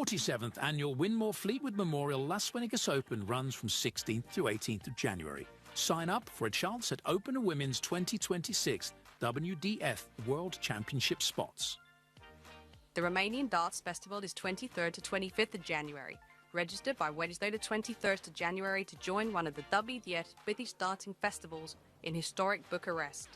47th Annual Winmore Fleetwood Memorial Las Vegas Open runs from 16th to 18th of January. Sign up for a chance at Open Women's 2026 WDF World Championship spots. The Romanian Darts Festival is 23rd to 25th of January. Register by Wednesday the 23rd of January to join one of the WDF British Darting Festivals in historic Bucharest.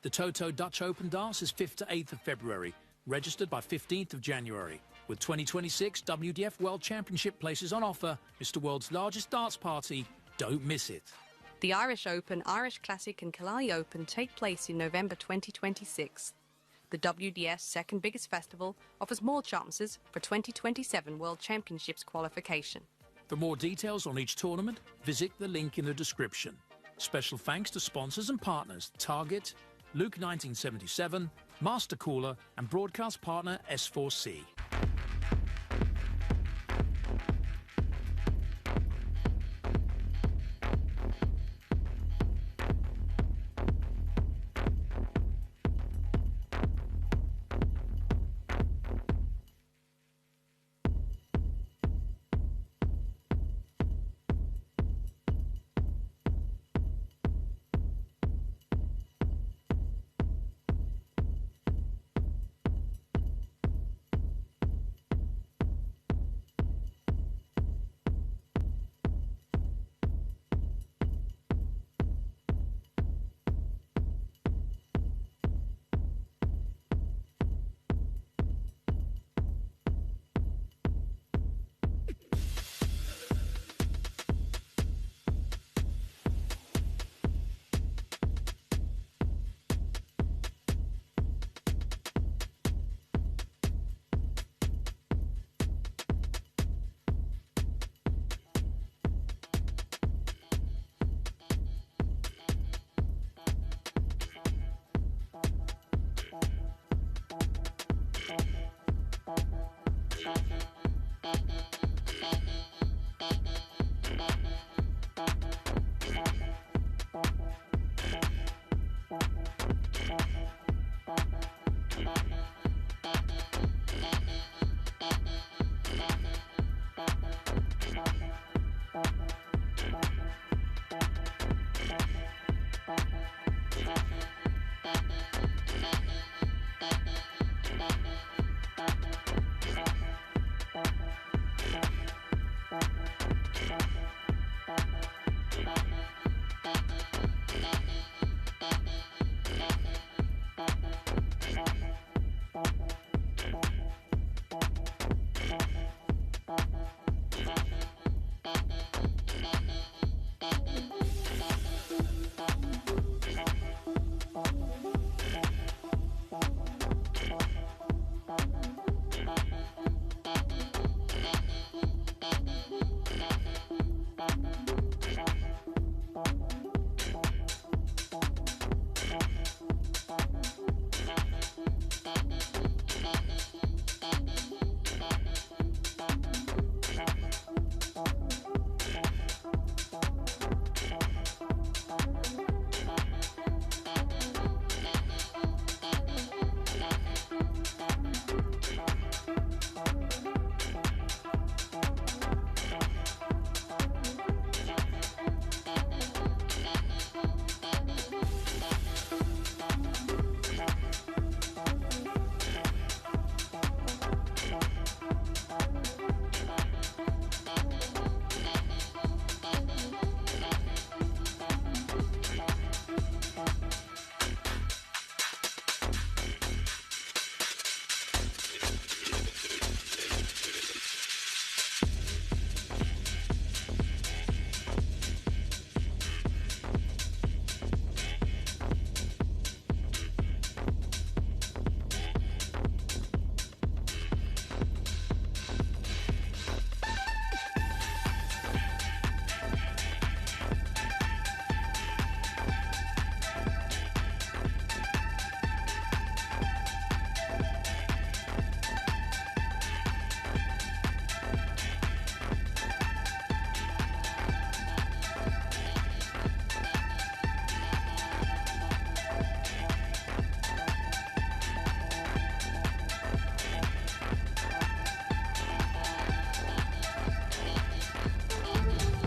The Toto Dutch Open Darts is 5th to 8th of February. Registered by 15th of January. With 2026 WDF World Championship places on offer, it's the world's largest darts party. Don't miss it. The Irish Open, Irish Classic and Carli Open take place in November 2026. The WDF's second biggest festival offers more chances for 2027 World Championships qualification. For more details on each tournament, visit the link in the description. Special thanks to sponsors and partners Target, Luke 1977, Master Cooler and broadcast partner S4C.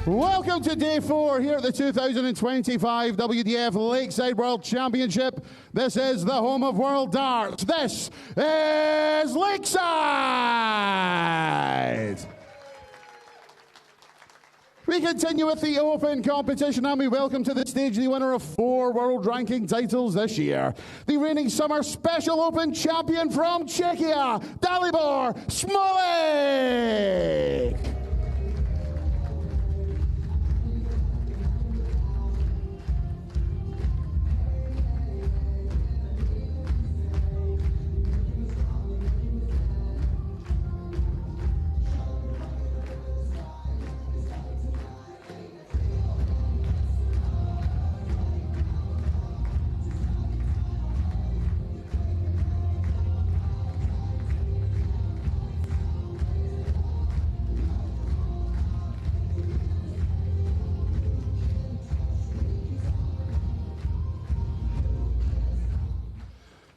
Welcome to day 4 here at the 2025 WDF Lakeside World Championship. This is the home of World Darts. This is Lakeside. We continue with the Open competition and we welcome to the stage the winner of 4 world ranking titles this year. The reigning Summer Special Open champion from Czechia, Dalibor Smolik.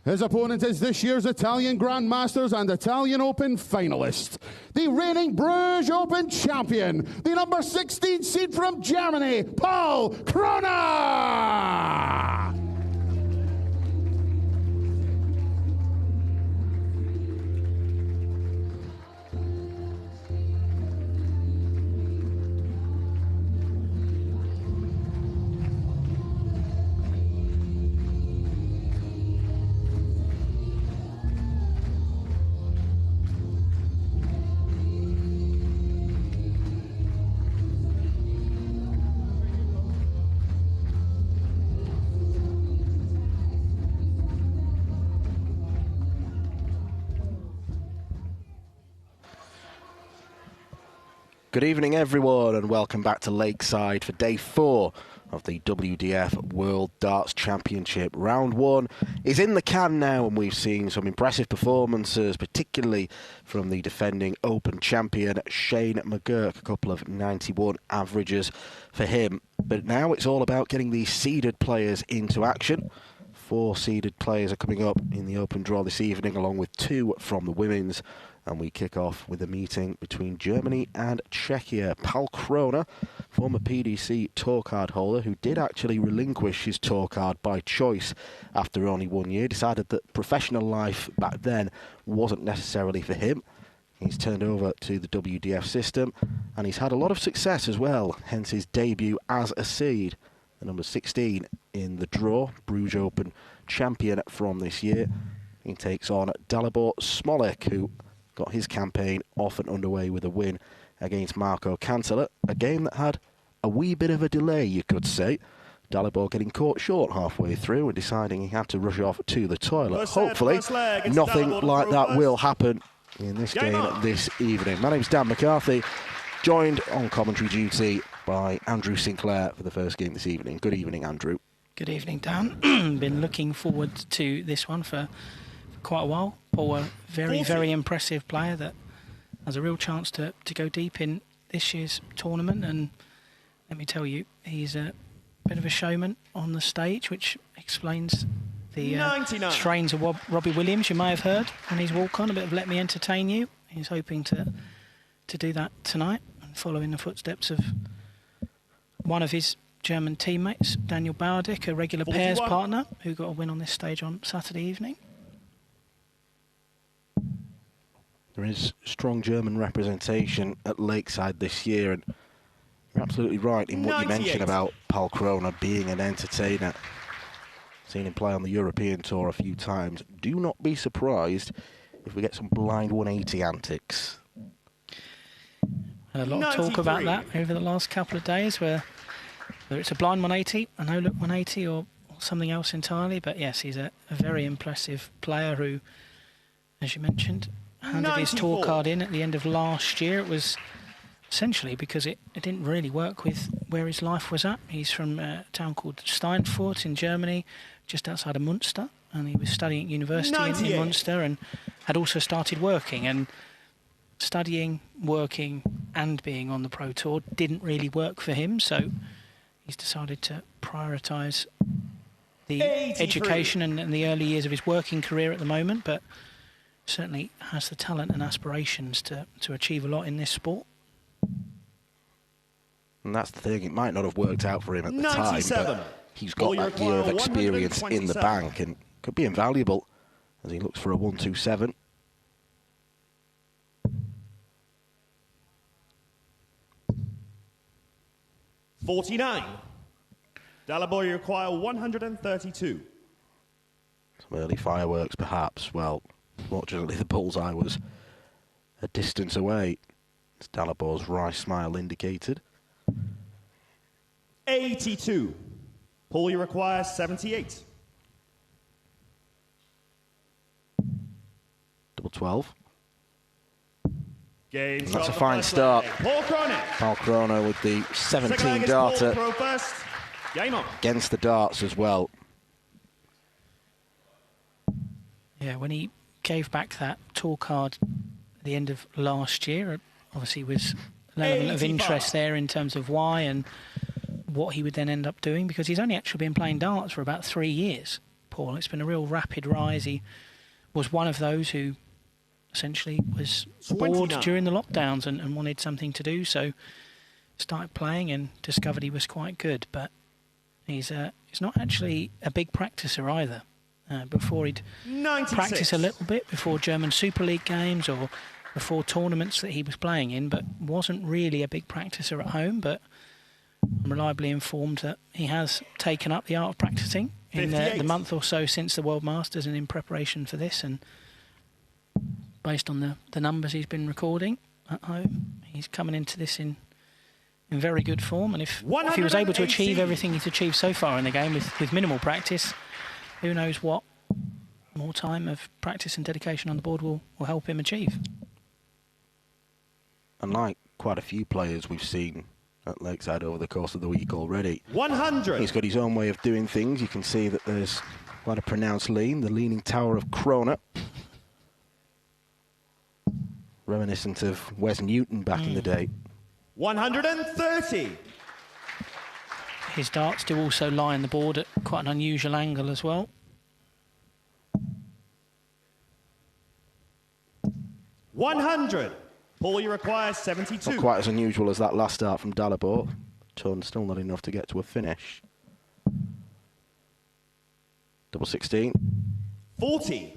His opponent is this year's Italian Grandmasters and Italian Open finalist, the reigning Bruges Open champion, the number 16 seed from Germany, Paul Krohne. Good evening everyone and welcome back to Lakeside for day 4 of the WDF World Darts Championship. Round 1 is in the can now and we've seen some impressive performances, particularly from the defending Open champion Shane McGurk, a couple of 91 averages for him. But now it's all about getting these seeded players into action. 4 seeded players are coming up in the Open draw this evening, along with 2 from the women's. And we kick off with a meeting between Germany and Czechia. Paul Krohne, former PDC tour card holder, who did actually relinquish his tour card by choice after only 1 year, decided that professional life back then wasn't necessarily for him. He's turned over to the WDF system, and he's had a lot of success as well, hence his debut as a seed. The number 16 in the draw, Bruges Open champion from this year. He takes on Dalibor Smolik, who got his campaign off and underway with a win against Marco Canceller, a game that had a wee bit of a delay, you could say. Dalibor getting caught short halfway through and deciding he had to rush off to the toilet. Hopefully, nothing like that will happen in this game this evening. My name's Dan McCarthy, joined on commentary duty by Andrew Sinclair for the first game this evening. Good evening, Andrew. Good evening, Dan. Been looking forward to this one for quite a while. Paul, a very impressive player that has a real chance to go deep in this year's tournament, and let me tell you, he's a bit of a showman on the stage, which explains the strains of Robbie Williams you may have heard on his walk-on, a bit of Let Me Entertain You. He's hoping to do that tonight, and follow in the footsteps of one of his German teammates, Daniel Bauerdick, a regular pairs partner, who got a win on this stage on Saturday evening. There is strong German representation at Lakeside this year, and you're absolutely right in what you mentioned about Paul Krohne being an entertainer. Seen him play on the European Tour a few times. Do not be surprised if we get some blind 180 antics. A lot of talk about that over the last couple of days, whether it's a blind 180, a no-look 180, or something else entirely. But yes, he's a very impressive player who, as you mentioned, handed his tour card in at the end of last year. It was essentially because it didn't really work with where his life was at. He's from a town called Steinfurt in Germany, just outside of Munster, and he was studying at university in Munster and had also started working. And studying, working and being on the Pro Tour didn't really work for him, so he's decided to prioritise the education and the early years of his working career at the moment, but certainly has the talent and aspirations to achieve a lot in this sport. And that's the thing, it might not have worked out for him at the 97. time, but he's got that year of experience in the bank and could be invaluable as he looks for a 127. $49. Dalibor, you require 132. Some early fireworks, perhaps. Well, fortunately, the bullseye was a distance away, as Dalibor's wry smile indicated. 82. Paul, you require 78. Double 12. Game And that's a fine start. Paul Krohne. Paul Krohne with the 17 darter Game on. against the darts as well. Yeah, when he gave back that tour card at the end of last year, obviously was an element of interest there in terms of why and what he would then end up doing, because he's only actually been playing darts for about 3 years, Paul. It's been a real rapid rise. He was one of those who essentially was bored during the lockdowns and wanted something to do, so started playing and discovered he was quite good. But he's not actually a big practicer either. Before he'd 96. practice a little bit before German Super League games or before tournaments that he was playing in, but wasn't really a big practicer at home. But I'm reliably informed that he has taken up the art of practicing in the month or so since the World Masters and in preparation for this. And based on the numbers he's been recording at home, he's coming into this in very good form. And if he was able to achieve everything he's achieved so far in the game with minimal practice, who knows what more time of practice and dedication on the board will help him achieve. Unlike quite a few players we've seen at Lakeside over the course of the week already, 100. He's got his own way of doing things. You can see that there's quite a pronounced lean, the Leaning Tower of Krohne. Reminiscent of Wes Newton back in the day. 130. His darts do also lie on the board at quite an unusual angle as well. 100. Paul, you require 72. Not quite as unusual as that last start from Dalibor. Ton still not enough to get to a finish. Double 16. 40.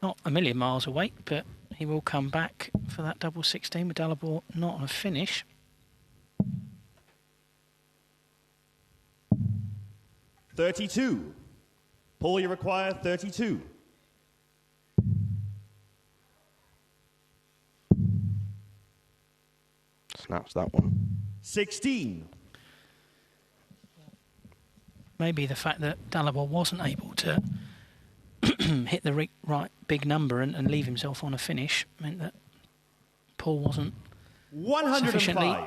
Not a million miles away, but he will come back for that double 16 with Dalibor not on a finish. 32. Paul, you require 32. Snaps that one. 16. Maybe the fact that Dalibor wasn't able to hit the right big number and leave himself on a finish meant that Paul wasn't 105. sufficiently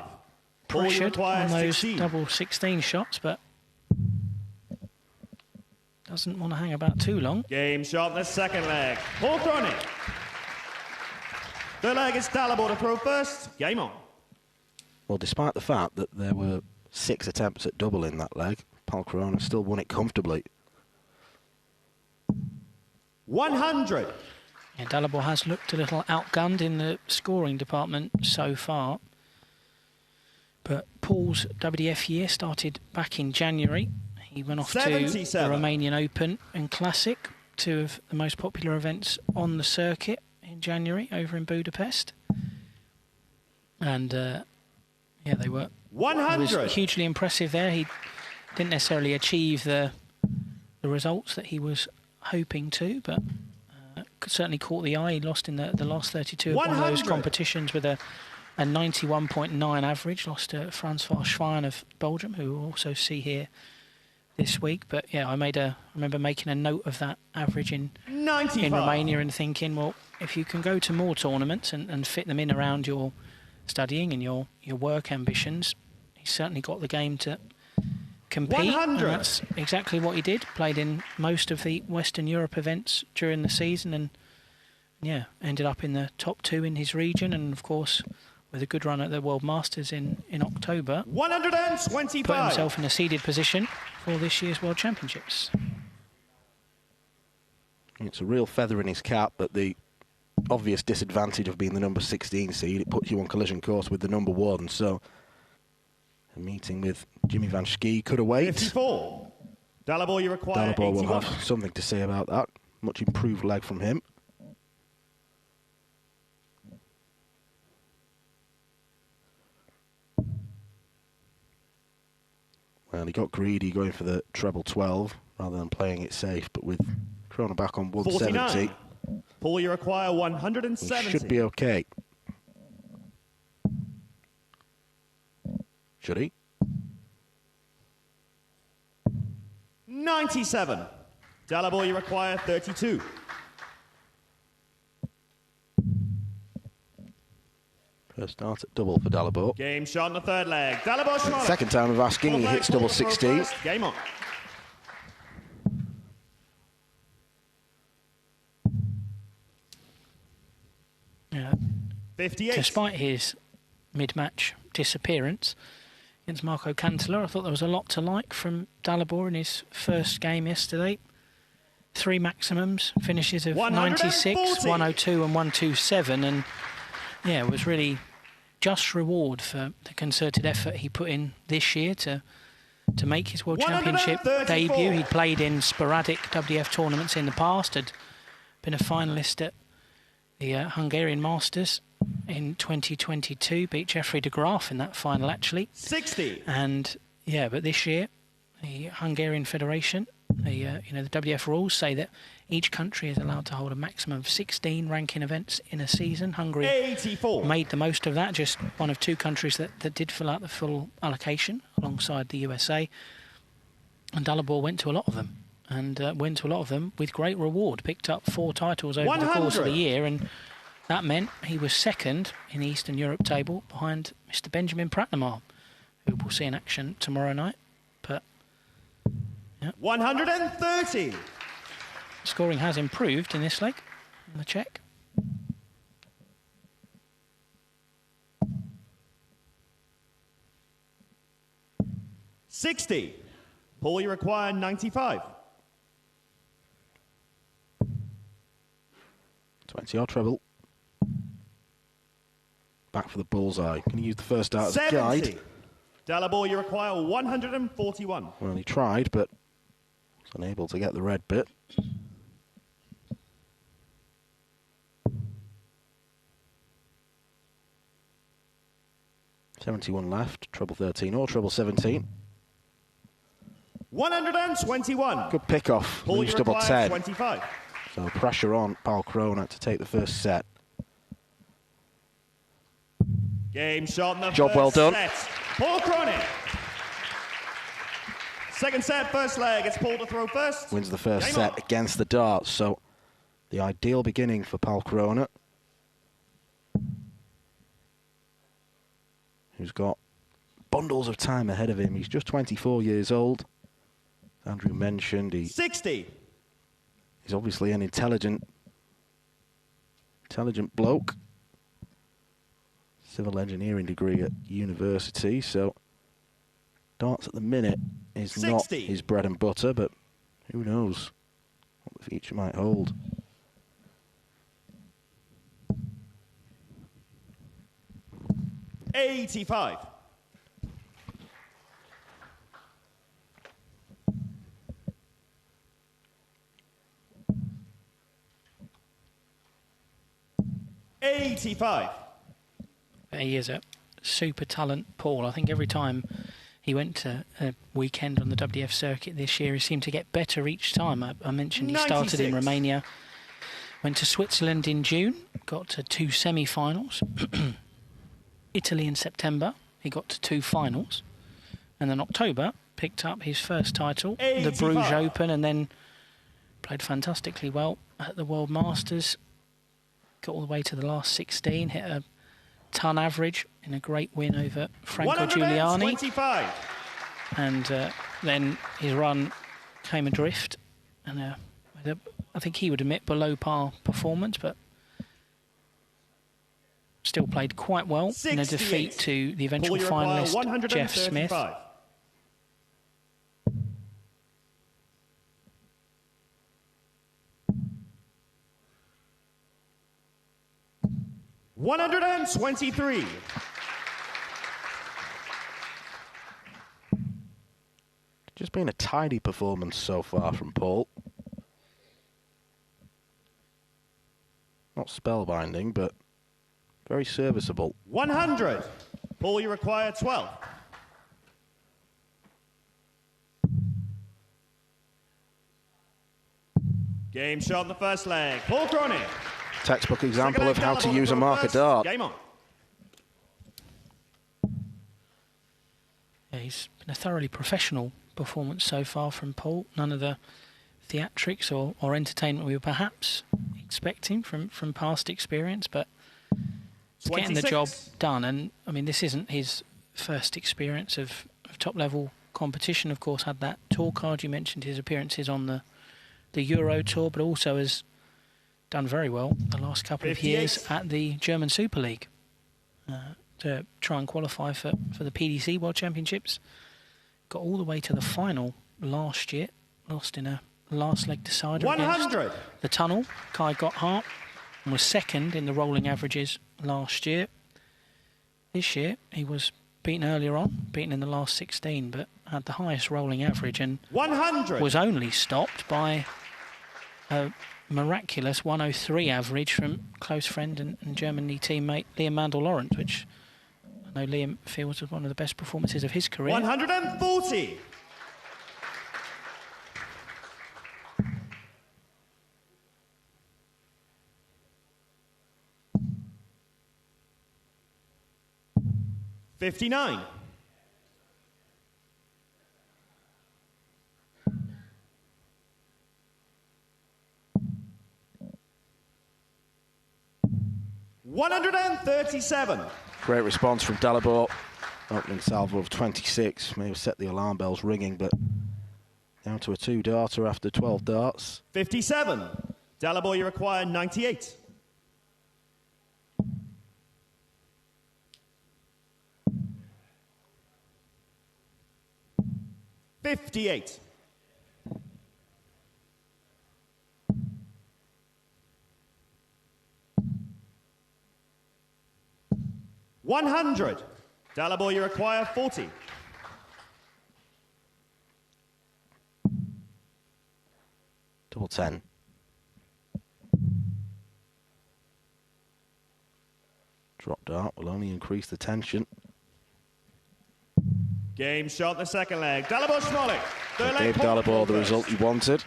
pressured on those 16. double 16 shots, but doesn't want to hang about too long. Game shot, the second leg. Paul Krohne. Third leg is Dalibor to throw first. Game on. Well, despite the fact that there were 6 attempts at double in that leg, Paul Krohne still won it comfortably. 100. Yeah, Dalibor has looked a little outgunned in the scoring department so far. But Paul's WDF year started back in January. He went off to the Romanian Open and Classic, 2 of the most popular events on the circuit in January over in Budapest. And yeah, they were 100. It was hugely impressive there. He didn't necessarily achieve the results that he was hoping to, but certainly caught the eye. He lost in the last 32 of one of those competitions with a 91.9 average. Lost to Francois Schwein of Belgium, who we'll also see here this week. But yeah, I remember making a note of that average in Romania and thinking, well, if you can go to more tournaments and fit them in around your studying and your work ambitions, he's certainly got the game to compete. 100. And that's exactly what he did. Played in most of the Western Europe events during the season and yeah, ended up in the top 2 in his region, and of course with a good run at the World Masters in October. 125. Put himself in a seeded position for this year's World Championships. It's a real feather in his cap, but the obvious disadvantage of being the number 16 seed, it puts you on collision course with the number 1, so A meeting with Jimmy Van Schie could await. 54. Dalibor, you require Dalibor 81. will have something to say about that. Much improved leg from him. Well, he got greedy going for the treble 12 rather than playing it safe, but with Krohne back on 170. Paul, you require 170. He should be okay. Should he? 97. Dalibor, you require 32. First start at double for Dalibor. Game shot in the third leg. Dalibor Smolik. Second time of asking, he hits double 16. Game on. Yeah. 58. Despite his mid-match disappearance against Marco Cantala, I thought there was a lot to like from Dalibor in his first game yesterday. 3 maximums, finishes of 96, 102 and 127, and yeah, it was really just reward for the concerted effort he put in this year to make his World Championship debut. He'd played in sporadic WDF tournaments in the past, had been a finalist at the Hungarian Masters in 2022, beat Jeffrey de Graaf in that final actually. 60. And yeah, but this year, the Hungarian Federation, the WDF rules say that each country is allowed to hold a maximum of 16 ranking events in a season. Hungary 84. made the most of that, just one of 2 countries that did fill out the full allocation alongside the USA. And Dalibor went to a lot of them, and went to a lot of them with great reward. Picked up 4 titles over 100. the course of the year, and that meant he was second in the Eastern Europe table behind Mr. Benjamin Pratnamar, who we'll see in action tomorrow night. But yeah. 130. Scoring has improved in this leg, on the Czech. $60. Paul, you require 95. 20 odd treble. Back for the bullseye. Can he use the first dart as a 70. guide? Dalibor, you require 141. Well, he tried, but was unable to get the red bit. $71 left, treble 13 or treble 17. 121. Good pick off, Paul, moves you double require 10. 25. So pressure on Paul Krohne to take the first set. Game shot in the Job first well done. set. Paul Krohne. Second set, first leg. It's Paul to throw first. Wins the first Game set on. against the darts. So the ideal beginning for Paul Krohne, who's got bundles of time ahead of him. He's just 24 years old. As Andrew mentioned, 60. He's obviously an intelligent bloke. Civil engineering degree at university, so darts at the minute is 60. not his bread and butter, but who knows what the future might hold. $85. $85. He is a super talent, Paul. I think every time he went to a weekend on the WDF circuit this year, he seemed to get better each time. I mentioned he started in 96. Romania, went to Switzerland in June, got to 2 semi-finals. Italy in September, he got to 2 finals. And then October, picked up his first title, 85. the Bruges Open, and then played fantastically well at the World Masters. Got all the way to the last 16, hit a ton average in a great win over Franco Giuliani. 125. And then his run came adrift. And I think he would admit below par performance, but still played quite well in a defeat to the eventual finalist Jeff Smith. $123. has been a tidy performance so far from Paul. Not spellbinding, but very serviceable. 100. Paul, you require 12. Game shot in the first leg. Paul Krohne. Textbook example of how to use a marker dart. Game on. Yeah, he's been a thoroughly professional performance so far from Paul. None of the theatrics or entertainment we were perhaps expecting from past experience, but he's getting the job done. And I mean, this isn't his first experience of top-level competition. Of course, had that tour card. You mentioned his appearances on the Euro Tour, but also has done very well the last couple of years at the German Super League to try and qualify for the PDC World Championships. Got all the way to the final last year, lost in a last leg decider 100. against the Tunnel, Kai Gotthard, and was second in the rolling averages last year. This year he was beaten earlier on, beaten in the last 16, but had the highest rolling average and 100. was only stopped by a miraculous 103 average from close friend and Germany teammate Liam Mandel-Lawrence, which I know Liam feels was one of the best performances of his career. 140. $59. $137. Great response from Dalibor. Opening salvo of 26. May have set the alarm bells ringing, but down to a 2-darter after 12 darts. 57. Dalibor, you require 98. $58. $100. Dalibor, you require 40. Double 10. Drop dart will only increase the tension. Game shot, the second leg. Dalibor Smolik. It gave Dalibor the result he wanted.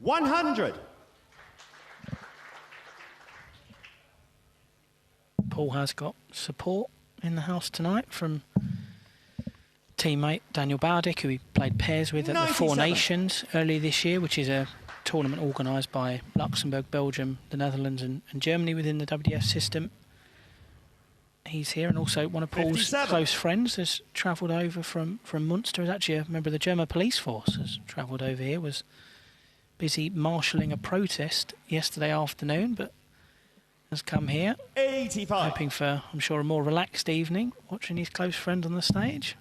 $100. Paul has got support in the house tonight from teammate Daniel Bowdick, who he played pairs with at the Four Nations earlier this year, which is a tournament organised by Luxembourg, Belgium, the Netherlands and Germany within the WDF system. He's here, and also one of Paul's 57. close friends has travelled over from Munster. Is actually a member of the German police force, has travelled over here, was busy marshalling a protest yesterday afternoon, but has come here 85. hoping for, I'm sure, a more relaxed evening, watching his close friend on the stage.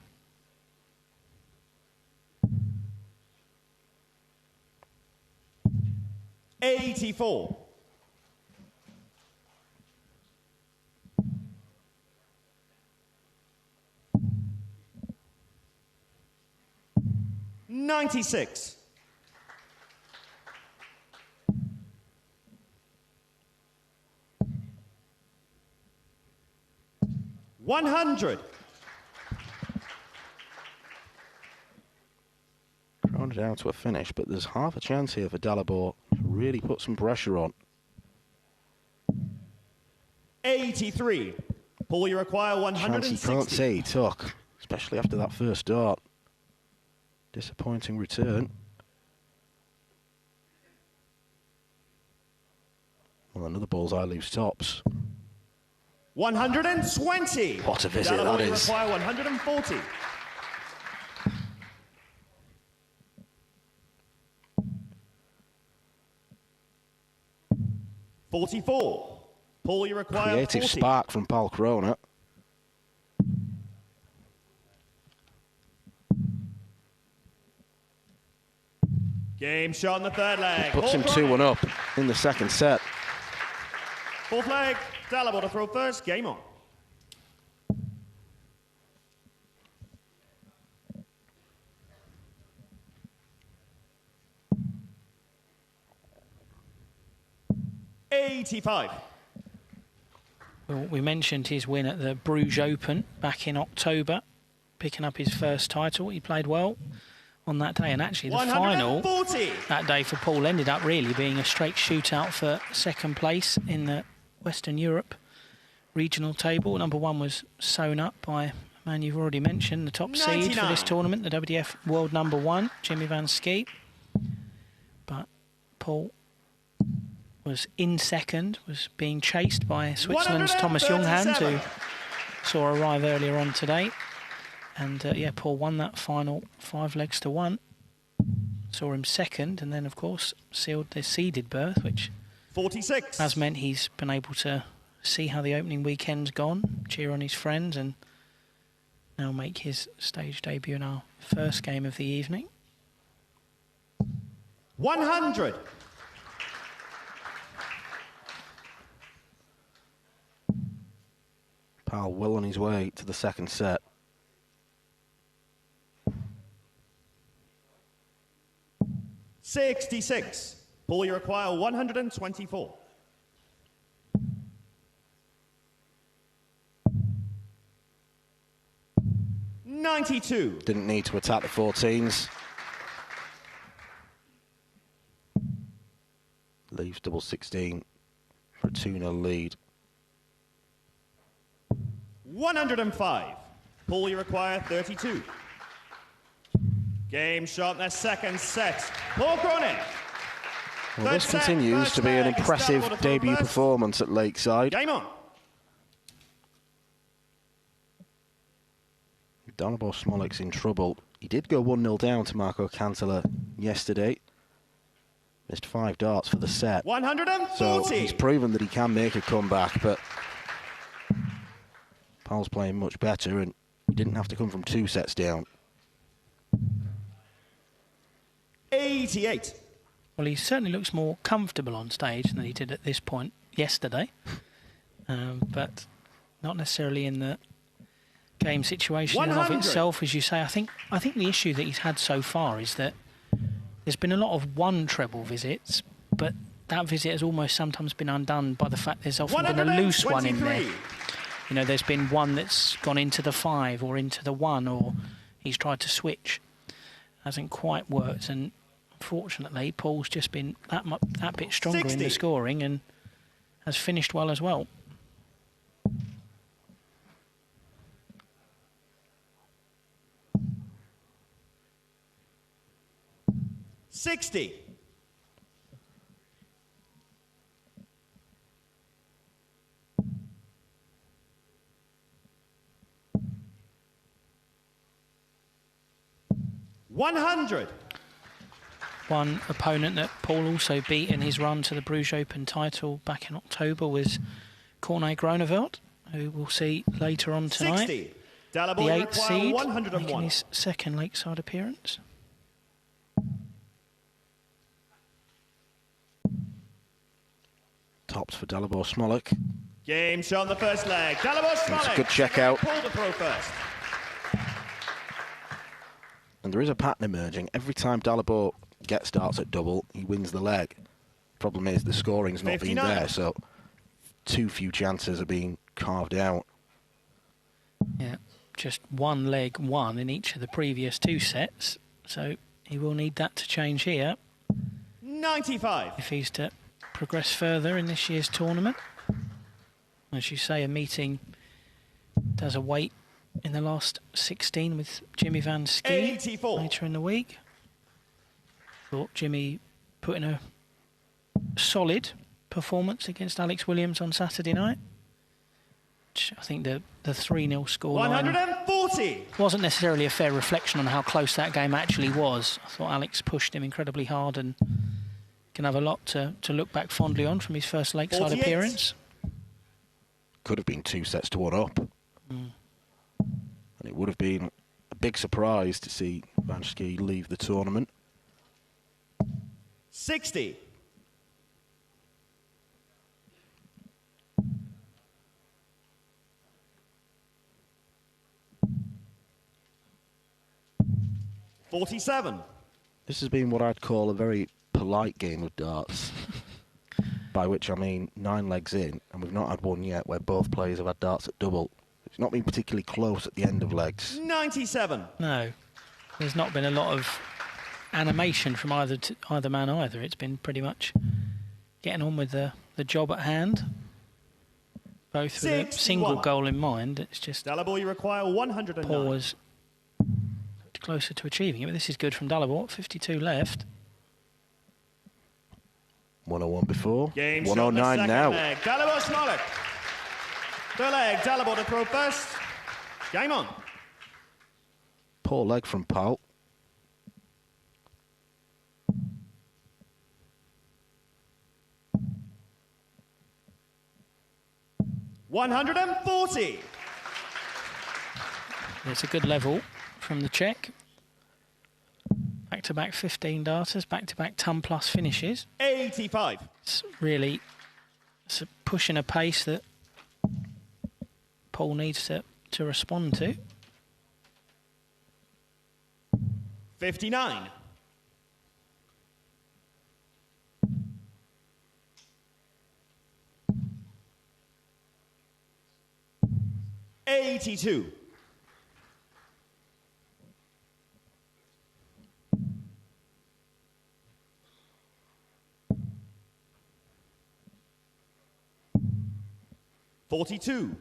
$84. $96. $100. Krohne down to a finish, but there's half a chance here for Dalibor to really put some pressure on. 83. Paul, you require Chance 160. he can't say he took, especially after that first dart. Disappointing return. Well, another bullseye leaves tops. 120. What a visit Dalibor, that you is. require 140. $44. Paul, you require Creative 40. spark from Paul Krohne. Game shot in the third leg. Puts Paul him Krohne. 2-1 up in the second set. Fourth leg. Dalibor to throw first. Game on. $85. Well, we mentioned his win at the Bruges Open back in October, picking up his first title. He played well on that day, and actually the final that day for Paul ended up really being a straight shootout for second place in the Western Europe regional table. Number one was sewn up by a man you've already mentioned, the top seed for this tournament, the WDF World number one, Jimmy Van Schie. But Paul was in second, was being chased by Switzerland's Thomas Junghans, who saw arrive earlier on today. And yeah, Paul won that final 5 legs to 1. Saw him second, and then of course sealed the seeded berth, which 46 has meant he's been able to see how the opening weekend's gone, cheer on his friends, and now make his stage debut in our first game of the evening. 100. Powell well on his way to the second set. $66. Paul, you require 124. $92. Didn't need to attack the 14s. Leaves double 16 for a 2-0 lead. 105. Paul, you require 32. Game shot in their second set. Paul Krohne. Well, this continues to be an impressive debut performance at Lakeside. Game on. Dalibor Smolik's in trouble. He did go 1-0 down to Marco Cantala yesterday. Missed 5 darts for the set. 140. So he's proven that he can make a comeback, but Powell's playing much better, and he didn't have to come from 2 sets down. 88. Well, he certainly looks more comfortable on stage than he did at this point yesterday, but not necessarily in the game situation in and of itself, as you say. I think the issue that he's had so far is that there's been a lot of one treble visits, but that visit has almost sometimes been undone by the fact there's often been a loose one in there. You know, there's been one that's gone into the 5 or into the 1, or he's tried to switch. Hasn't quite worked, and unfortunately Paul's just been that bit stronger 60. in the scoring and has finished well as well. $60. $100. One opponent that Paul also beat in his run to the Bruges Open title back in October was Krohne Groeneveld, who we'll see later on tonight. 60. The 8th seed, making his second Lakeside appearance. Tops for Dalibor Smolik. Game shot on the first leg. Dalibor Smolik. That's a good check out. Paul to throw first. And there is a pattern emerging. Every time Dalibor gets darts at double, he wins the leg. Problem is the scoring's not 59. been there, so too few chances are being carved out. Yeah, just 1 leg 1 in each of the previous 2 sets, so he will need that to change here 95. if he's to progress further in this year's tournament. As you say, a meeting does await in the last 16 with Jimmy Van Schie 84. later in the week. Thought Jimmy put in a solid performance against Alex Williams on Saturday night. I think the 3-0 scoreline 140. wasn't necessarily a fair reflection on how close that game actually was. I thought Alex pushed him incredibly hard and can have a lot to look back fondly on from his first Lakeside 48. appearance. Could have been 2 sets to 1 up. And it would have been a big surprise to see Van Schie leave the tournament. 60. 47. This has been what I'd call a very polite game of darts. By which I mean 9 legs in, and we've not had one yet where both players have had darts at double. It's not been particularly close at the end of legs. 97. No, there's not been a lot of animation from either man either. It's been pretty much getting on with the job at hand, both with a single goal in mind. It's just Dalibor, you require 109. Paul was closer to achieving it, but this is good from Dalibor. 52 left. 101 before, Game 109 now. Leg. Dalibor Smolik. Third leg, Dalibor to throw first. Game on. Poor leg from Paul. $140. It's a good level from the Czech. Back-to-back 15 darters, back-to-back ton-plus finishes. 85. It's really pushing a pace that Paul needs to respond to. 59. $82. 42.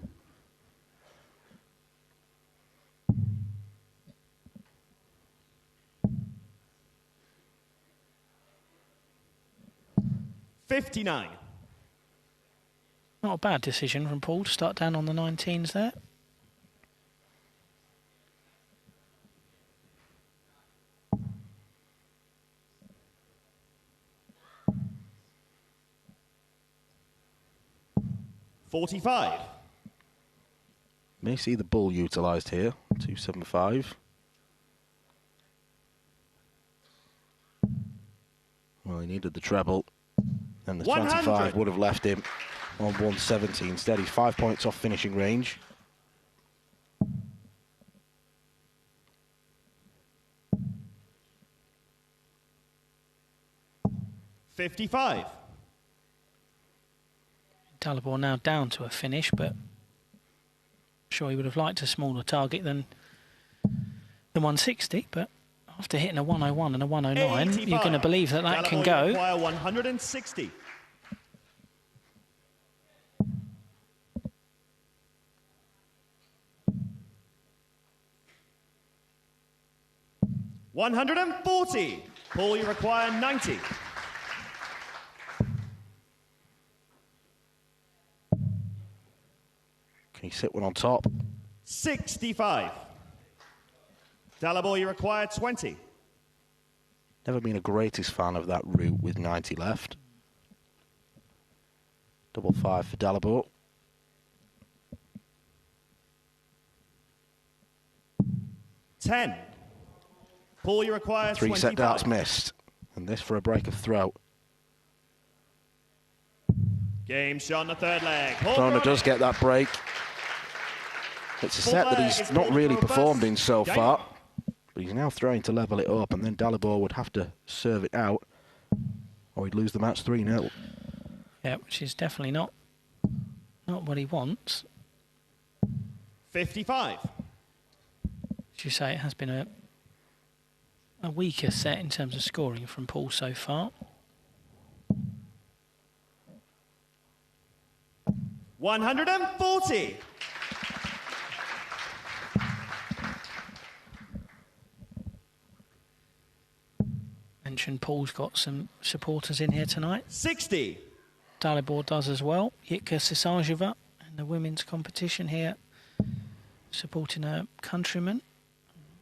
59. Not a bad decision from Paul to start down on the 19s there. $45. May see the bull utilised here. 275. Well, he needed the treble, and the 25 would have left him on 170 instead. He's 5 points off finishing range. $55. Dalibor now down to a finish, but I'm sure he would have liked a smaller target than the 160, but after hitting a 101 and a 109, 85. you're going to believe that that can go. 160. $140. Paul, you require 90. Can he sit one on top? 65. Dalibor, you require 20. Never been a greatest fan of that route with 90 left. 5 for Dalibor. 10. Paul, you require 3 25. set darts missed, and this for a break of throat. Game shot on the third leg. Krohne does get that break. It's a set that he's not really performed in so far, but he's now trying to level it up, and then Dalibor would have to serve it out, or he'd lose the match 3-0. Yeah, which is definitely not what he wants. 55. As you say, it has been a weaker set in terms of scoring from Paul so far. $140. Mentioned Paul's got some supporters in here tonight. 60. Dalibor does as well. Jitka Sisajeva in the women's competition here, supporting her countrymen.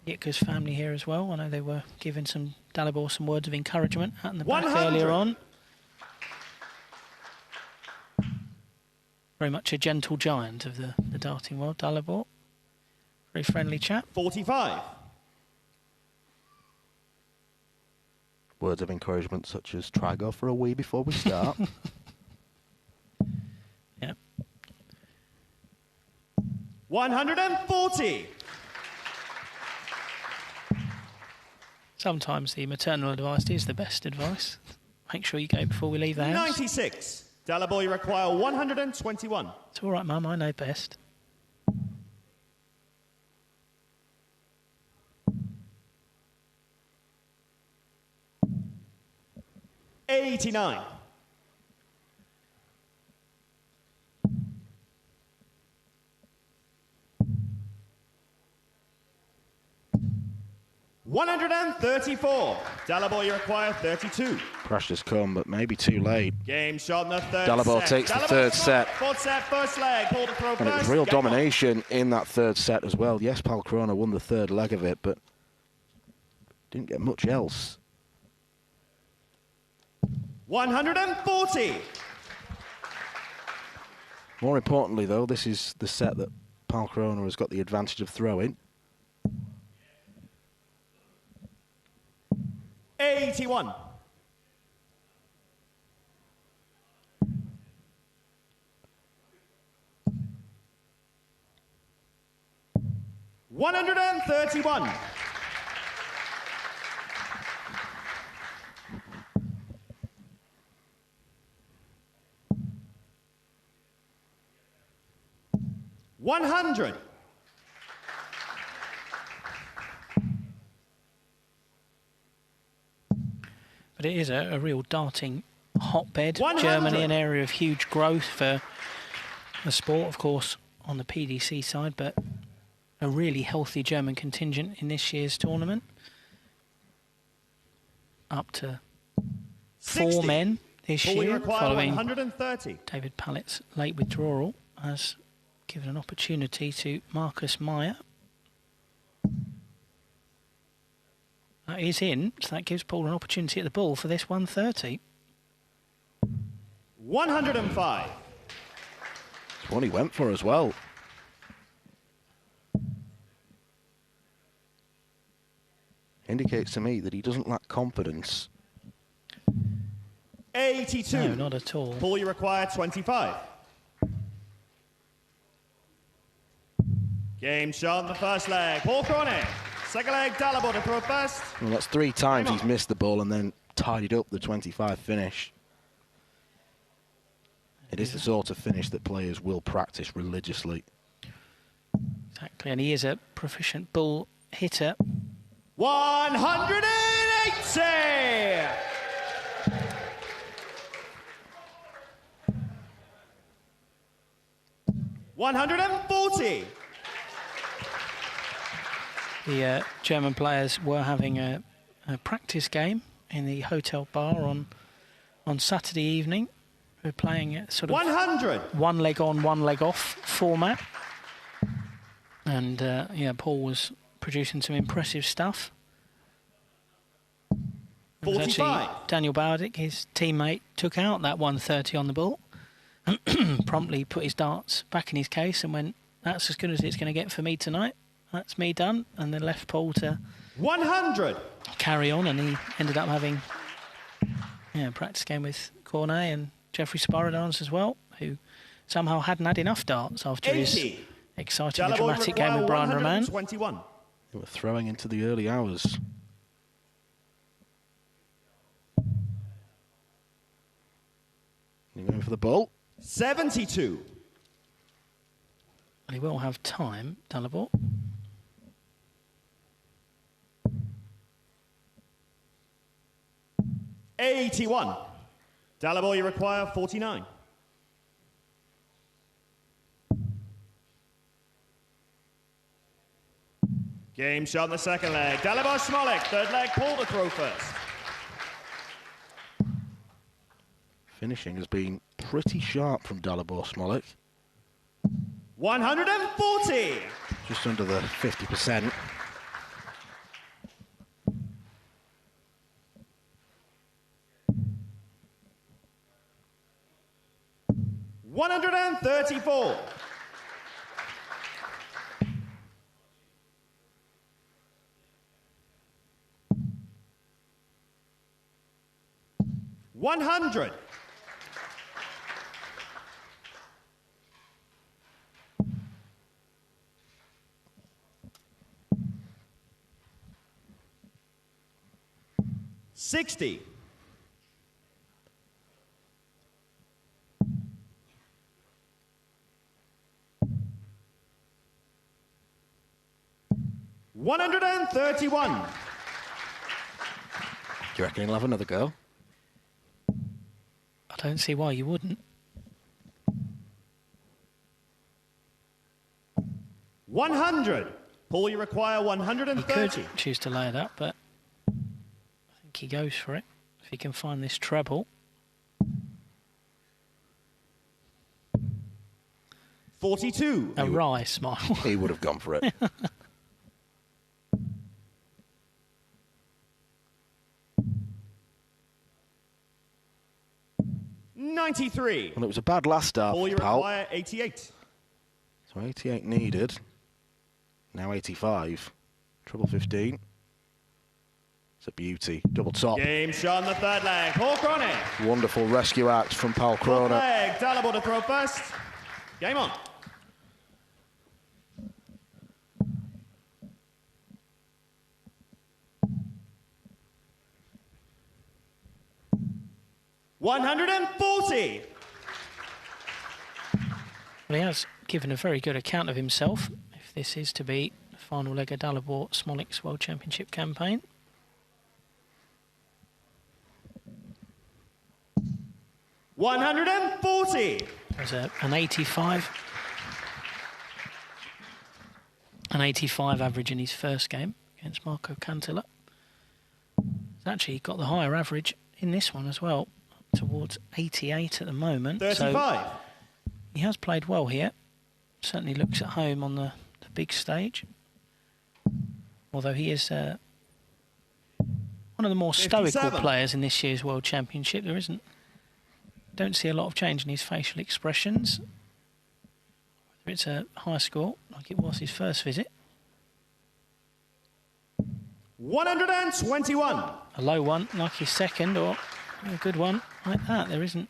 Jitka's family here as well. I know they were giving Dalibor some words of encouragement out in the back 100. earlier on. Very much a gentle giant of the darting world, Dalibor. Very friendly chap. 45. Words of encouragement such as, try go for a wee before we start. Yeah. 140. Sometimes the maternal advice is the best advice. Make sure you go before we leave the house. 96. Dalibor, you require 121. It's all right, Mum, I know best. $89. 134. Dalibor, you require 32. Pressure's come, but maybe too late. Game shot in the third Dalibor set. takes the third set. Fourth set, first leg. Pull to throw And it was first. real Game domination in that third set as well. Yes, Pal Krohne won the third leg of it, but didn't get much else. 140. More importantly, though, this is the set that Pal Krohne has got the advantage of throwing. 81. 131. 100. But it is a real darting hotbed. 100. Germany, an area of huge growth for the sport, of course, on the PDC side, but a really healthy German contingent in this year's tournament. Up to 4 60. men this Fully year, require following 130. David Pallett's late withdrawal, has given an opportunity to Marcus Meyer. That is in, so that gives Paul an opportunity at the ball for this 130. 105. It's one he went for as well. Indicates to me that he doesn't lack confidence. 82. No, not at all. Paul, you require 25. Game shot in the first leg. Paul Krohne. Second leg, Dalibor to throw first. Well, that's 3 times he's missed the ball and then tidied up the 25 finish. It is the sort of finish that players will practice religiously. Exactly, and he is a proficient bull hitter. 180! $140. The German players were having a practice game in the hotel bar on Saturday evening. We're playing a sort of 100. 1 leg on, 1 leg off format. And yeah, Paul was producing some impressive stuff. It was actually 45. Daniel Bowdick, his teammate, took out that 130 on the ball. Promptly put his darts back in his case and went, that's as good as it's going to get for me tonight. That's me done. And then left Paul to 100. carry on, and he ended up having a practice game with Krohne and Jeffrey Sporadans as well, who somehow hadn't had enough darts after 80. his exciting and Dalibor dramatic game with Brian Roman. 121. They were throwing into the early hours. You're going for the ball. 72. He will have time, Dalibor. $81. Dalibor, you require 49. Game shot in the second leg. Dalibor Smolik, third leg, Paul to throw first. Finishing has been pretty sharp from Dalibor Smolik. 140. Just under the 50%. $134. $100. 60. $131. Do you reckon he'll have another go? I don't see why you wouldn't. 100. Paul, you require 130. He could choose to lay it up, but I think he goes for it. If he can find this treble. 42. A wry smile. He would have gone for it. $93. Well, it was a bad last start, Paul, you pal. require 88. So 88 needed. Now 85. Treble 15. It's a beauty. Double top. Game shot on the third leg. Paul Krohne. Wonderful rescue act from Paul Fourth Krohne. leg. Dalibor to throw first. Game on. $140. Well, he has given a very good account of himself, if this is to be the final leg of Dalibor Smolik's World Championship campaign. $140. There's an 85. An 85 average in his first game against Marco Cantilla. He's actually got the higher average in this one as well, towards 88 at the moment. 35. So he has played well here. Certainly looks at home on the big stage. Although he is one of the more 57. stoical players in this year's World Championship. Don't see a lot of change in his facial expressions. Whether it's a high score, like it was his first visit. 121. A low one, like his second, or a good one like that. There isn't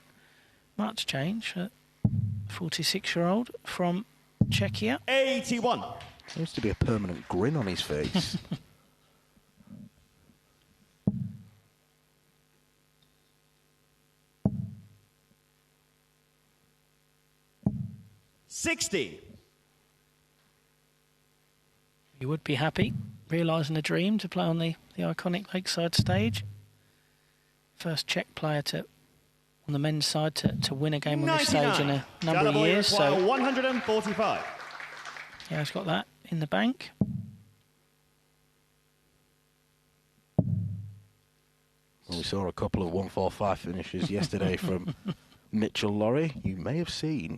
much change for a 46-year-old from Czechia. 81. Seems to be a permanent grin on his face. $60. You would be happy, realising a dream to play on the iconic Lakeside stage. First Czech player on the men's side to win a game on this stage in a number of years. So 145. yeah, he's got that in the bank. Well, we saw a couple of 145 finishes yesterday from Mitchell Laurie. You may have seen.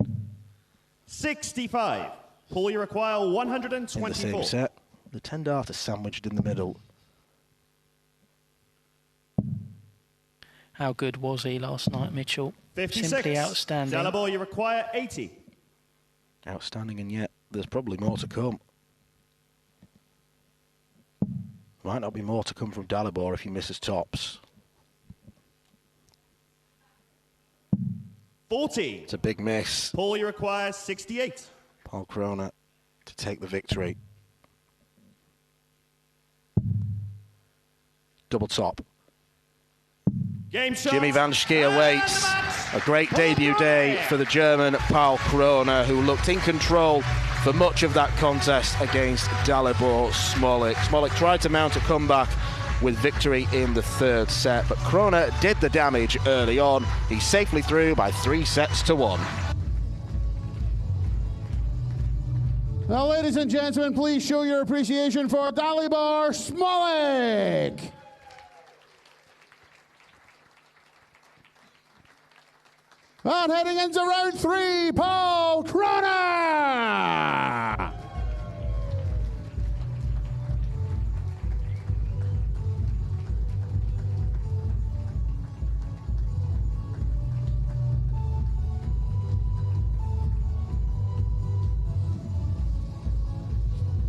65. Paul, you require 124. In the same set, the 10 darter sandwiched in the middle. How good was he last night, Mitchell? 56. Simply outstanding. Dalibor, you require 80. Outstanding, and yet there's probably more to come. Might not be more to come from Dalibor if he misses tops. 40. It's a big miss. Paul, you require 68. Paul Krohne to take the victory. Double top. Game shot. Jimmy van Schier And waits. the match. A great Paul debut day Krohne. for the German Paul Krohne, who looked in control for much of that contest against Dalibor Smolik. Smolik tried to mount a comeback with victory in the third set, but Krohne did the damage early on. He's safely through by 3-1. Now, ladies and gentlemen, please show your appreciation for Dalibor Smolik. And heading into round 3, Paul Krohne.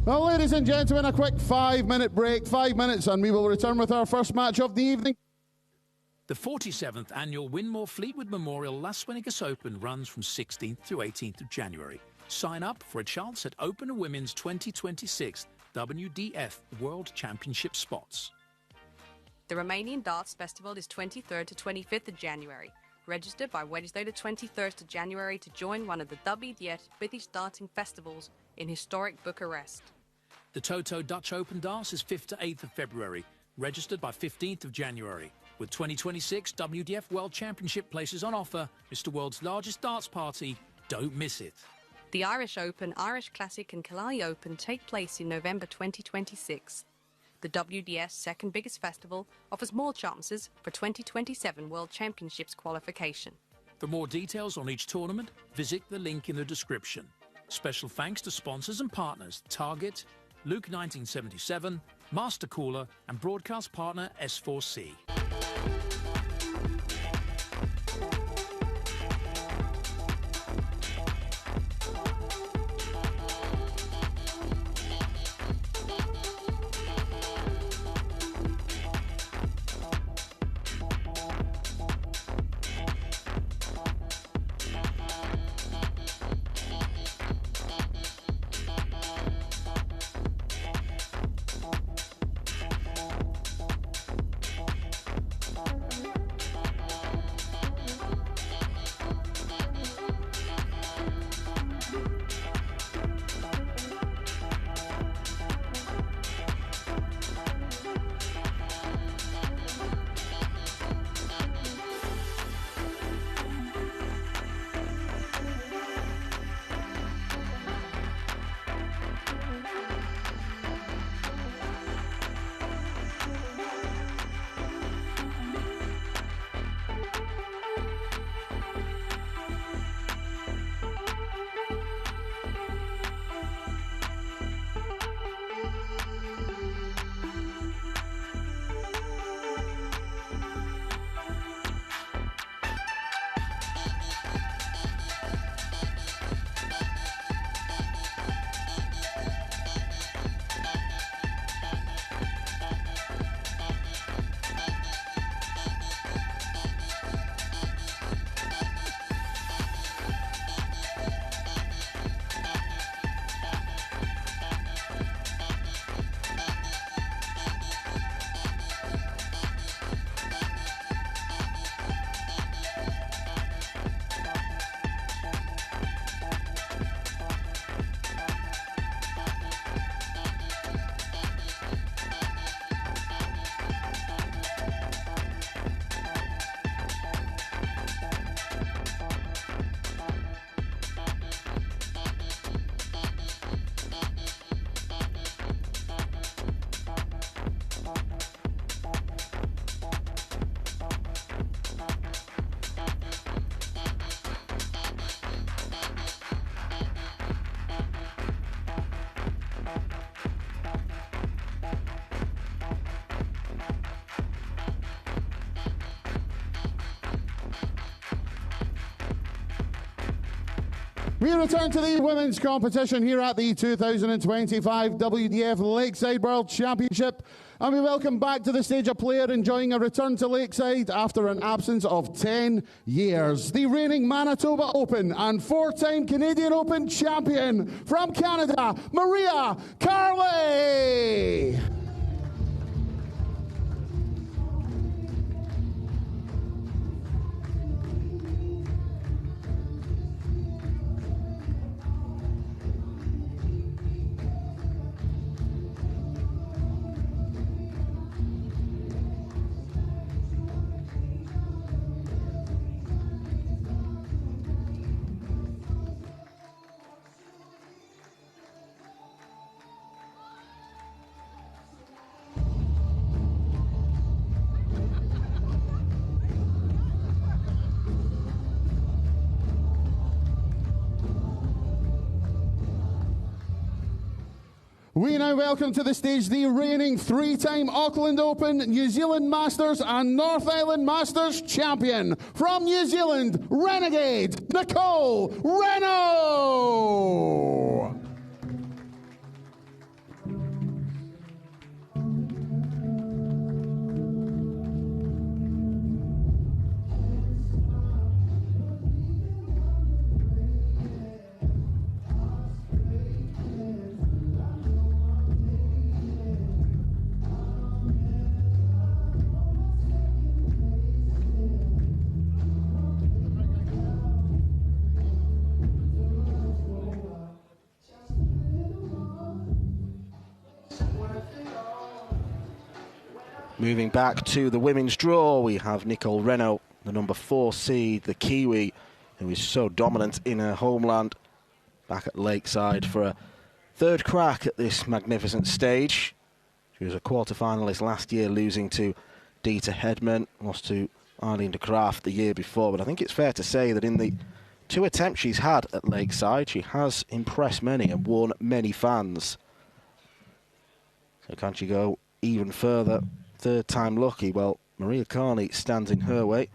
Well, ladies and gentlemen, a quick 5-minute break, 5 minutes, and we will return with our first match of the evening. The 47th annual Winmore Fleetwood Memorial Las Vegas Open runs from 16th to 18th of January. Sign up for a chance at Open and Women's 2026 WDF World Championship spots. The Romanian Darts Festival is 23rd to 25th of January. Register by Wednesday the 23rd of January to join one of the WDF British Darting Festivals in historic Bucharest. The Toto Dutch Open Darts is 5th to 8th of February. Registered by 15th of January. With 2026 WDF World Championship places on offer, Mr. World's largest darts party. Don't miss it. The Irish Open, Irish Classic and Carli Open take place in November 2026. The WDF's second biggest festival offers more chances for 2027 World Championships qualification. For more details on each tournament, visit the link in the description. Special thanks to sponsors and partners Target, Luke 1977, Master Cooler and broadcast partner S4C. We return to the women's competition here at the 2025 WDF Lakeside World Championship. And we welcome back to the stage a player enjoying a return to Lakeside after an absence of 10 years. The reigning Manitoba Open and four-time Canadian Open champion from Canada, Maria Carli. We now welcome to the stage the reigning three-time Auckland Open, New Zealand Masters and North Island Masters champion from New Zealand, Renegade, Nicole Regnaud. Moving back to the women's draw, we have Nicole Regnaud, the number 4 seed, the Kiwi, who is so dominant in her homeland, back at Lakeside for a third crack at this magnificent stage. She was a quarter-finalist last year, losing to Dieter Hedman, lost to Eileen de Graaf the year before, but I think it's fair to say that in the 2 attempts she's had at Lakeside, she has impressed many and won many fans. So can she go even further? Third time lucky. Well, Maria Carli stands in her way.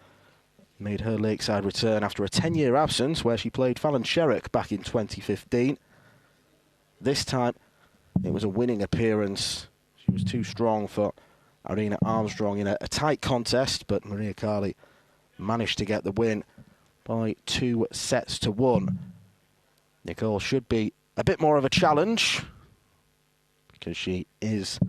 Made her Lakeside return after a 10-year absence where she played Fallon Sherrock back in 2015. This time, it was a winning appearance. She was too strong for Irina Armstrong in a tight contest, but Maria Carli managed to get the win by 2 sets to 1. Nicole should be a bit more of a challenge because she is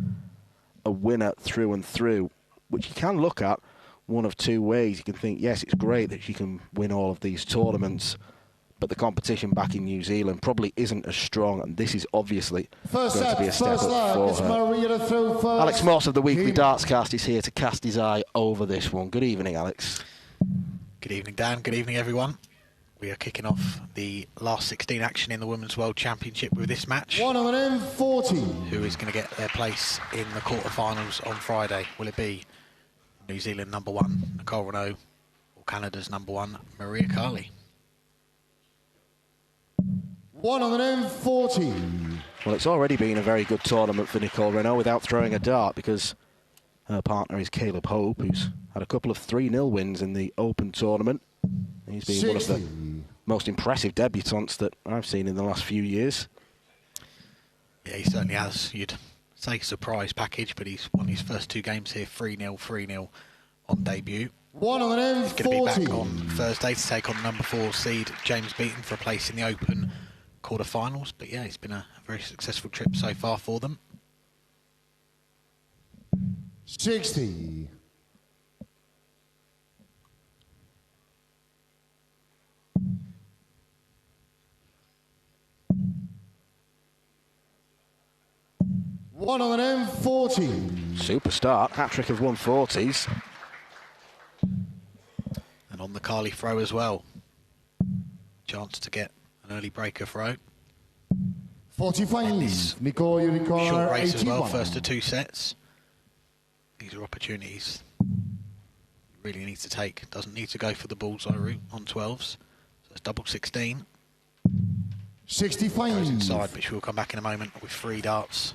a winner through and through, which you can look at one of 2 ways. You can think, yes, it's great that she can win all of these tournaments, but the competition back in New Zealand probably isn't as strong, and this is obviously going to be a step up for her. Alex Moss of the Weekly Darts Cast is here to cast his eye over this one. Good evening, Alex. Good evening, Dan. Good evening, everyone. We are kicking off the last 16 action in the Women's World Championship with this match. 140. Who is going to get their place in the quarterfinals on Friday? Will it be New Zealand number 1, Nicole Regnaud, or Canada's number 1, Maria Carli? 140. Well, it's already been a very good tournament for Nicole Regnaud without throwing a dart, because her partner is Caleb Hope, who's had a couple of 3-0 wins in the Open tournament. He's been 60. one of the most impressive debutantes that I've seen in the last few years. Yeah, he certainly has. You'd say surprise package, but he's won his first 2 games here, 3-0, 3-0 on debut. 140. He's going to be back on Thursday to take on number 4 seed James Beaton for a place in the Open quarterfinals. But yeah, it's been a very successful trip so far for them. 60. 140. Super start, hat-trick of 140s. And on the Carli throw as well. Chance to get an early breaker throw. 45. Nicole Unicorn, Short race 81. as well, first of 2 sets. These are opportunities you really need to take. Doesn't need to go for the bullseye route on 12s. So it's double 16. 65. Goes inside, but she will come back in a moment with 3 darts.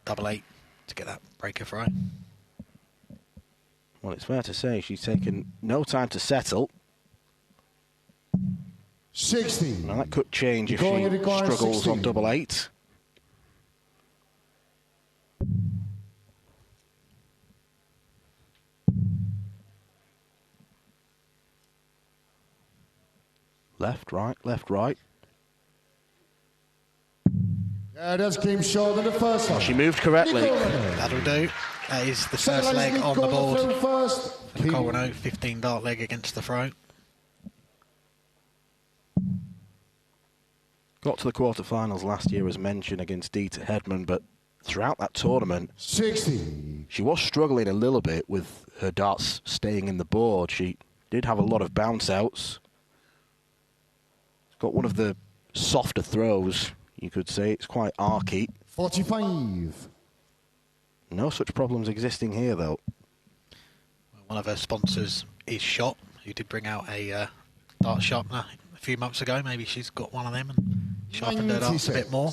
Double 8 to get that breaker throw. Well, it's fair to say she's taken no time to settle. 60. Now, that could change if she struggles 60. on double 8. Left, right, left, right. That's came short in the first one. She moved correctly. That'll do. That is the first leg on the board. For Nicole Regnaud, 15 dart leg against the throw. Got to the quarterfinals last year, as mentioned, against Dieter Hedman, but throughout that tournament, 60. she was struggling a little bit with her darts staying in the board. She did have a lot of bounce outs. Got one of the softer throws, you could say. It's quite archy. 45. No such problems existing here, though. One of her sponsors is Shot, who did bring out a dart sharpener a few months ago. Maybe she's got one of them and sharpened her darts a bit more.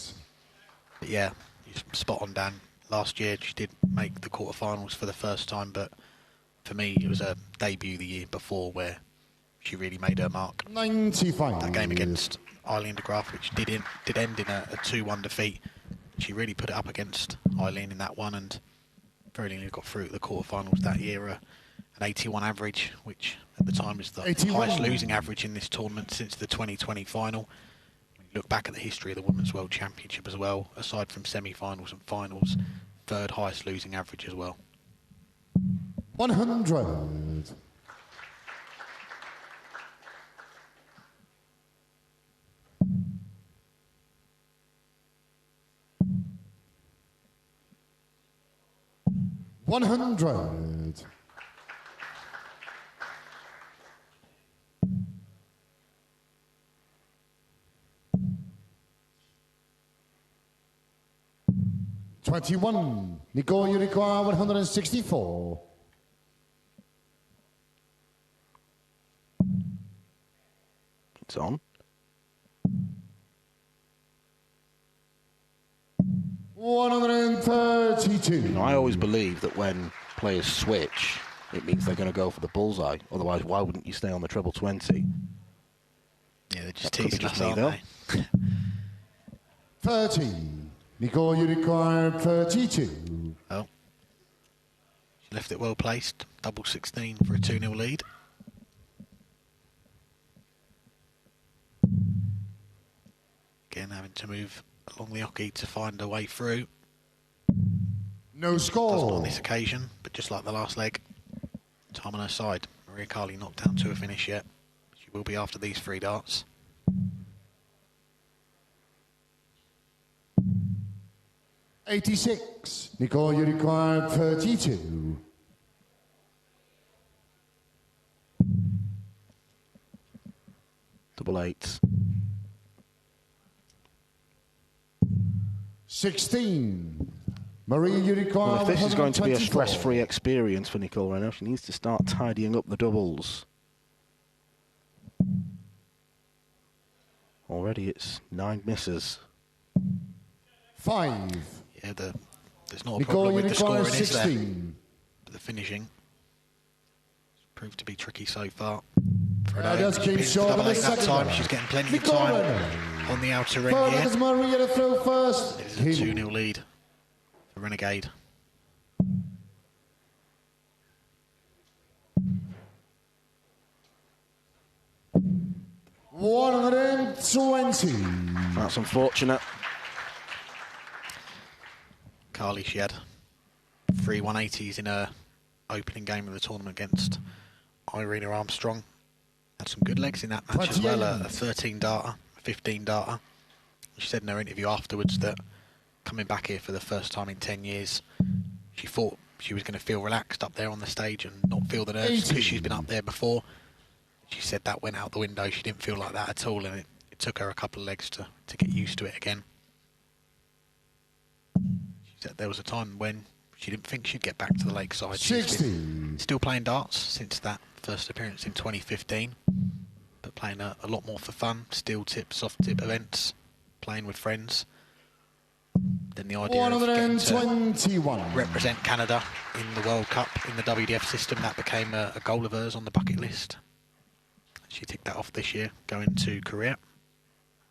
But yeah, you're spot on, Dan. Last year she did make the quarterfinals for the first time, but for me it was her debut the year before where she really made her mark. 95. That game against Eileen de Graaf, which did end in a 2-1 defeat. She really put it up against Eileen in that one, and very nearly got through the quarterfinals that year. An 81 average, which at the time is the 81. highest losing average in this tournament since the 2020 final. When you look back at the history of the Women's World Championship as well, aside from semi-finals and finals, 3rd highest losing average as well. 100. 140. 100. $21. Nicole, you require 164. It's on. 132. Now, I always believe that when players switch, it means they're going to go for the bullseye. Otherwise, why wouldn't you stay on the treble 20? Yeah, they're just That could be teasing us, just me, aren't they? 30. Nicole, you require 32. Oh. She left it well placed. Double 16 for a 2-0 lead. Again, having to move along the hockey to find a way through. No Doesn't score. on this occasion, but just like the last leg, time on her side. Maria Carli not down to a finish yet. She will be after these 3 darts. $86. Nicole, you require 32. Double 8s. 16. Marie, you require Well, if this is going to be a 124. stress-free experience for Nicole Regnaud, she needs to start tidying up the doubles. Already it's 9 misses. 5. Yeah, there's not a Nicole, problem you with the require scoring, is there? 16. But the finishing proved to be tricky so far. Just keep short of the second time. round. She's getting plenty of Nicole time Regnaud. on the outer ring Forward here. is Maria to throw first. It is a 2-0 lead for Renegade. $120. That's unfortunate. Carli, she had 3 180s in her opening game of the tournament against Irina Armstrong. Had some good legs in that match as well, a 13-darter, a 15-darter. She said in her interview afterwards that coming back here for the first time in 10 years, she thought she was going to feel relaxed up there on the stage and not feel the nerves because she's been up there before. She said that went out the window. She didn't feel like that at all, and it took her a couple of legs to get used to it again. She said there was a time when she didn't think she'd get back to the Lakeside. She's been still playing darts since that first appearance in 2015, but playing a lot more for fun, steel tip, soft tip events, playing with friends. Then the idea of getting to represent Canada in the World Cup in the WDF system, that became a goal of hers on the bucket list. She ticked that off this year, going to Korea.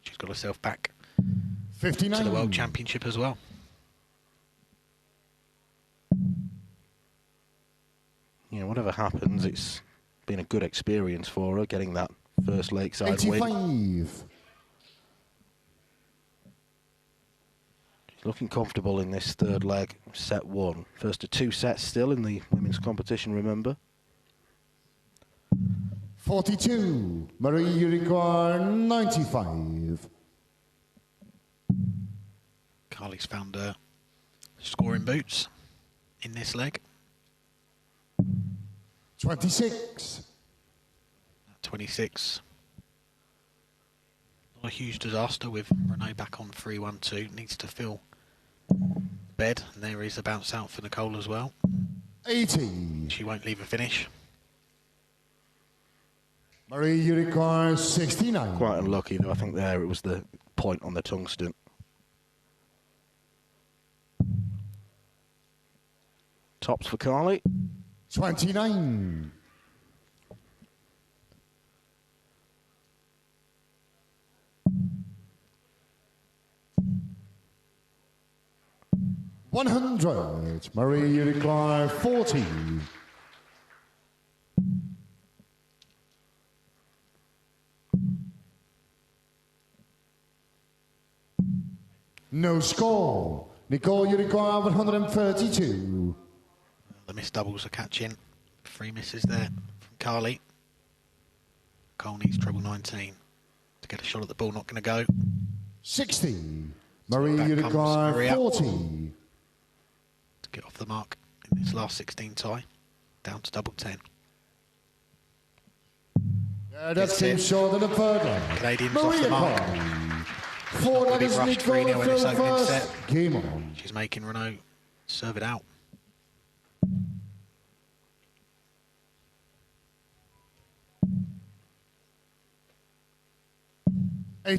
She's got herself back 59. to the World Championship as well. You know, whatever happens, it's been a good experience for her, getting that first Lakeside win. 85. She's looking comfortable in this third leg, set 1. First of 2 sets still in the women's competition, remember? 42. Marie, you require 95. Carli's found her scoring boots in this leg. 26. 26. Not a huge disaster with Regnaud back on 3-1-2. Needs to fill bed, and there is a bounce out for Nicole as well. 80. She won't leave a finish. Marie, you require 69. Quite unlucky, though. I think there it was the point on the tungsten. Tops for Carli. 29. $100. Marie, you require 40. No score. Nicole, you require 132. The missed doubles are catching. 3 misses there from Carli. Cole needs treble 19 to get a shot at the ball. Not going to go. 60. Marie, back you comes require Maria. 40. To get off the mark in this last 16 tie, down to double 10. That's Team Short in the third line. Canadians off the mark. Four Big rush to Regnaud in this opening set. Game on. She's making Regnaud serve it out.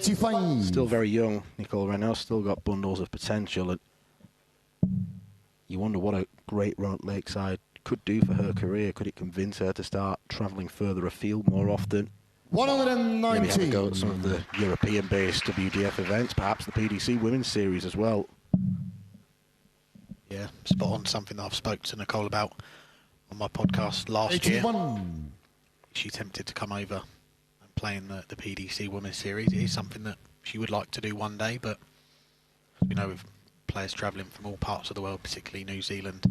Still very young, Nicole Regnaud, still got bundles of potential. And you wonder what a great run at Lakeside could do for her career. Could it convince her to start travelling further afield more often? 119. Maybe have a go at some of the European-based WDF events, perhaps the PDC Women's Series as well. Yeah, spot on, something that I've spoke to Nicole about on my podcast last 81. year. She tempted to come over and play in the PDC Women's Series. It is something that she would like to do one day, but you know, with players travelling from all parts of the world, particularly New Zealand,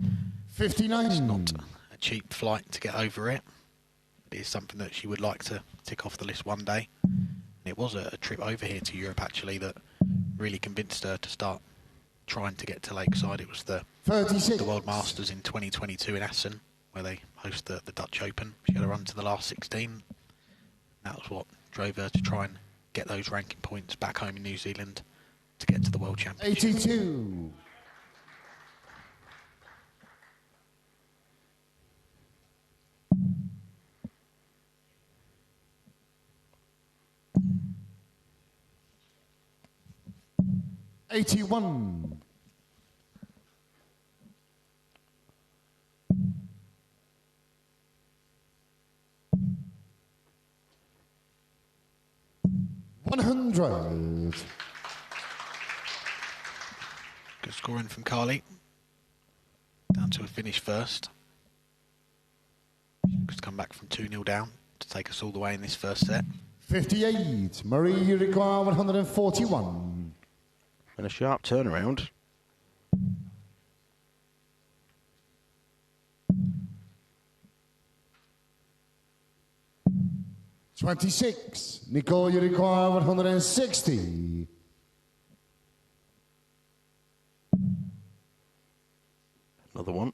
59. It's not a cheap flight to get over it. It is something that she would like to tick off the list one day. And it was a trip over here to Europe, actually, that really convinced her to start trying to get to Lakeside. It was the World Masters in 2022 in Essen, where they host the Dutch Open. She had a run to the last 16. That was what drove her to try and get those ranking points back home in New Zealand to get to the World Championships. 82. '81. $100. Good scoring from Carli. Down to a finish first. She's come back from 2-0 down to take us all the way in this first set. 58. Marie, you require 141. And a sharp turnaround. $26. Nicole, you require 160. Another one.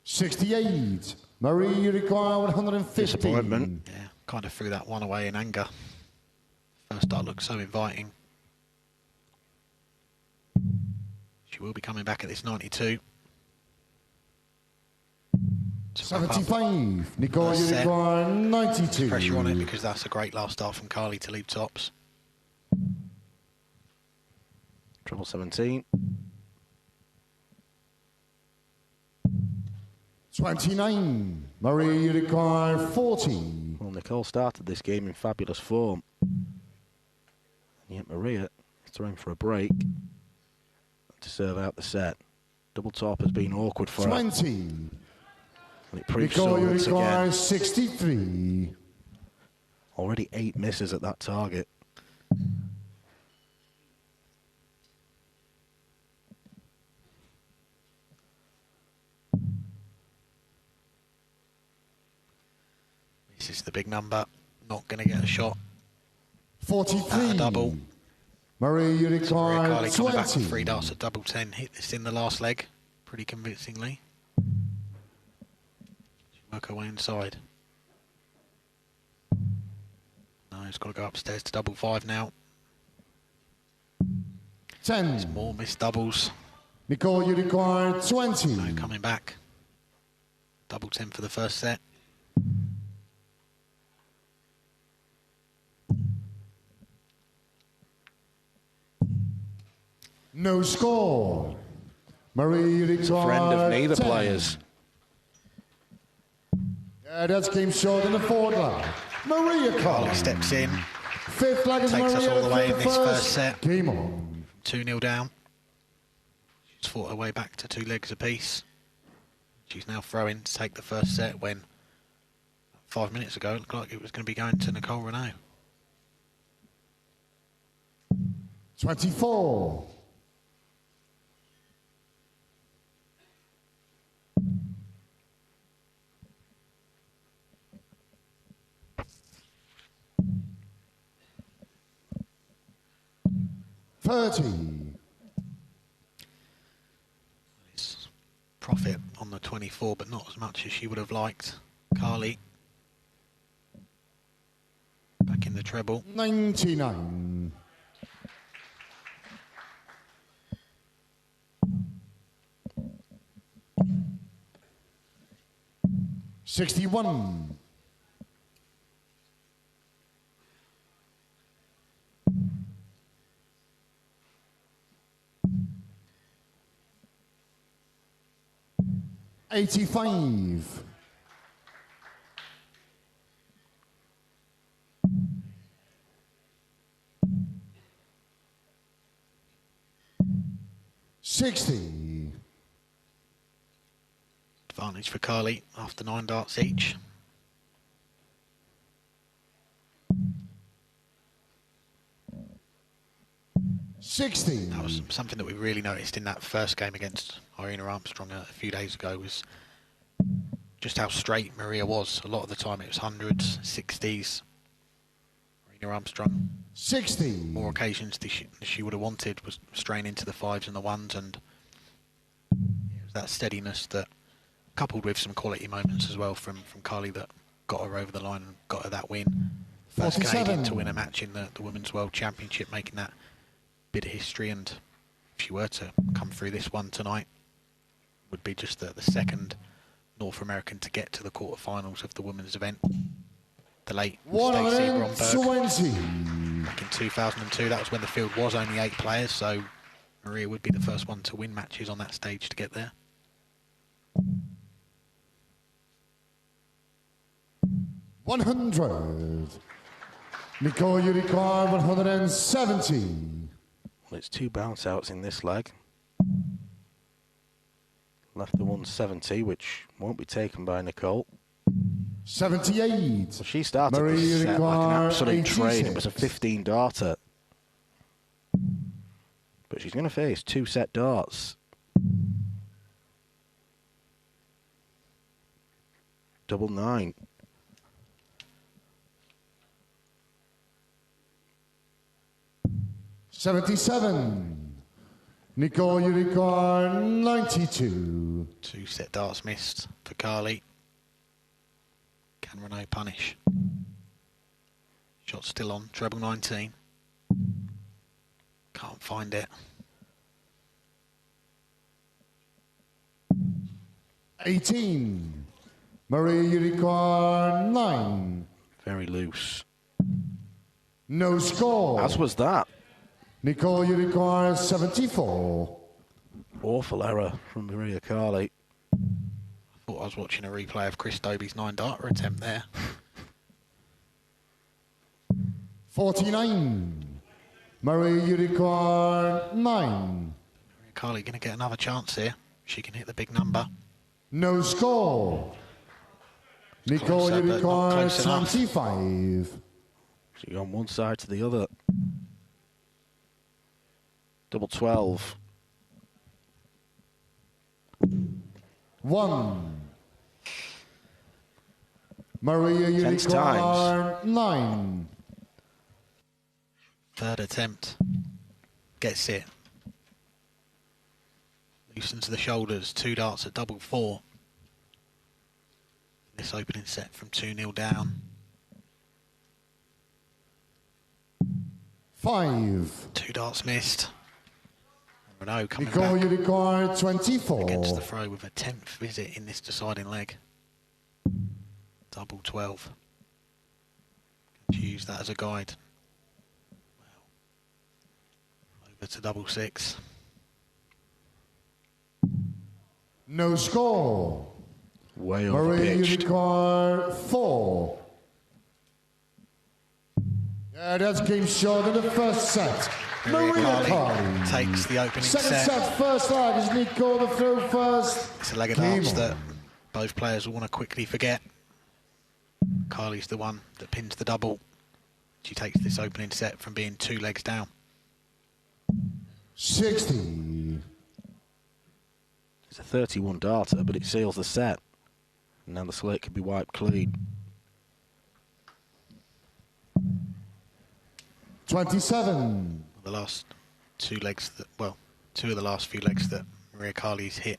68. Marie, you require 150. Disappointment. Yeah, kind of threw that one away in anger. First start looked so inviting. She will be coming back at this 92. 75. Nicole, you require 92. Pressure on it because that's a great last start from Carli to leave tops. Treble 17. 29. Marie, you require 40. Well, Nicole started this game in fabulous form. And yet Maria is throwing for a break to serve out the set. Double top has been awkward for 20. her. And it proves Nicole, so you once require again. 63. Already 8 misses at that target. This is the big number. Not going to get a shot. 43. Double. Marie, you require Carli coming back 20. with 3 darts at double 10. Hit this in the last leg pretty convincingly. She'll work her way inside. No, it's got to go upstairs to double 5 now. 10. There's more missed doubles. Nicole, you require 20. No, coming back. Double 10 for the first set. No score. Marie, you It's a require friend of neither 10. players. That's game short in the fourth line. Maria Carli Carli steps in. Fifth leg is Takes us Maria all the way in for this first set. Game on. 2-0 down. She's fought her way back to 2 legs apiece. She's now throwing to take the first set when 5 minutes ago it looked like it was going to be going to Nicole Regnaud. 24. $30. 24, but not as much as she would have liked. Carli back in the treble. 99. $61. 85. 60. Advantage for Carli after 9 darts each. That was something that we really noticed in that first game against Irina Armstrong a few days ago, was just how straight Maria was. A lot of the time it was hundreds, 60s. Irina Armstrong, 60. More occasions than she would have wanted was straying into the 5s and the 1s, and it was that steadiness that, coupled with some quality moments as well from Carli, that got her over the line and got her that win. First 47. Canadian to win a match in the Women's World Championship, making that bit of history, and if she were to come through this one tonight, would be just the second North American to get to the quarterfinals of the women's event. The late Stacey Bromberg back in 2002. That was when the field was only 8 players, so Maria would be the first one to win matches on that stage to get there. 100. Nicole Unicor, 170. Well, it's 2 bounce outs in this leg. Left the 170, which won't be taken by Nicole. 78. Well, she started Maria the set like an Unicor, absolute 86. train. It was a 15 darter. But she's going to face 2 set darts. Double 9. $77. Nicole Unicor, 92. 2 set darts missed for Carli. Can Regnaud punish? Shot still on, treble 19. Can't find it. 18. Maria Unicor, 9. Very loose. No score. As was that. Nicole Unicor, 74. Awful error from Maria Carli. I thought I was watching a replay of Chris Dobie's 9 darter attempt there. 49. Maria Unicor, 9. Maria Carli going to get another chance here. She can hit the big number. No score. Nicole Closer, but not Unicor, close enough. 25. She on one side to the other. Double 12. 1. Maria Tense Unicor, 9. Third attempt. Gets it. Loosens the shoulders. 2 darts at double 4. This opening set from 2-0 down. 5. 2 darts missed. Regnaud coming Nicole back Unicor, 24. against the throw with a 10th visit in this deciding leg. Double 12. Can you use that as a guide? Well, over to double 6. No score. Way Maria overpitched. Unicor, 4. Yeah, that came short in the first set. Maria Carli takes the opening second set. set, first leg is Nicole the throw first. It's a leg of Game darts on. that both players will want to quickly forget. Carli's the one that pins the double. She takes this opening set from being 2 legs down. 60. It's a 31 darter, but it seals the set. And now the slate can be wiped clean. 27. The last 2 legs that, well, 2 of the last few legs that Maria Carli's hit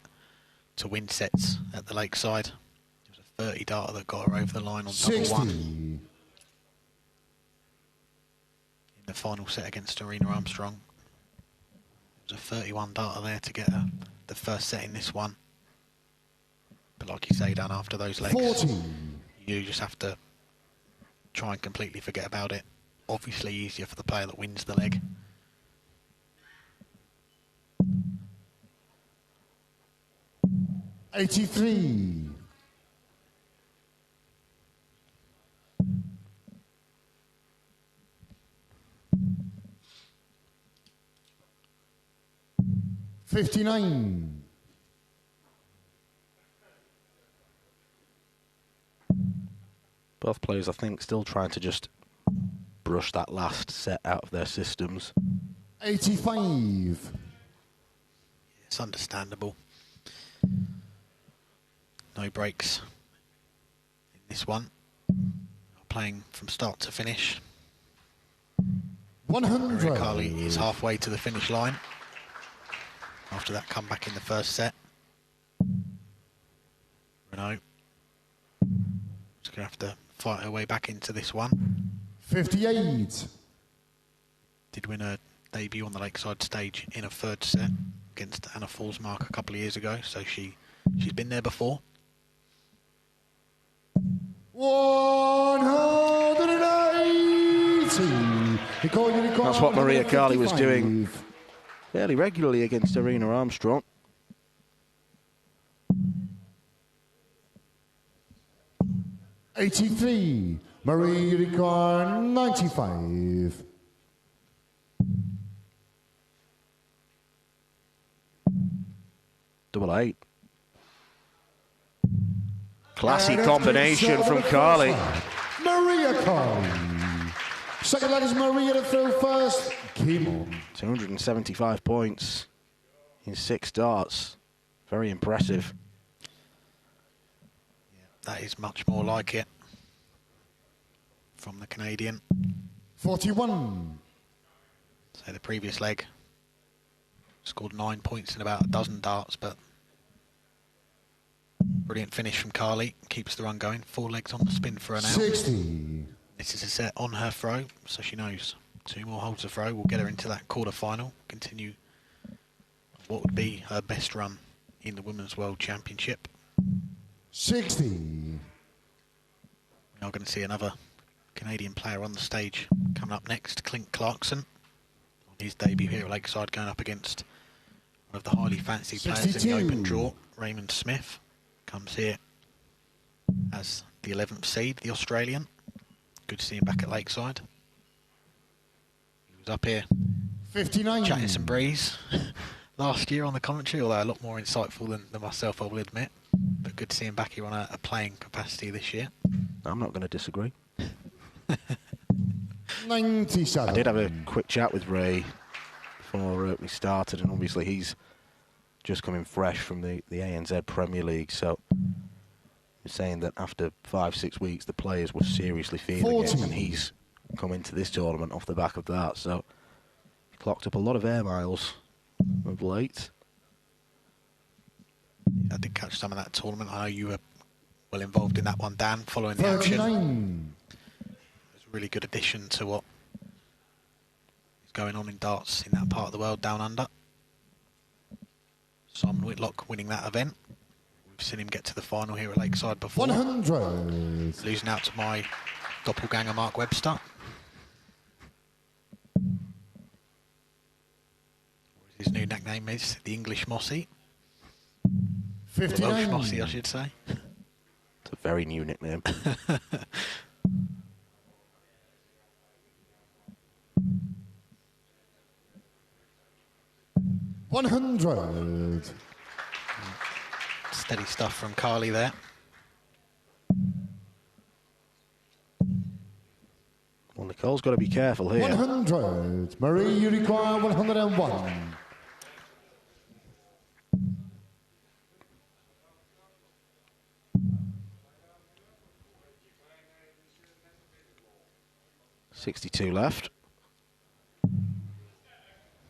to win sets at the Lakeside. It was a 30 darter that got her over the line on double 60. one. In the final set against Arena Armstrong. It was a 31 darter there to get her the first set in this one. But like you say, Dan, after those legs, 40. you just have to try and completely forget about it. Obviously easier for the player that wins the leg. $83. $59. Both players, I think, still trying to just brush that last set out of their systems. 85. It's understandable. No breaks in this one. Playing from start to finish. 100. Carli is halfway to the finish line after that comeback in the first set. Regnaud is going to have to fight her way back into this one. 58. Did win a debut on the Lakeside stage in a third set against Anna Forsmark a couple of years ago, so she's been there before. 180. That's what Maria Carli was doing fairly regularly against Arena Armstrong. $83. Marie Ricard, 95. Double 8. Classy combination from Carli. Maria Carli. Second leg is Maria to throw first. Game on. 275 points in 6 darts. Very impressive. That is much more like it from the Canadian. 41. So the previous leg scored 9 points in about a dozen darts, but brilliant finish from Carli. Keeps the run going. 4 legs on the spin for her now. 60. This is a set on her throw, so she knows 2 more holds of throw will get her into that quarter-final. Continue what would be her best run in the Women's World Championship. 60. We are going to see another Canadian player on the stage coming up next, Clarkson, on his debut here at Lakeside, going up against one of the highly fancied players in the open draw, Raymond Smith. Comes here as the 11th seed, the Australian. Good to see him back at Lakeside. He was up here 59. chatting some breeze last year on the commentary, although a lot more insightful than myself, I will admit. But good to see him back here on a playing capacity this year. I'm not going to disagree. 97. I did have a quick chat with Ray before we started, and obviously he's just coming fresh from the ANZ Premier League, so he's saying that after 5-6 weeks the players were seriously feeling it, and he's come into this tournament off the back of that, so he clocked up a lot of air miles of late. I did catch some of that tournament. I know you were well involved in that one, Dan, following the action. 39. It's a really good addition to what is going on in darts in that part of the world down under. Simon Whitlock winning that event. We've seen him get to the final here at Lakeside before. 100. Losing out to my doppelganger Mark Webster. His new nickname is the English Mossy. 59. Welsh Mossy, I should say. It's a very new nickname. 100. Steady stuff from Carli there. Well, Nicole's got to be careful here. 100. Marie, you require 101. $62 left.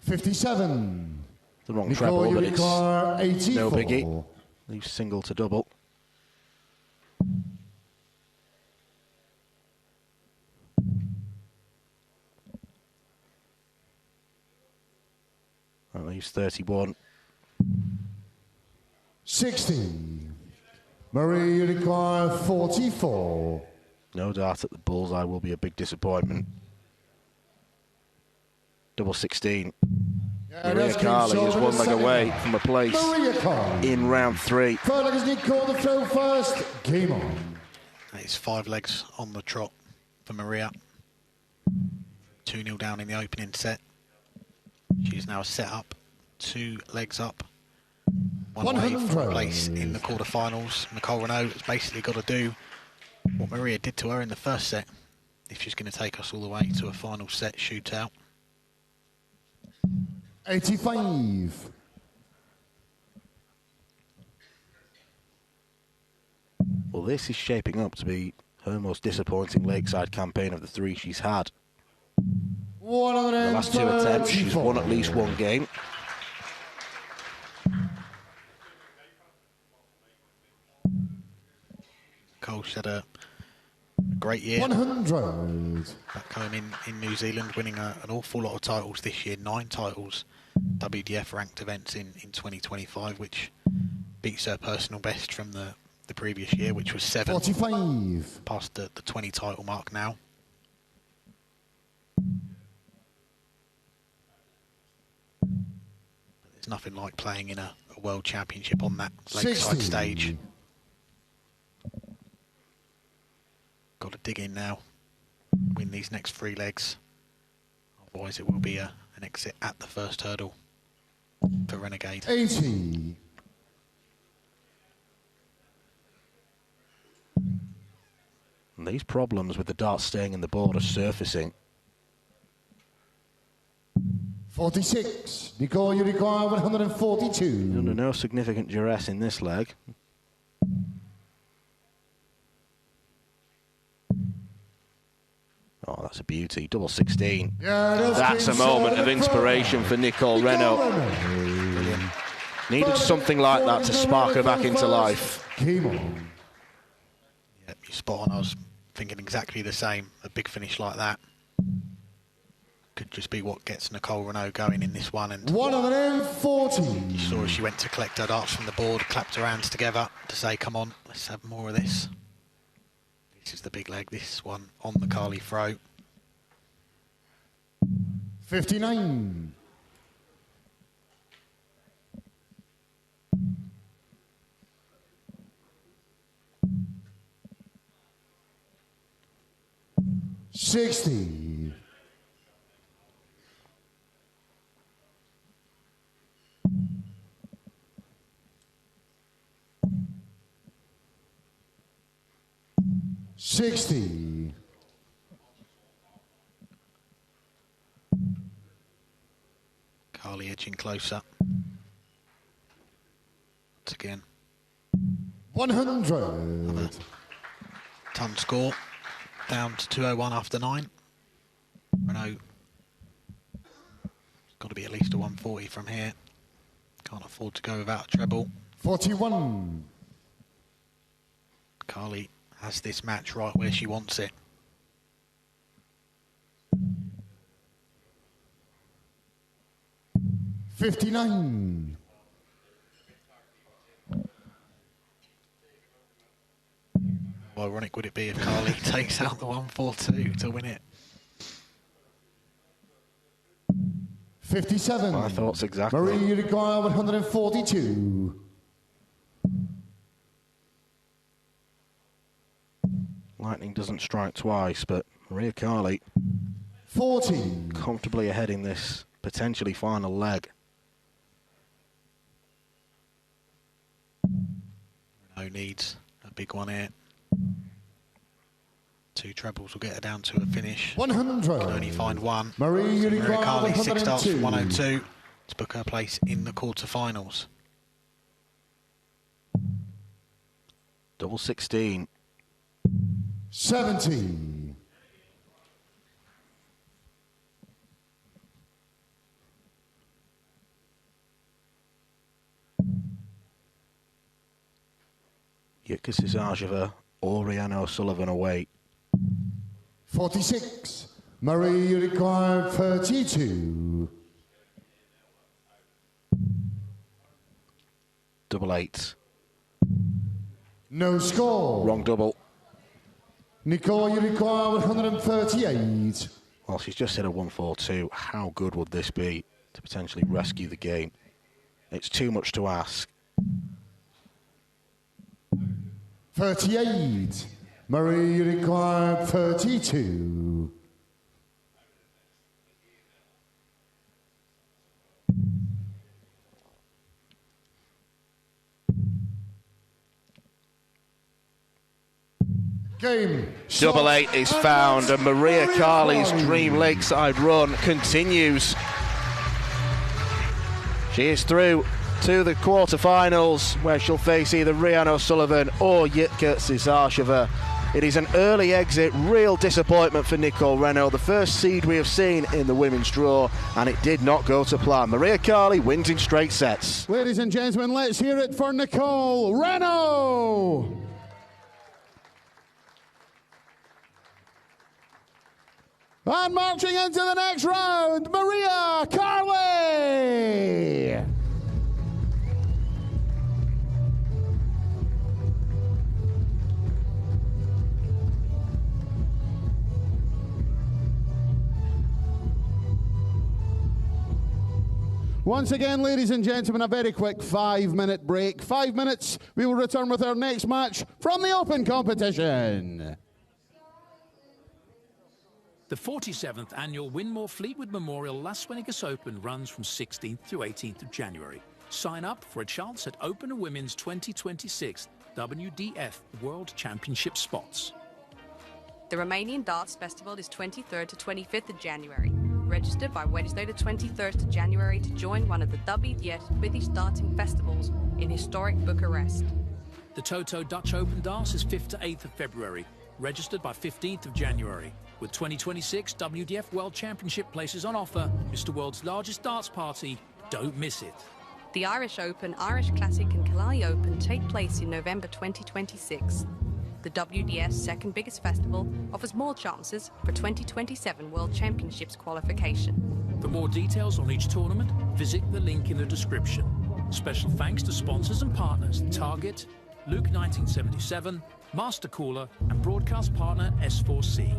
57. The wrong Nicole, treble, you but it's require 84. no biggie. Leaves single to double. That leaves 31. 60. Marie, you require 44. No doubt that the bullseye will be a big disappointment. Double 16. Maria Carli is one leg away from a place in round 3. Third leg is Nick called the throw first. Game on. It's 5 legs on the trot for Maria. 2-0 down in the opening set. She's now set up 2 legs up. One away from place in the quarterfinals. Nicole Regnaud has basically got to do what Maria did to her in the first set if she's going to take us all the way to a final set shootout. 85. Well, this is shaping up to be her most disappointing Lakeside campaign of the 3 she's had. The last 2 attempts, she's won at least 1 game. Cole's had a great year. 100. Back home in New Zealand, winning an awful lot of titles this year. 9 titles, WDF ranked events in 2025, which beats her personal best from the previous year, which was 7. 45. Past the 20 title mark now. There's nothing like playing in a world championship on that Lakeside 60. stage. Got to dig in now, win these next 3 legs. Otherwise it will be an exit at the first hurdle for Renegade. 80. And these problems with the darts staying in the board are surfacing. 46. Nicole, you require 142. Under no significant duress in this leg. Oh, that's a beauty. Double 16. That's a moment of inspiration for Nicole Regnaud. Needed something like that to spark her back into life. Game on. Yep, you're spot on. I was thinking exactly the same. A big finish like that could just be what gets Nicole Regnaud going in this one. And 140. you saw as she went to collect her darts from the board, clapped her hands together to say, come on, let's have more of this. This is the big leg, this one on the Carli throw. 59. $60. $60. Carli edging closer. Once again. 100. Ton score. Down to 201 after 9. Regnaud got to be at least a 140 from here. Can't afford to go without a treble. 41. Carli has this match right where she wants it. $59. How ironic would it be if Carli takes out the 142 to win it? 57. My thoughts exactly. Marie, you require 142. Lightning doesn't strike twice, but Maria Carli 14. comfortably ahead in this potentially final leg. No needs a big one here. 2 trebles will get her down to a finish. 100. Can only find 1. Marie, you Maria require Carli 6 darts from 102. 102 to book her place in the quarterfinals. Double 16. 70. Jitka Zizajeva or Rhiannon O'Sullivan away. 46. Marie, you require 32. Double 8. No score. Wrong double. Nicole, you require 138. Well, she's just hit a 142. How good would this be to potentially rescue the game? It's too much to ask. 38. Marie, you require 32. Game. Double 8 is found, and Maria Carli's dream lakeside run continues. She is through to the quarterfinals, where she'll face either Rhiannon O'Sullivan or Jitka Zizajeva. It is an early exit, real disappointment for Nicole Regnaud, the first seed we have seen in the women's draw, and it did not go to plan. Maria Carli wins in straight sets. Ladies and gentlemen, let's hear it for Nicole Regnaud. And marching into the next round, Maria Carli. Once again, ladies and gentlemen, a very quick 5-minute break. 5 minutes, we will return with our next match from the Open competition. The 47th annual Winmore Fleetwood Memorial Las Vegas Open runs from 16th to 18th of January. Sign up for a chance at Open and Women's 2026 WDF World Championship spots. The Romanian Darts Festival is 23rd to 25th of January. Register by Wednesday the 23rd of January to join one of the WDF British Darting Festivals in historic Bucharest. The Toto Dutch Open Darts is 5th to 8th of February. Registered by 15th of January. With 2026 WDF World Championship places on offer, Mr. World's largest darts party. Don't miss it. The Irish Open, Irish Classic and Carli Open take place in November 2026. The WDF's second biggest festival offers more chances for 2027 World Championships qualification. For more details on each tournament, visit the link in the description. Special thanks to sponsors and partners Target, Luke 1977, Master Cooler and broadcast partner S4C.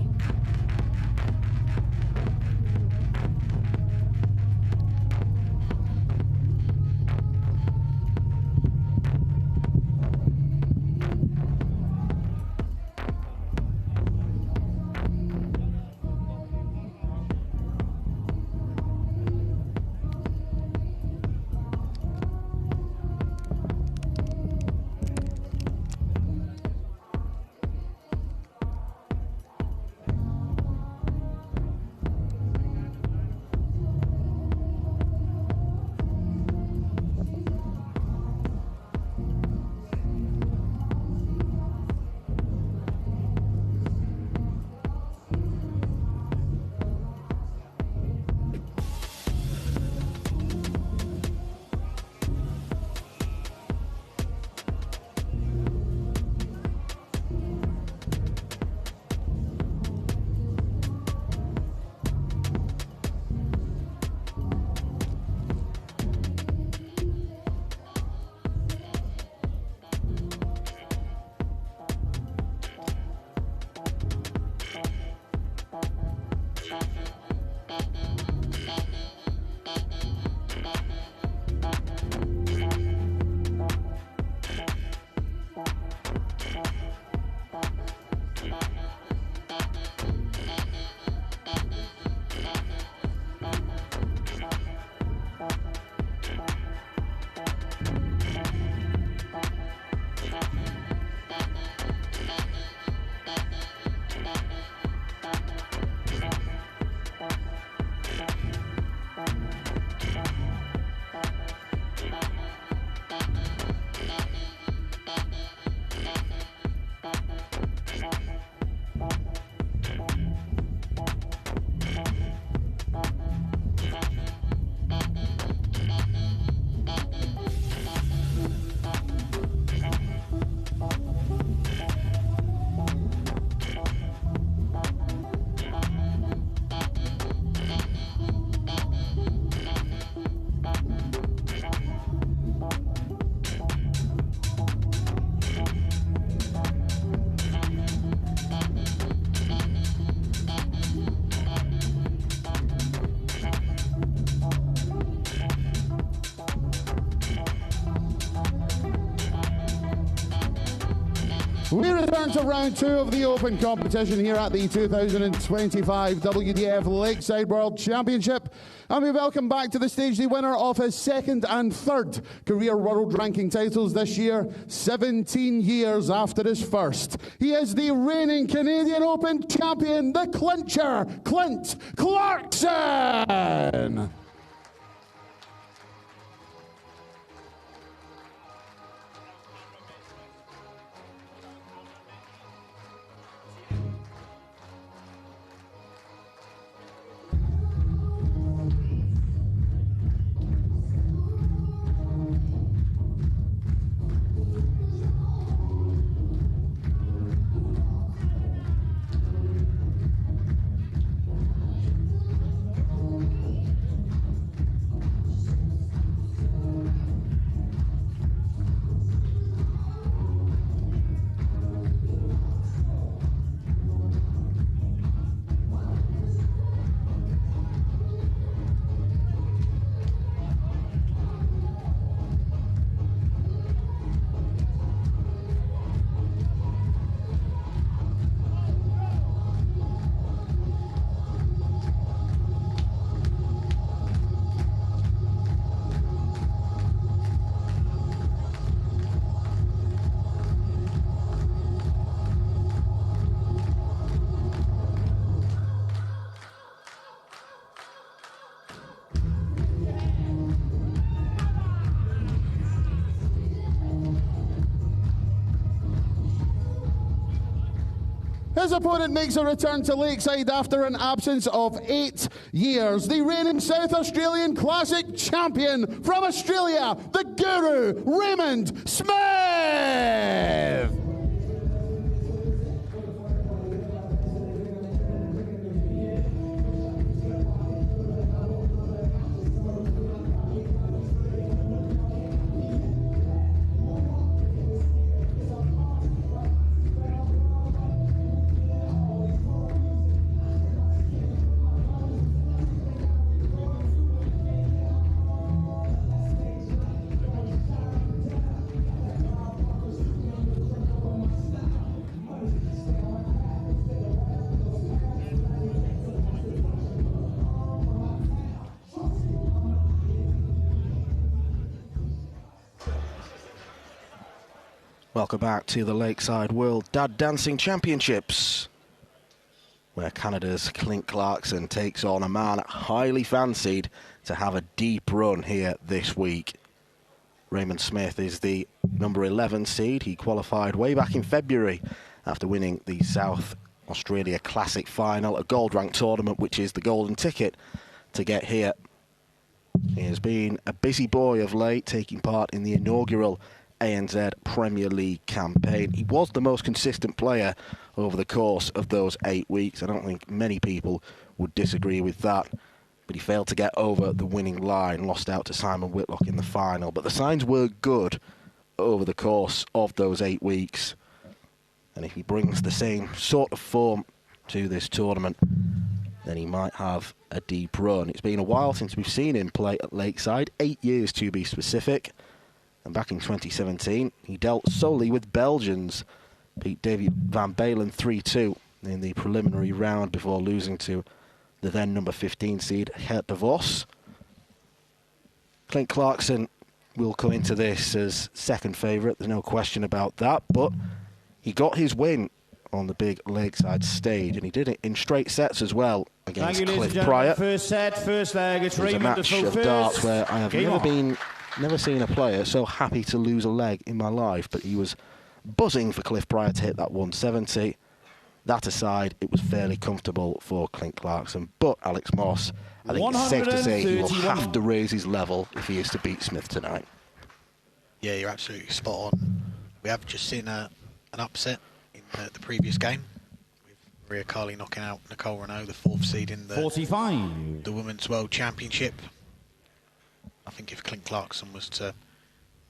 We return to round 2 of the Open competition here at the 2025 WDF Lakeside World Championship. And we welcome back to the stage the winner of his 2nd and 3rd career world ranking titles this year, 17 years after his first. He is the reigning Canadian Open champion, the clincher, Clint Clarkson. His opponent makes a return to Lakeside after an absence of 8 years. The reigning South Australian Classic champion from Australia, the Guru, Raymond Smith. Welcome back to the Lakeside World Dad Dancing Championships, where Canada's Clint Clarkson takes on a man highly fancied to have a deep run here this week. Raymond Smith is the number 11 seed. He qualified way back in February after winning the South Australia Classic Final, a gold rank tournament, which is the golden ticket to get here. He has been a busy boy of late, taking part in the inaugural ANZ Premier League campaign. He was the most consistent player over the course of those 8 weeks. I don't think many people would disagree with that. But he failed to get over the winning line, lost out to Simon Whitlock in the final. But the signs were good over the course of those 8 weeks. And if he brings the same sort of form to this tournament, then he might have a deep run. It's been a while since we've seen him play at Lakeside, 8 years to be specific. And back in 2017, he dealt solely with Belgians, beat David Van Balen 3-2 in the preliminary round before losing to the then number 15 seed, Geert de Vos. Clint Clarkson will come into this as second favourite, there's no question about that, but he got his win on the big Lakeside stage, and he did it in straight sets as well against Cliff Pryor. First set, first leg, it's It was a Raymond match of darts where I have never seen a player so happy to lose a leg in my life, but he was buzzing for Cliff Pryor to hit that 170. That aside, it was fairly comfortable for Clint Clarkson, but Alex Moss, I think it's safe to say he will have to raise his level if he is to beat Smith tonight. Yeah, you're absolutely spot on. We have just seen an upset in the previous game, with Maria Carli knocking out Nicole Regnaud, the 4th seed in the 45. The Women's World Championship. I think if Clint Clarkson was to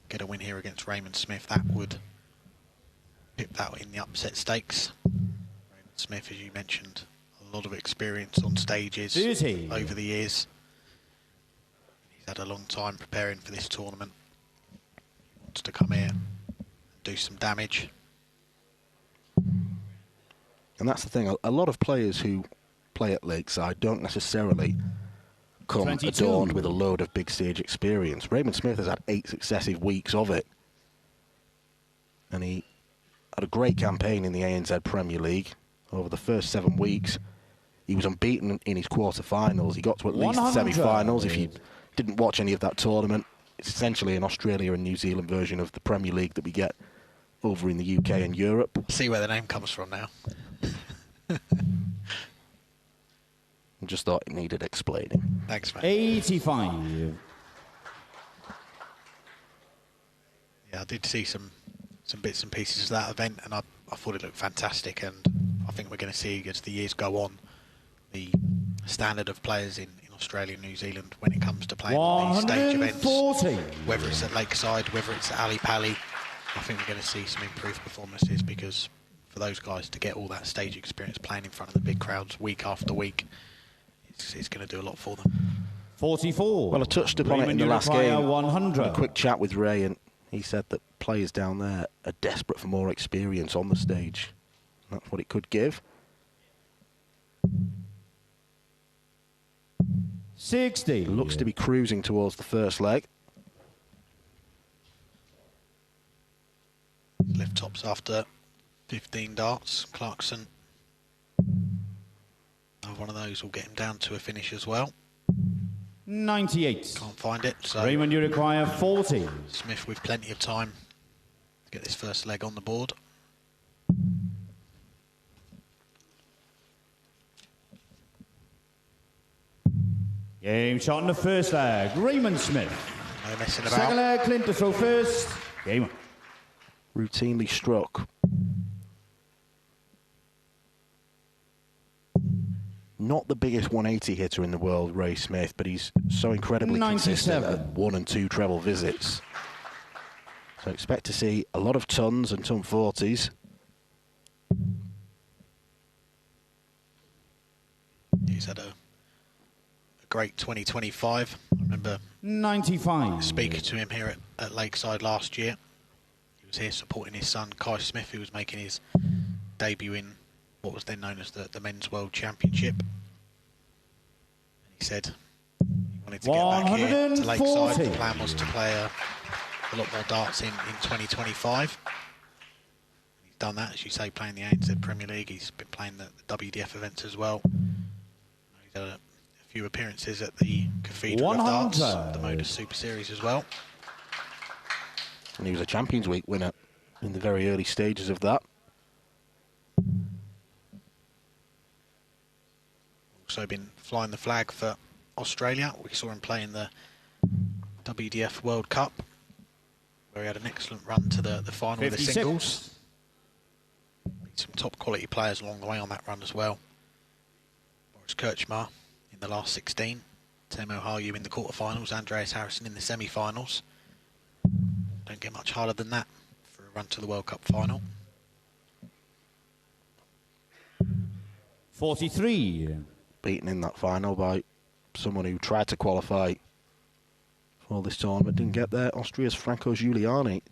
get a win here against Raymond Smith, that would pip that in the upset stakes. Raymond Smith, as you mentioned, a lot of experience on stages over the years. He's had a long time preparing for this tournament. He wants to come here and do some damage. And that's the thing. A lot of players who play at Lakeside don't necessarily come 22. adorned with a load of big stage experience. Raymond Smith has had 8 successive weeks of it. And he had a great campaign in the ANZ Premier League. Over the first 7 weeks, he was unbeaten in his quarter-finals. He got to at least the semi-finals. If you didn't watch any of that tournament, it's essentially an Australia and New Zealand version of the Premier League that we get over in the UK and Europe. See where the name comes from now. I just thought it needed explaining. Thanks, mate. 85. Yeah, I did see some bits and pieces of that event, and I thought it looked fantastic, and I think we're going to see, as the years go on, the standard of players in Australia and New Zealand when it comes to playing these stage events, whether it's at Lakeside, whether it's at Ali Pali, I think we're going to see some improved performances, because for those guys to get all that stage experience playing in front of the big crowds week after week, it's going to do a lot for them. 44. Well, I touched upon it in the last game. 100. Had a quick chat with Ray, and he said that players down there are desperate for more experience on the stage. That's what it could give. 60. It looks to be cruising towards the first leg. Left tops after 15 darts. Clarkson, one of those will get him down to a finish as well. 98. Can't find it. So Raymond, you require 40. Smith with plenty of time to get this first leg on the board. Game shot in the first leg. Raymond Smith. No messing about. Second leg, Clint to throw first. Game on. Routinely struck. Not the biggest 180 hitter in the world, Ray Smith, but he's so incredibly 97. consistent at 1 and 2 treble visits. So expect to see a lot of tons and ton 40s. He's had a great 2025. I remember 95. speaking to him here at Lakeside last year. He was here supporting his son, Kai Smith, who was making his debut in what was then known as the Men's World Championship. And he said he wanted to get back here to Lakeside. The plan was to play a lot more darts in 2025. He's done that, as you say, playing the ANZ Premier League. He's been playing the WDF events as well. He's had a few appearances at the Cathedral of Darts, the Modus Super Series as well. And he was a Champions Week winner in the very early stages of that. Also been flying the flag for Australia. We saw him play in the WDF World Cup, where he had an excellent run to the final 56. Of the singles. Beat some top quality players along the way on that run as well. Boris Kirchmar in the last 16, Temo Harju in the quarterfinals, Andreas Harrison in the semi-finals. Don't get much harder than that for a run to the World Cup final. 43. Beaten in that final by someone who tried to qualify for this tournament, didn't get there. Austria's Franco Giuliani.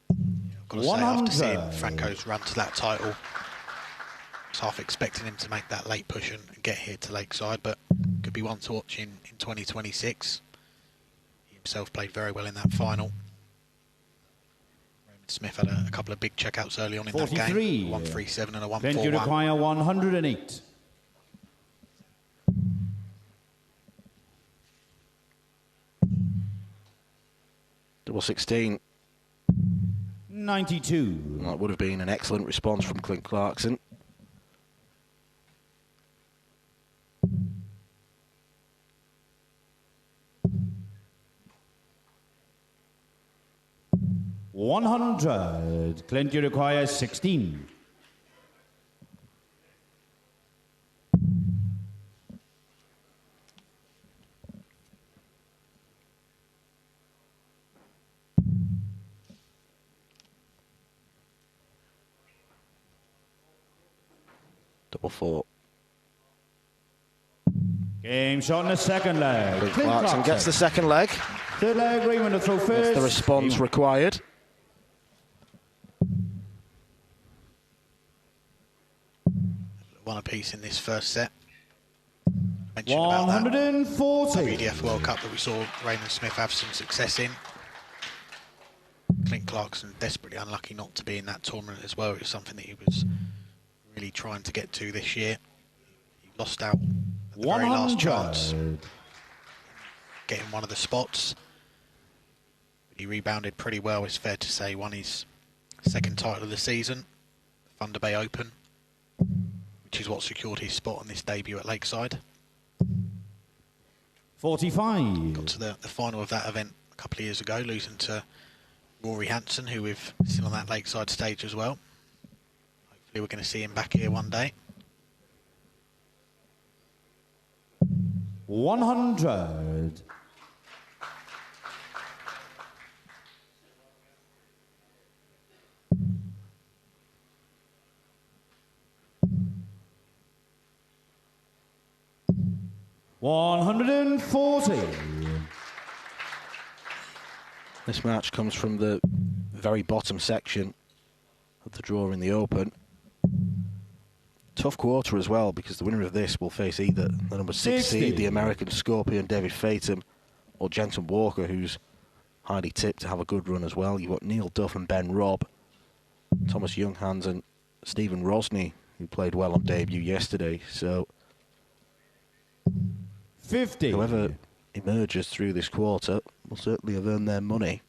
I've got to say, after seeing Franco's run to that title, I was half expecting him to make that late push and get here to Lakeside, but could be one to watch in 2026. He himself played very well in that final. Raymond Smith had a couple of big checkouts early on in 43. That game. 137 and a 141. Then you require 108. Double 16. 92. That would have been an excellent response from Clint Clarkson. $100. Clint, you require 16. Double 4. Game shot in the second leg. Clint Clarkson gets the second leg. Third leg, Raymond to throw first. That's the response required. one apiece in this first set. 140. WDF World Cup that we saw Raymond Smith have some success in. Clint Clarkson desperately unlucky not to be in that tournament as well. It was something that he was really trying to get to this year. He lost out at the very last chance, getting one of the spots. But he rebounded pretty well, it's fair to say. Won his second title of the season, Thunder Bay Open, which is what secured his spot on this debut at Lakeside. 45. Got to the final of that event a couple of years ago, losing to Rory Hansen, who we've seen on that Lakeside stage as well. Hopefully we're going to see him back here one day. 100. $140. This match comes from the very bottom section of the draw in the Open. Tough quarter as well, because the winner of this will face either the number 6 seed, the American Scorpion David Fatum, or Jensen Walker, who's highly tipped to have a good run as well. You've got Neil Duff and Ben Robb, Thomas Younghans and Stephen Rosny, who played well on debut yesterday. So 50. Whoever emerges through this quarter will certainly have earned their money.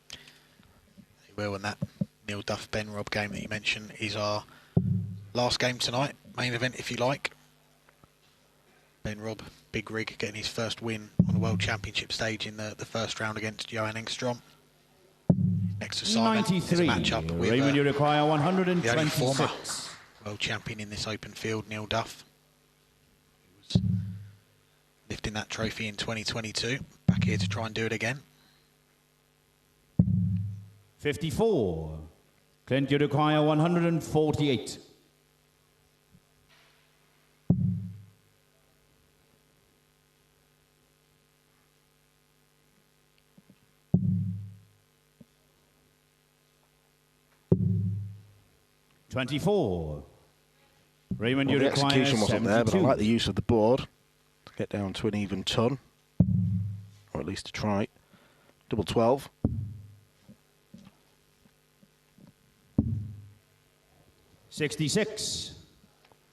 They will, and that Neil Duff Ben Robb game that you mentioned is our last game tonight, main event if you like. Ben Robb, big rig, getting his first win on the World Championship stage in the first round against Johan Engstrom. Next assignment 93. is a matchup with Raymond, you require the only 126. former world champion in this open field, Neil Duff, who was lifting that trophy in 2022. Back here to try and do it again. 54. Clint, you require 148. $24. Raymond, Well, you the require execution wasn't there, but I 72. like the use of the board to get down to an even ton, or at least to try. Double 12. $66.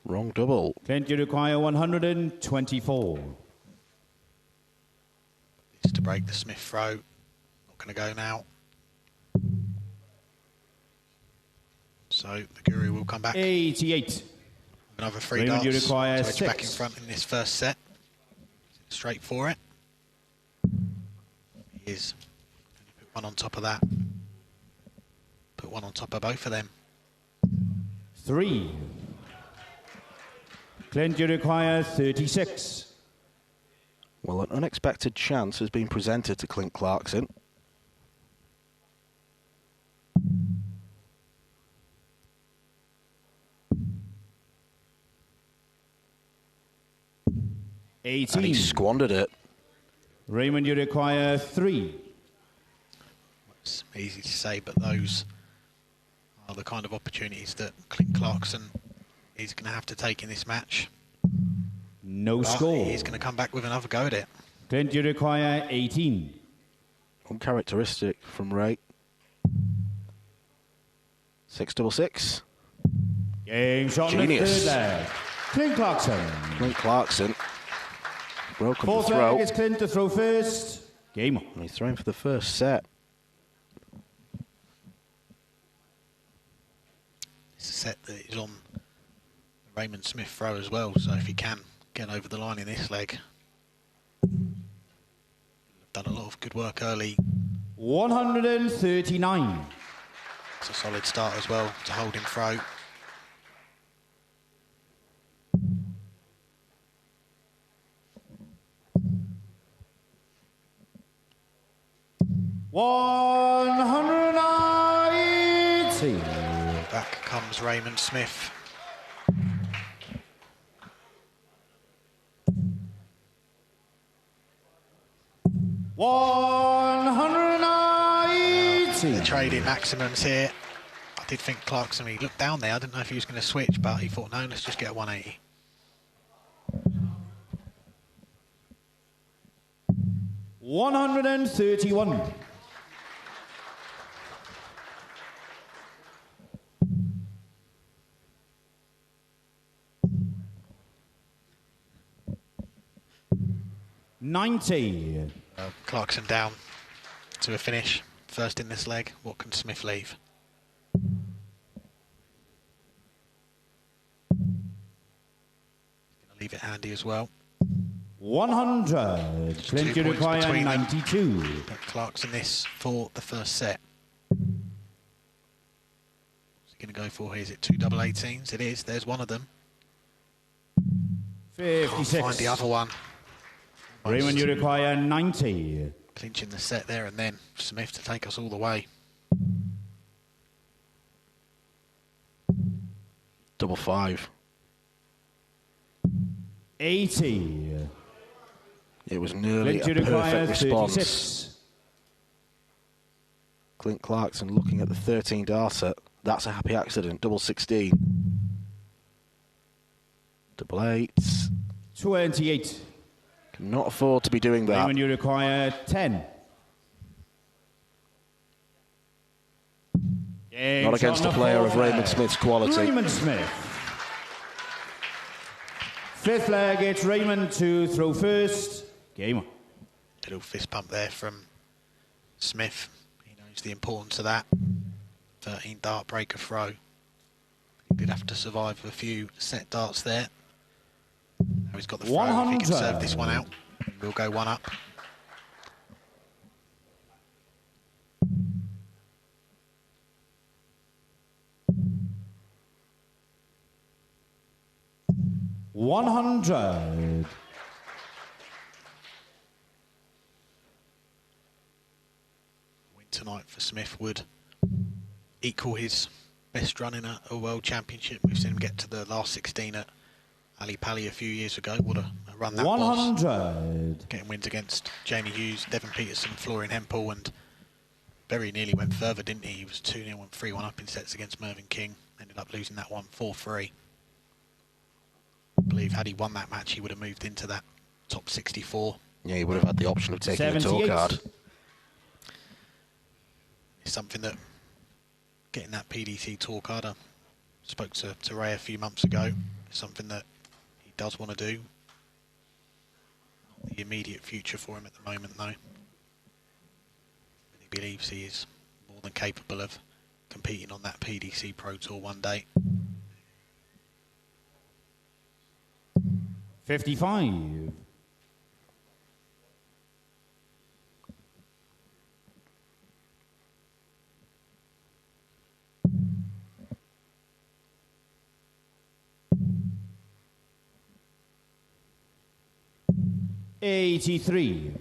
Wrong double. Clint, you require 124. It's to break the Smith throw. Not going to go now. So the Guru will come back. 88. Another 3 Raymond, you darts to require edge back in 6. front in this first set. Straight for it. He is going to put one on top of that. Put one on top of both of them. 3. Clint, you require 36. Well, an unexpected chance has been presented to Clint Clarkson. And 18. he squandered it. Raymond, you require 3. It's easy to say, but those are the kind of opportunities that Clint Clarkson is going to have to take in this match. No But score. he's going to come back with another go at it. Clint, you require 18. Uncharacteristic from Ray. 666. Game shot in the Genius. third leg. Clint Clarkson. Clint Clarkson. Broken the Fourth throw. leg is Clint to throw first. Game on. And he's throwing for the first set. It's a set that is on the Raymond Smith throw as well, so if he can get over the line in this leg. Done a lot of good work early. 139. It's a solid start as well to hold him throw. Back comes Raymond Smith. The trading maximums here. I did think Clarkson, he looked down there, I didn't know if he was going to switch, but he thought, no, let's just get a 180. $131. $90. Clarkson down to a finish. First in this leg. What can Smith leave? Leave it handy as well. 100. Clint, you require 92. But Clarkson this for the first set. What's he going to go for here? Is it 2 double 18s? It is. There's one of them. 56. Can't find the other one. Raymond, you require 90. Clinching the set there, and then Smith to take us all the way. Double 5. 80. It was nearly Clint, a you require perfect response. 36. Clint Clarkson looking at the 13 darter. That's a happy accident. Double 16. Double 8s. 28. Cannot afford to be doing that. Raymond, you require 10. Not against a player of Raymond Smith's quality. Raymond Smith. Fifth leg, it's Raymond to throw first. Game on. Little fist pump there from Smith. He knows the importance of that. 13 dart breaker throw. He did have to survive a few set darts there. Now he's got the throw. If he can serve this one out, we'll go one up. $100. Win tonight for Smith would equal his best run in a World Championship. We've seen him get to the last 16 at Ali Pali a few years ago. What a run that 100. was. Getting wins against Jamie Hughes, Devon Peterson, Florian Hempel, and very nearly went further, didn't he? He was 2-0, went 3-1 up in sets against Mervyn King. Ended up losing that one 4-3. I believe had he won that match, he would have moved into that top 64. Yeah, he would have had the option of taking a tour card. It's something that, getting that PDC tour card, I spoke to Ray a few months ago, it's something that he does want to do. Not the immediate future for him at the moment, though. But he believes he is more than capable of competing on that PDC Pro Tour one day. 55. $83.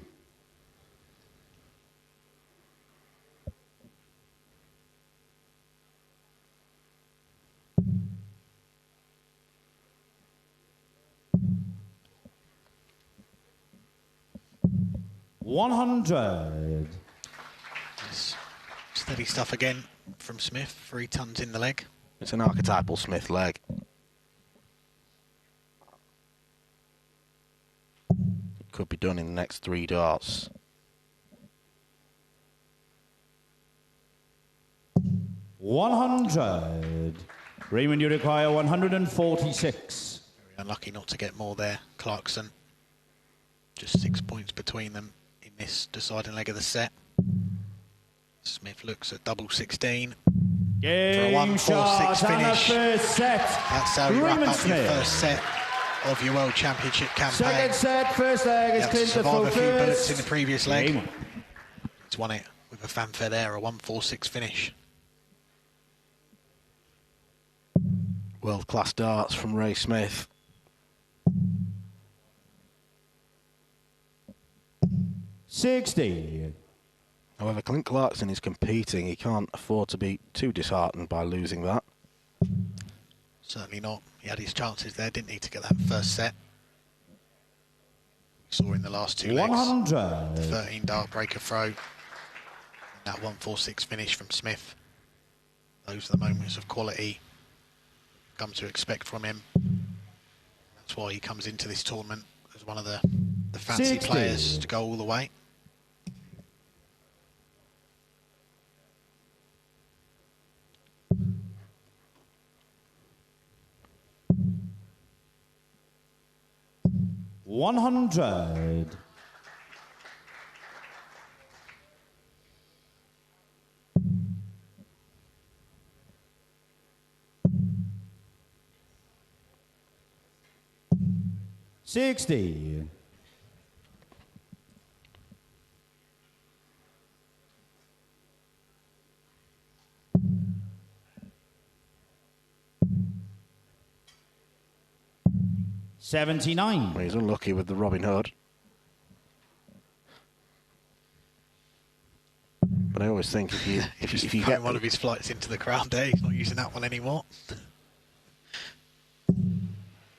$100. Steady stuff again from Smith. 3 tons in the leg. It's an archetypal Smith leg. It could be done in the next 3 darts. $100. Raymond, you require 146. Very unlucky not to get more there. Clarkson. Just 6 points between them in this deciding leg of the set. Smith looks at double 16. Game for a 1-4-6 finish. First set. That's how you wrap up your first set of your World Championship campaign. Second set, first leg is Clint to survive a few first. bullets in the previous leg. Game. He's won it with a fanfare there, a 1-4-6 finish. World-class darts from Ray Smith. $60. However, Clint Clarkson is competing. He can't afford to be too disheartened by losing that. Certainly not. He had his chances there, didn't he, to get that first set. We saw in the last 2 legs. 100. The 13 dart breaker throw. And that 1-4-6 finish from Smith. Those are the moments of quality come to expect from him. That's why he comes into this tournament as one of the fancy players to go all the way. $100. $60. $79. Well, he's unlucky with the Robin Hood. But I always think if you get one of his flights into the crowd there, he's not using that one anymore.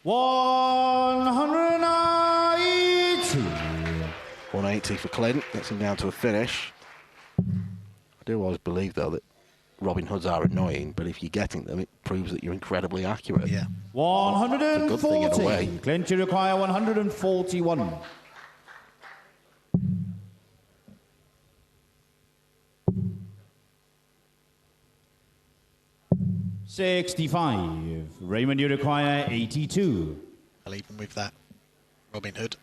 180. 180 for Clint, gets him down to a finish. I do always believe, though, that Robin Hoods are annoying, but if you're getting them, it proves that you're incredibly accurate. Yeah. 140. It's a good thing in a way. Clint, you require 141. $65. Raymond, you require 82. Well, even with that Robin Hood,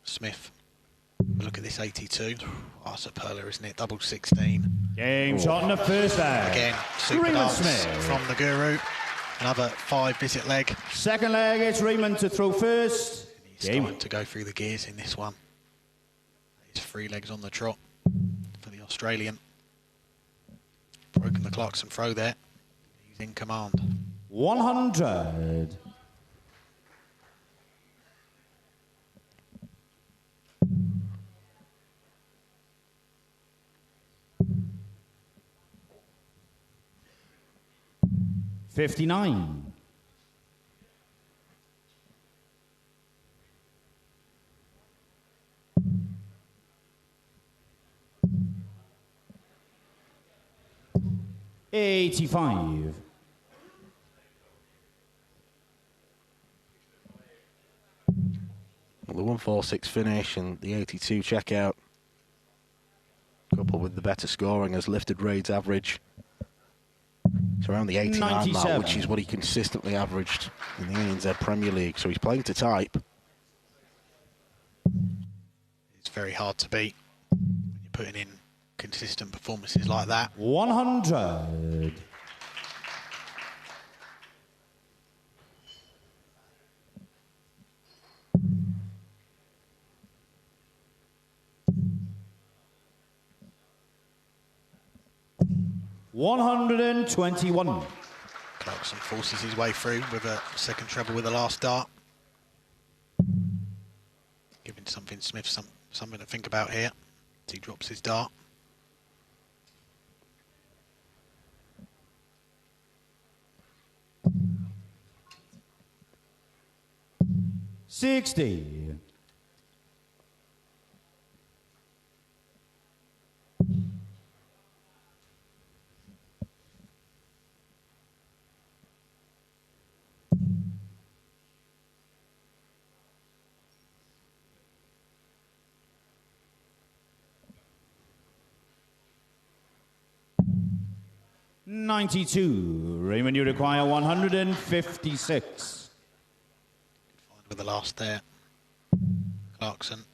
Smith, look at this 82. Oh, it's a perler, isn't it? Double 16. Game shot in the first leg. Again, super Raymond darts Smith. from the Guru. Another 5 visit leg. Second leg, it's Raymond to throw first. He's starting to go through the gears in this one. He's 3 legs on the trot for the Australian. Broken the Clarkson throw there. He's in command. 100. $59. $85. Well, the 146 finish and the 82 checkout, coupled with the better scoring, has lifted Raid's average to around the 89 mark, which is what he consistently averaged in the ANZ Premier League. So he's playing to type. It's very hard to beat when you're putting in consistent performances like that. 100. $121. Clarkson forces his way through with a second treble with the last dart. Giving Smith something to think about here as he drops his dart. $60. $92. Raymond, you require 156. With the last there, Clarkson had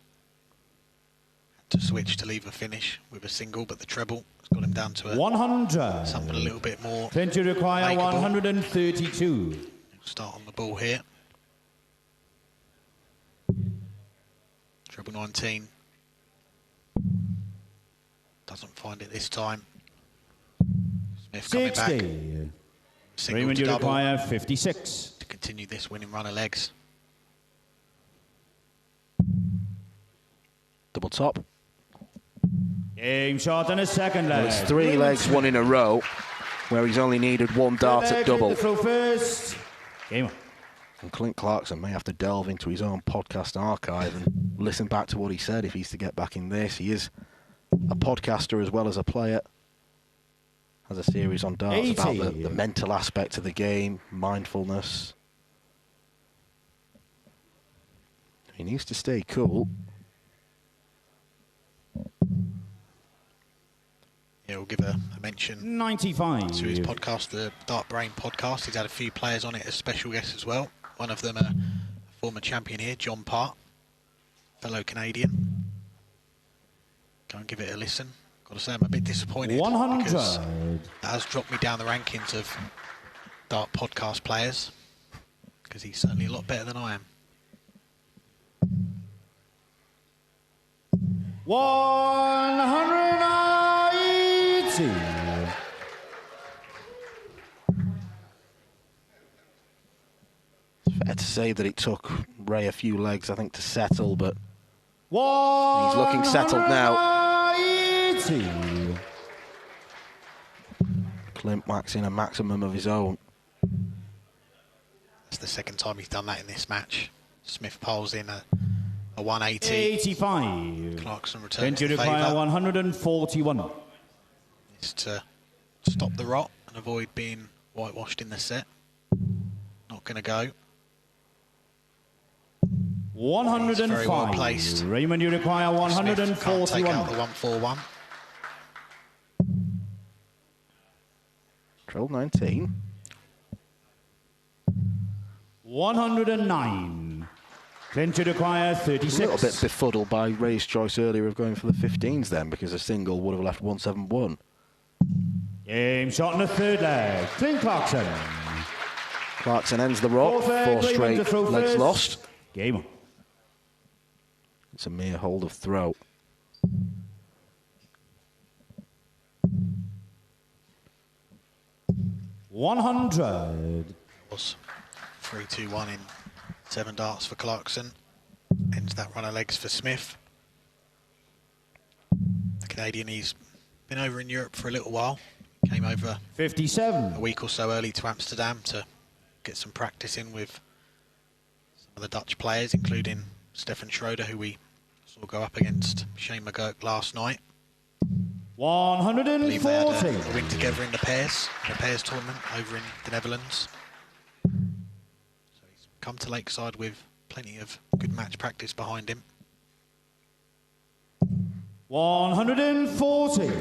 to switch to leave a finish with a single, but the treble has got him down to 100. Something a little bit more. Clint, you require makeable. 132. He'll start on the ball here. Treble 19. Doesn't find it this time. Smith coming 60. back. Single Raymond, to you double require 56. to continue this winning run of legs. Double top. Game shot and a second leg. Well, it's 3 legs, 1 in a row, where he's only needed 1 dart at double. Throw first. Game on. And Clint Clarkson may have to delve into his own podcast archive and listen back to what he said if he's to get back in this. He is a podcaster as well as a player. has a series on darts 80. about the mental aspect of the game, mindfulness. He needs to stay cool. Yeah, we'll give a mention 95 to his podcast, the Dart Brain podcast. He's had a few players on it as special guests as well. One of them a former champion here, John Part, fellow Canadian. Go and give it a listen. Got to say, I'm a bit disappointed 100. because that has dropped me down the rankings of Dart podcast players, because he's certainly a lot better than I am. 180. It's fair to say that it took Ray a few legs, I think, to settle, but he's looking settled now. 180. Clint maxing a maximum of his own. It's the second time he's done that in this match. Smith piles in a 180. 85. Clarkson returns Then the to require favour. 141. Is to stop the rot and avoid being whitewashed in the set. Not going to go. 105. Very well placed. Raymond, you require Smith can't take 141. out the 141. Drill 19. 109. Clint, you require 36. A little bit befuddled by Ray's choice earlier of going for the 15s then, because a single would have left 171. Game shot in the third leg. Clint Clarkson. Clarkson ends the rock. Fourth leg, Four Raymond straight to throw legs first. lost. Game on. It's a mere hold of throw. $100. Was 3-2-1 in 7 darts for Clarkson. Ends that run of legs for Smith. The Canadian, he's been over in Europe for a little while. Came over 57. a week or so early to Amsterdam to get some practice in with some of the Dutch players, including Stefan Schroeder, who we saw go up against Shane McGurk last night. I believe they had 140. a win together in the pairs tournament over in the Netherlands. So he's come to Lakeside with plenty of good match practice behind him. 140.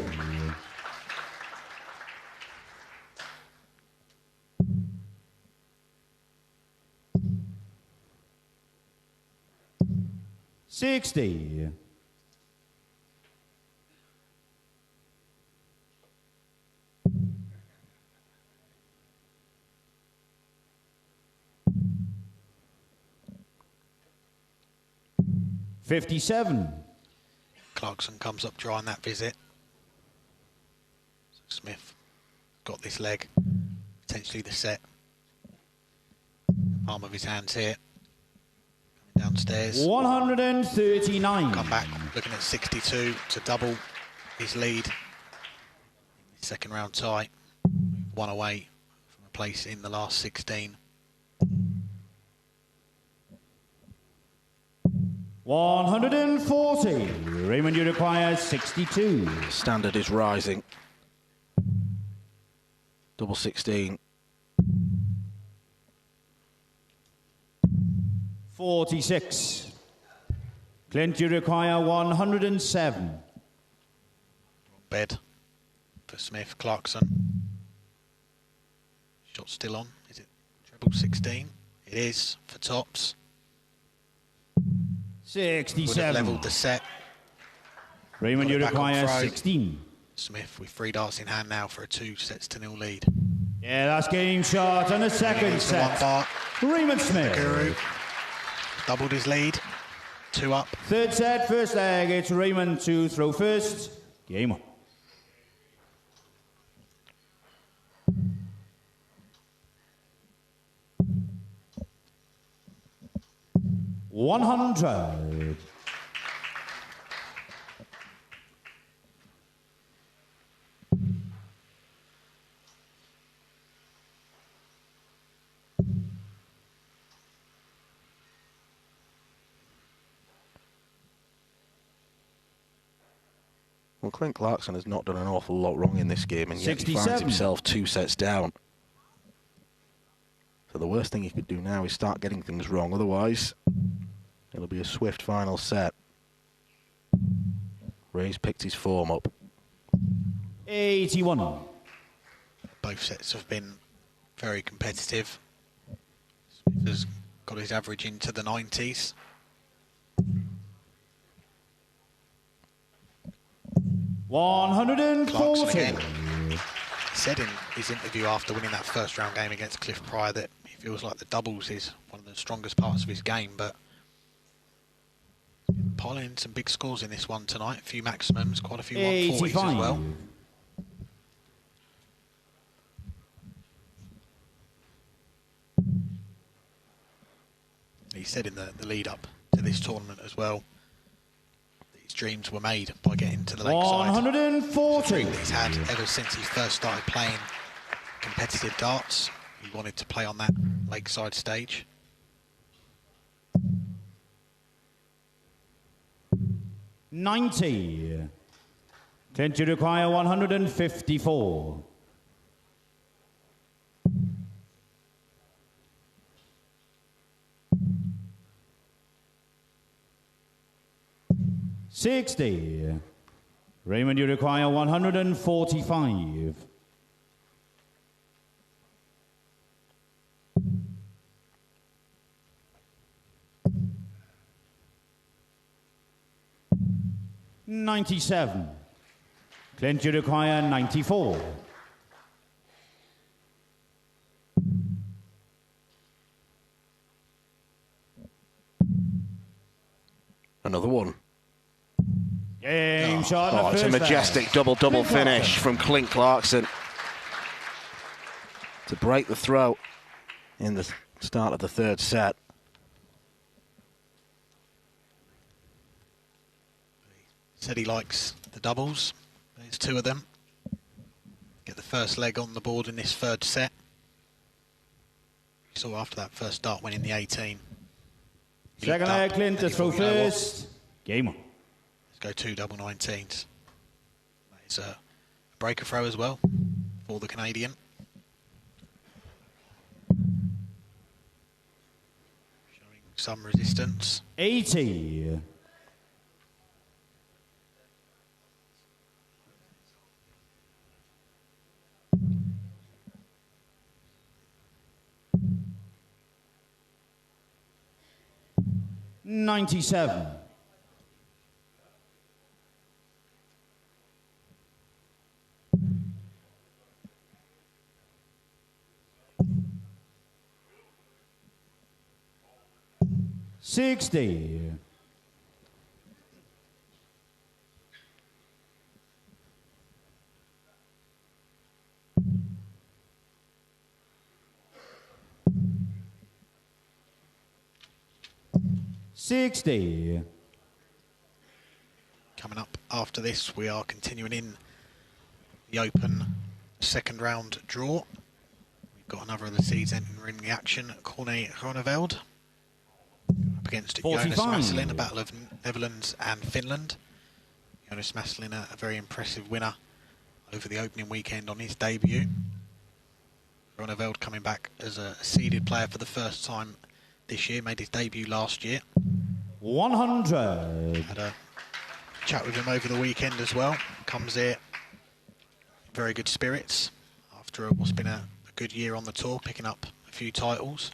$60. $57. Clarkson comes up dry on that visit. So Smith got this leg, potentially the set. Palm of his hands here. Coming downstairs. 139. Come back, looking at 62 to double his lead. Second round tie. One away from a place in the last 16. 140. Raymond, you require 62. Standard is rising. Double 16. 46. Clint, you require 107. Bed for Smith. Clarkson. Shot still on. Is it treble 16? It is for tops. Would have 67. levelled the set. Raymond, you Put it back on require throw. 16. Smith with 3 darts in hand now for a 2-0 lead. Yeah, that's game shot and a second Leads to 1 set. dart. Raymond Smith. Guru doubled his lead. 2 up. Third set, first leg. It's Raymond to throw first. Game on. 100. Well, Clint Clarkson has not done an awful lot wrong in this game, and yet he finds himself 2 sets down. So the worst thing he could do now is start getting things wrong. Otherwise, it'll be a swift final set. Ray's picked his form up. 81. Both sets have been very competitive. Smith has got his average into the 90s. Clarkson again. He said in his interview after winning that first round game against Cliff Pryor that he feels like the doubles is one of the strongest parts of his game, but piling in some big scores in this one tonight. A few maximums, quite a few 140s as well. He said in the lead up to this tournament as well, his dreams were made by getting to the Lakeside. 140. It's a dream that he's had ever since he first started playing competitive darts. He wanted to play on that Lakeside stage. $90. Clint, you require 154. $60. Raymond, you require 145. $97. Clint, you require 94. Another one. Game shot. Oh, it's a majestic double-double finish from Clint Clarkson to break the throw in the start of the third set. Said he likes the doubles. There's 2 of them. Get the first leg on the board in this third set. You saw after that first dart winning the 18. Second leg, Clint, to throw first. Game on. Let's go 2 double 19s. That is a breaker throw as well for the Canadian. Showing some resistance. 80. $97. $60. $60. Coming up after this, we are continuing in the Open second round draw. We've got another of the seeds entering the action. Groeneveld up against Jonas Masselin, a battle of Netherlands and Finland. Jonas Masselin, a very impressive winner over the opening weekend on his debut. Groeneveld coming back as a seeded player for the first time this year, made his debut last year. 100. Had a chat with him over the weekend as well. Comes here very good spirits after what's been a good year on the tour, picking up a few titles.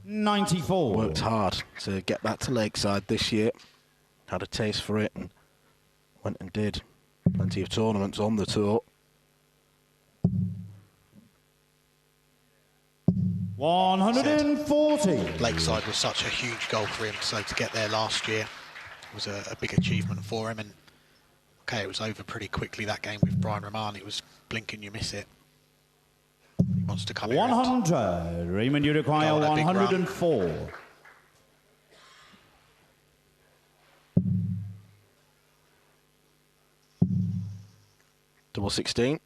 94. Worked hard to get back to Lakeside this year. Had a taste for it and went and did plenty of tournaments on the tour. 140. Lakeside was such a huge goal for him, so to get there last year was a big achievement for him. And okay, it was over pretty quickly, that game with Brian Rahman. It was blink and you miss it. He wants to come 100. Raymond, you require 104. Double 16.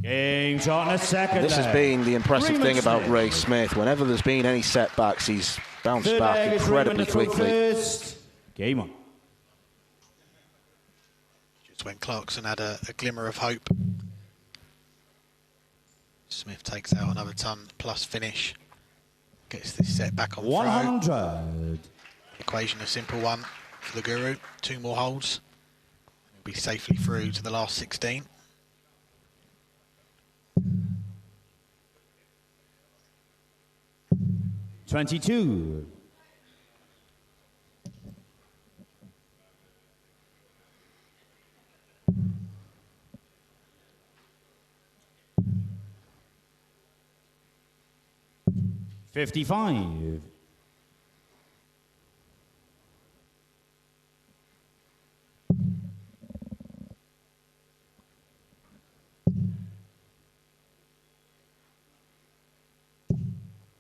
Game shot in a second. This has been the impressive thing about Ray Smith. Whenever there's been any setbacks, he's bounced back incredibly quickly. First. Game on. Just when Clarkson had a glimmer of hope. Smith takes out another ton plus finish. Gets this set back on 100. throw. Equation a simple one for the Guru. 2 more holes. He'll be safely through to the last 16. $22. $55.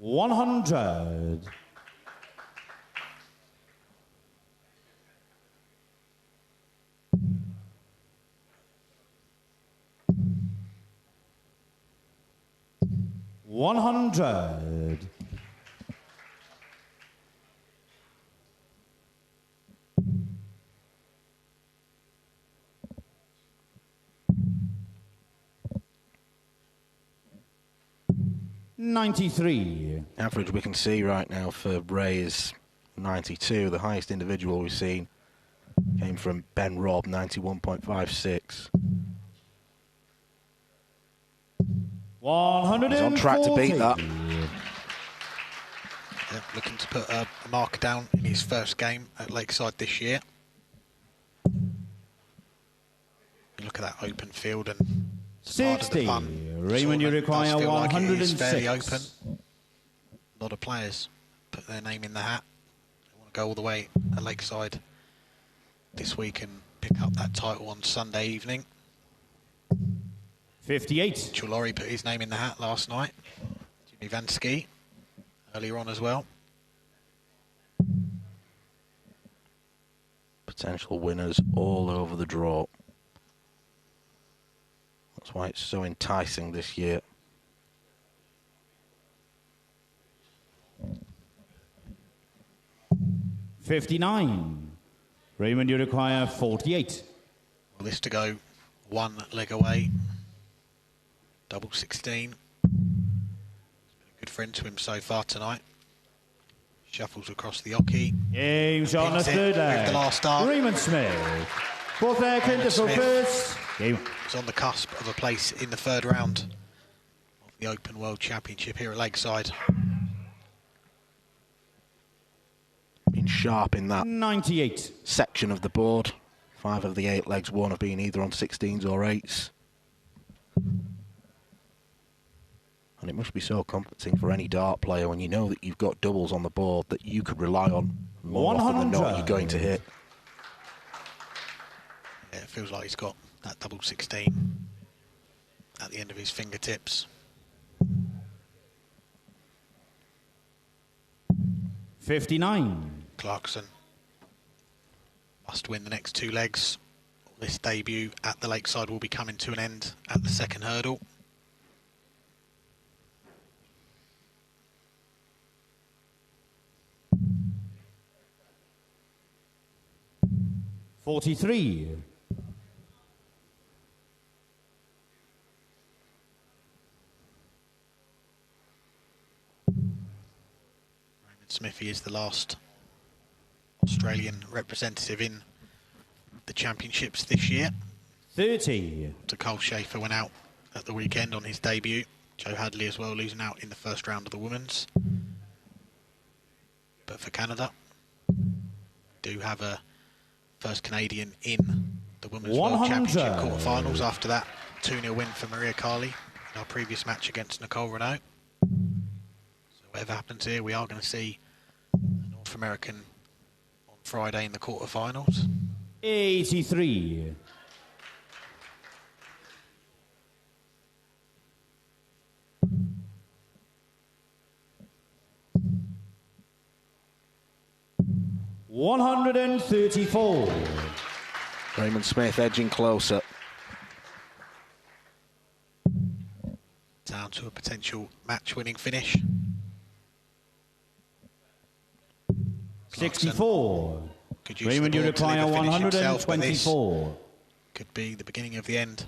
$100. $100. $93. Average we can see right now for Ray is 92. The highest individual we've seen came from Ben Robb, 91.56. 140. He's on track to beat that. Yeah, looking to put a marker down in his first game at Lakeside this year. You look at that open field and 60. Raymond, you require 106. Like fairly open. A lot of players put their name in the hat. They want to go all the way at Lakeside this week and pick up that title on Sunday evening. 58. Chulori put his name in the hat last night. Jimmy Vansky earlier on as well. Potential winners all over the draw. That's why it's so enticing this year. $59. Raymond, you require 48. Well, this to go one leg away. Double 16. It's been a good friend to him so far tonight. Shuffles across the oche. Game shot on the third leg. With the last start. Raymond Smith. Fourth leg, Clint for first. Game. He's on the cusp of a place in the third round of the Open World Championship here at Lakeside. Been sharp in that 98 section of the board. 5 of the 8 legs won have been either on 16s or 8s. And it must be so comforting for any dart player when you know that you've got doubles on the board that you could rely on more often than not you're going to hit. Yeah, it feels like he's got that double 16 at the end of his fingertips. 59. Clarkson must win the next 2 legs. This debut at the Lakeside will be coming to an end at the second hurdle. $43. Smithy is the last Australian representative in the championships this year. 30. So Cole Schaefer went out at the weekend on his debut. Joe Hadley as well, losing out in the first round of the women's. But for Canada, do have a first Canadian in the Women's World Championship quarterfinals after that 2-0 win for Maria Carli in our previous match against Nicole Regnaud. So whatever happens here, we are going to see a North American on Friday in the quarterfinals. 83. $134. Raymond Smith edging closer. Down to a potential match-winning finish. 64. Could use Raymond, the you ball to leave require a finish himself, but 124. this could be the beginning of the end.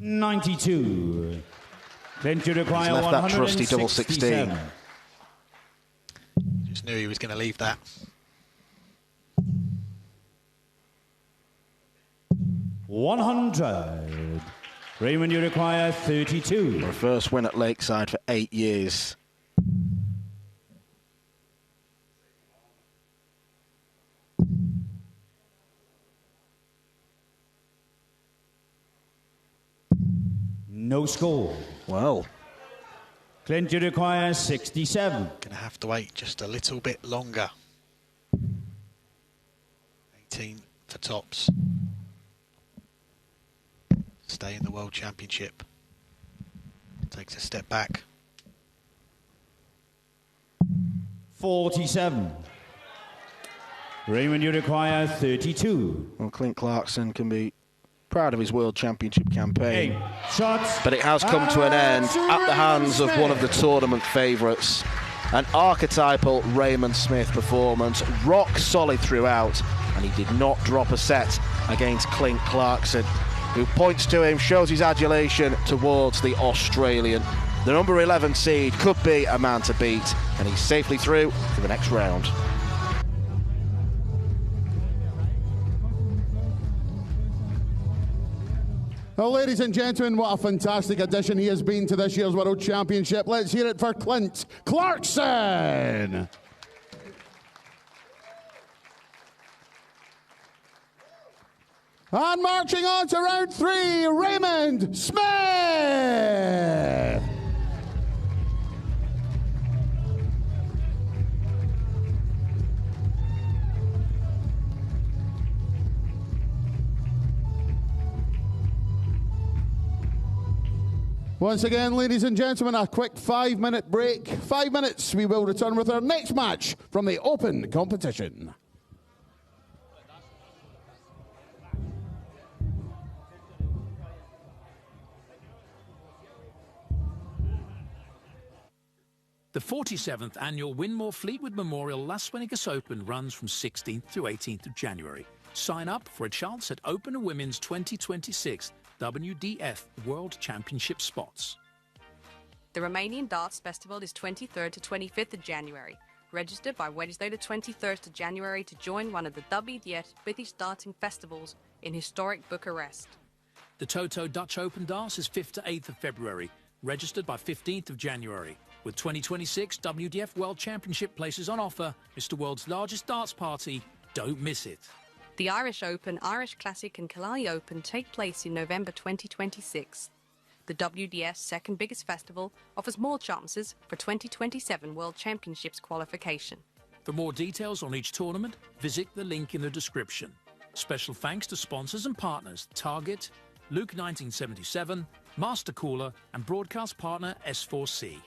$92. Clint, you require He's left that trusty double 167. 16. Just knew he was going to leave that. $100. Raymond, you require 32. The first win at Lakeside for 8 years. No score. Well, Clint, you require 67. Going to have to wait just a little bit longer. 18 for tops. Stay in the World Championship. Takes a step back. 47. Raymond, you require 32. well, Clint Clarkson can be proud of his World Championship campaign. 8 shots. But it has come to an end at the hands of one of the tournament favourites. An archetypal Raymond Smith performance, rock solid throughout, and he did not drop a set against Clint Clarkson, who points to him, shows his adulation towards the Australian. The number 11 seed could be a man to beat, and he's safely through to the next round. Well, ladies and gentlemen, what a fantastic addition he has been to this year's World Championship. Let's hear it for Clint Clarkson. And marching on to round 3, Raymond Smith. Once again, ladies and gentlemen, a quick 5-minute break. 5 minutes, we will return with our next match from the Open competition. The 47th annual Winmore Fleetwood Memorial Las Vegas Open runs from 16th to 18th of January. Sign up for a chance at Open and Women's 2026 WDF World Championship spots. The Romanian Darts Festival is 23rd to 25th of January. Register by Wednesday the 23rd of January to join one of the WDF British Darting Festivals in historic Bucharest. The Toto Dutch Open Darts is 5th to 8th of February. Registered by 15th of January. With 2026 WDF World Championship places on offer, Mr. World's largest darts party. Don't miss it. The Irish Open, Irish Classic and Carli Open take place in November 2026. The WDF's second biggest festival offers more chances for 2027 World Championships qualification. For more details on each tournament, visit the link in the description. Special thanks to sponsors and partners Target, Luke 1977, Master Cooler and broadcast partner S4C.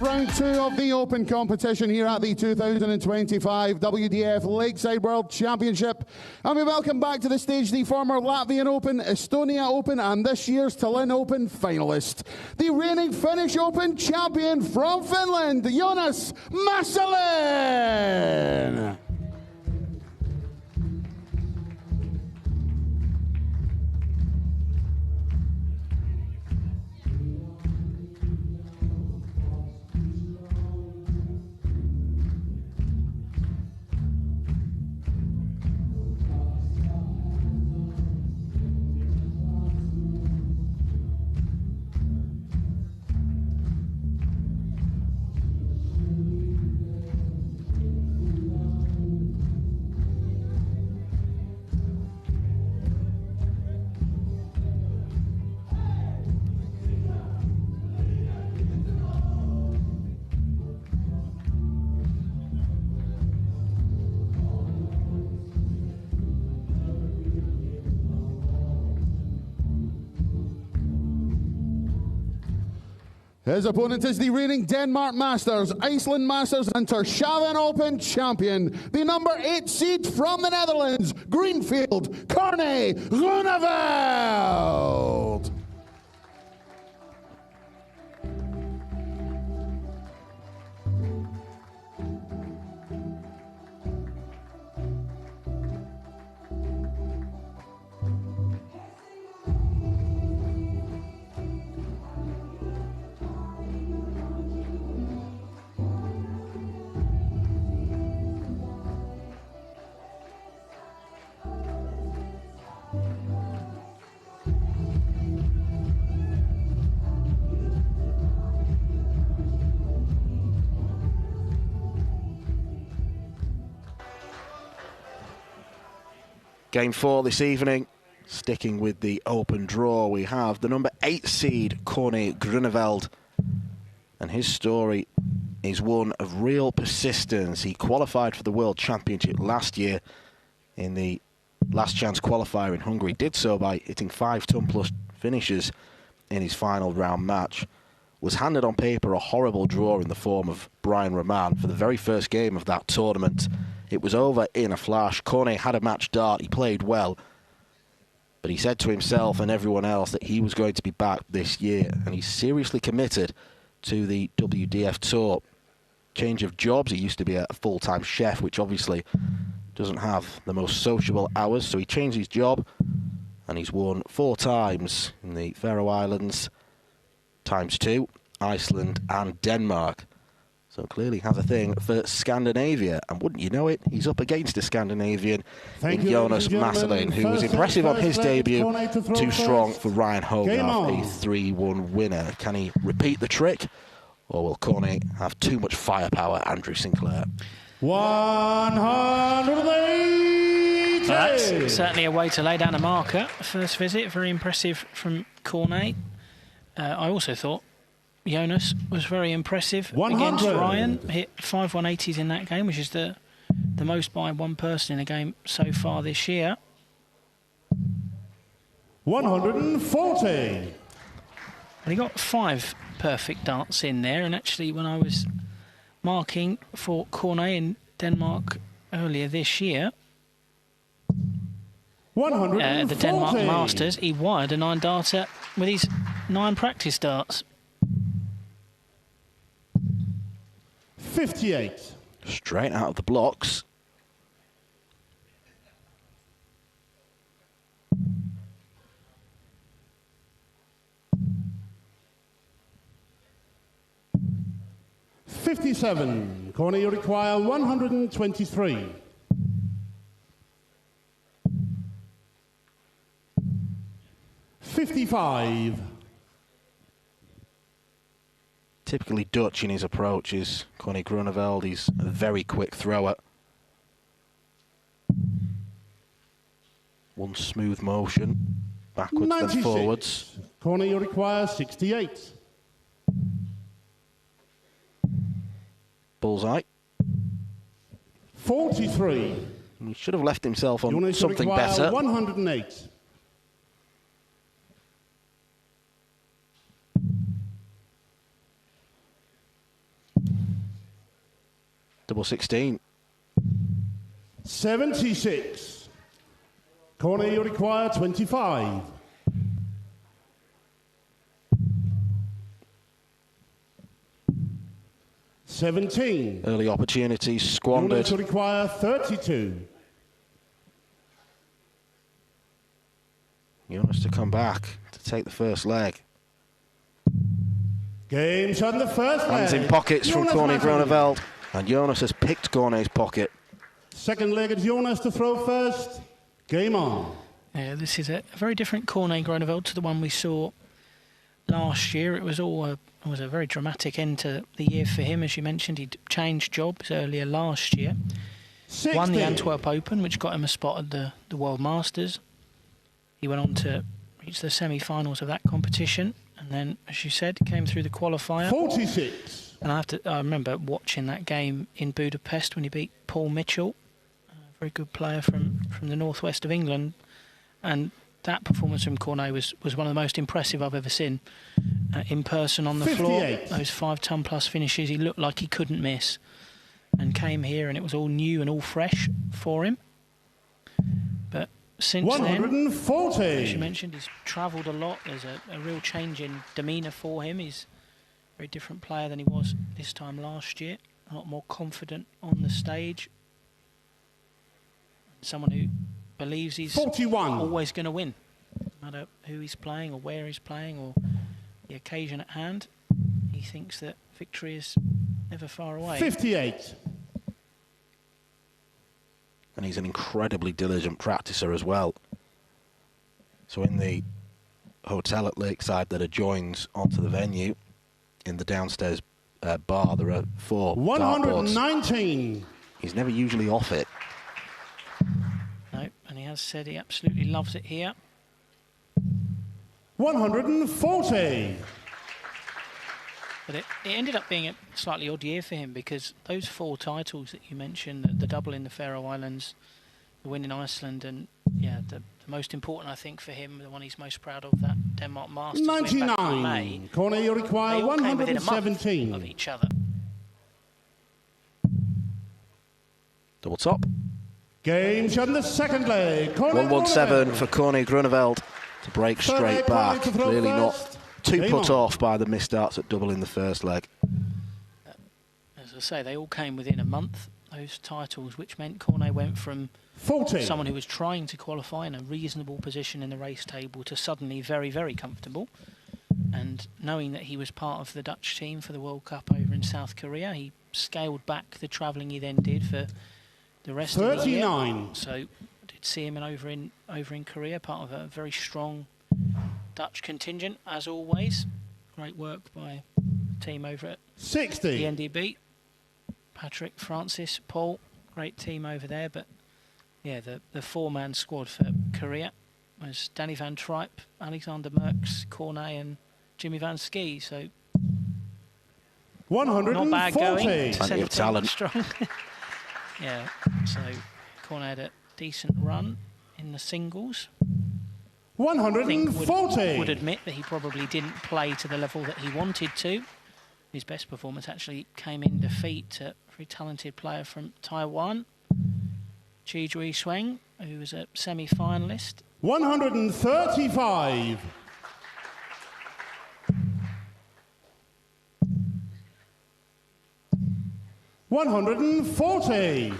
Round 2 of the Open competition here at the 2025 WDF Lakeside World Championship. And we welcome back to the stage the former Latvian Open, Estonia Open and this year's Tallinn Open finalist, the reigning Finnish Open champion from Finland, Jonas Masselin. His opponent is the reigning Denmark Masters, Iceland Masters and Terschelling Open champion, the number 8 seed from the Netherlands, Greenfield, Krohne, Groeneveld. Game 4 this evening, sticking with the open draw, we have the number 8 seed, Krohne Groeneveld. And his story is one of real persistence. He qualified for the World Championship last year in the last chance qualifier in Hungary. Did so by hitting 5-ton-plus finishes in his final round match. Was handed on paper a horrible draw in the form of Brian Roman for the very first game of that tournament. It was over in a flash. Krohne had a match dart. He played well. But he said to himself and everyone else that he was going to be back this year. And he's seriously committed to the WDF Tour. Change of jobs. He used to be a full-time chef, which obviously doesn't have the most sociable hours. So he changed his job. And he's won 4 times in the Faroe Islands, ×2, Iceland and Denmark. So clearly has a thing for Scandinavia. And wouldn't you know it, he's up against a Scandinavian in Jonas Masselin, who was impressive on his debut. Too strong for Ryan Hogarth, a 3-1 winner. Can he repeat the trick? Or will Krohne have too much firepower, Andrew Sinclair? 180! Well, that's certainly a way to lay down a marker. First visit, very impressive from Krohne. I also thought Jonas was very impressive against Ryan. Hit 5 180s in that game, which is the most by one person in a game so far this year. 140. And he got 5 perfect darts in there. And actually, when I was marking for Krohne in Denmark earlier this year, the Denmark Masters, he wired a 9-darter with his 9 practice darts. 58. Straight out of the blocks. $57. Krohne, you require 123. $55. Typically Dutch in his approach is Krohne Groeneveld. He's a very quick thrower. One smooth motion, backwards 96. then forwards. Krohne, you require 68. Bullseye. 43. He should have left himself on Jonas, something require better. 108. Double 16. 76. Corner, you require 25. Early opportunities squandered. You require 32. Jonas to come back to take the first leg. Game's on the first leg. Hands in pockets from Krohne Groeneveld. And Jonas has picked Corne's pocket. Second leg is Jonas to throw first. Game on. Yeah, this is a very different Krohne Groeneveld to the one we saw last year. It was a very dramatic end to the year for him. As you mentioned, he'd changed jobs earlier last year. 60. Won the Antwerp Open, which got him a spot at the World Masters. He went on to reach the semi-finals of that competition, and then, as you said, came through the qualifier. 46. And I remember watching that game in Budapest when he beat Paul Mitchell, a very good player from the northwest of England, and that performance from Krohne was one of the most impressive I've ever seen in person on the 58. floor. Those 5-ton plus finishes, he looked like he couldn't miss, and came here and it was all new and all fresh for him. But since 140. then, as you mentioned, he's travelled a lot. There's a real change in demeanour for him. He's a very different player than he was this time last year. A lot more confident on the stage. Someone who believes he's 41. always going to win, no matter who he's playing or where he's playing or the occasion at hand. He thinks that victory is never far away. 58. And he's an incredibly diligent practicer as well. So in the hotel at Lakeside that adjoins onto the venue, in the downstairs bar, there are 4 dartboards. 119. He's never usually off it. No, and he has said he absolutely loves it here. 140. But it ended up being a slightly odd year for him, because those 4 titles that you mentioned, the double in the Faroe Islands, the win in Iceland, and yeah, the most important, I think, for him, the one he's most proud of, that Denmark Masters win back in May. Corner, you require they all came within 117 a month of each other. Double top. Game's on the second leg. 117 for Krohne Groeneveld to break straight back. Clearly not too put off by the missed darts at double in the first leg. As I say, they all came within a month, those titles, which meant Krohne went from 40. someone who was trying to qualify in a reasonable position in the race table to suddenly very, very comfortable. And knowing that he was part of the Dutch team for the World Cup over in South Korea, he scaled back the travelling he then did for the rest 39. of the year. So I did see him over in Korea, part of a very strong Dutch contingent, as always. Great work by the team over at 60. the NDB. Patrick, Francis, Paul, great team over there. But yeah, the 4-man squad for Korea was Danny van Tripe, Alexander Merckx, Krohne and Jimmy van Ski. So 140. not bad going. Plenty of talent. Strong. Yeah, so Krohne had a decent run in the singles. 140. Would admit that he probably didn't play to the level that he wanted to. His best performance actually came in defeat to a very talented player from Taiwan, Chi Jui Sweng, who was a semi-finalist. 135. 140.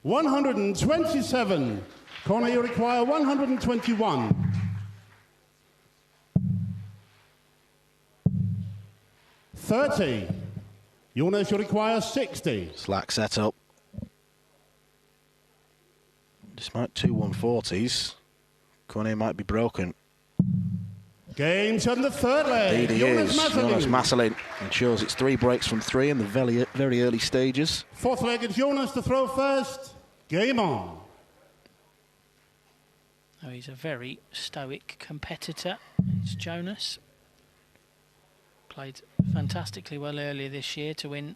127. Krohne, you require 121. 30. Jonas, you require 60. Slack setup. Despite 2 140s, Krohne might be broken. Game's on the third leg. Indeed he is. Jonas Masselin ensures it's 3 breaks from 3 in the very early stages. Fourth leg is Jonas to throw first. Game on. Oh, he's a very stoic competitor. It's Jonas. Played fantastically well earlier this year to win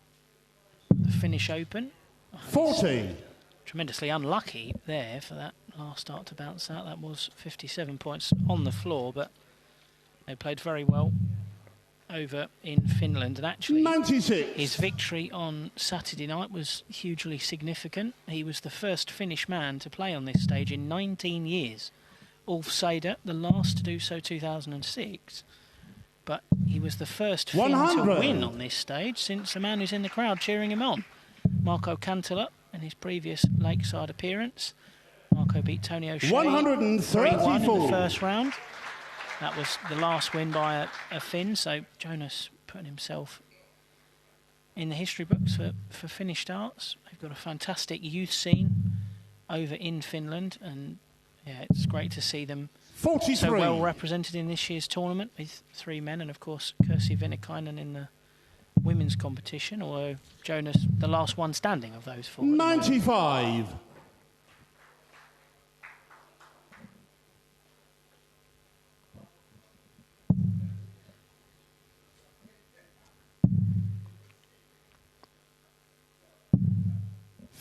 the Finnish Open. 40. tremendously unlucky there for that last start to bounce out. That was 57 points on the floor, but they played very well over in Finland. And actually, 96. His victory on Saturday night was hugely significant. He was the first Finnish man to play on this stage in 19 years. Ulf Seder, the last to do so, 2006. But he was the first Finn to win on this stage since the man who's in the crowd cheering him on, Marco Kantala, in his previous Lakeside appearance. Marco beat Tony O'Shea 3-1 in the first round. That was the last win by a Finn, so Jonas putting himself in the history books for Finnish darts. They've got a fantastic youth scene over in Finland, and yeah, it's great to see them 43. So well represented in this year's tournament with 3 men, and of course Kirsi Venikainen in the women's competition, although Jonas the last one standing of those 4. 95.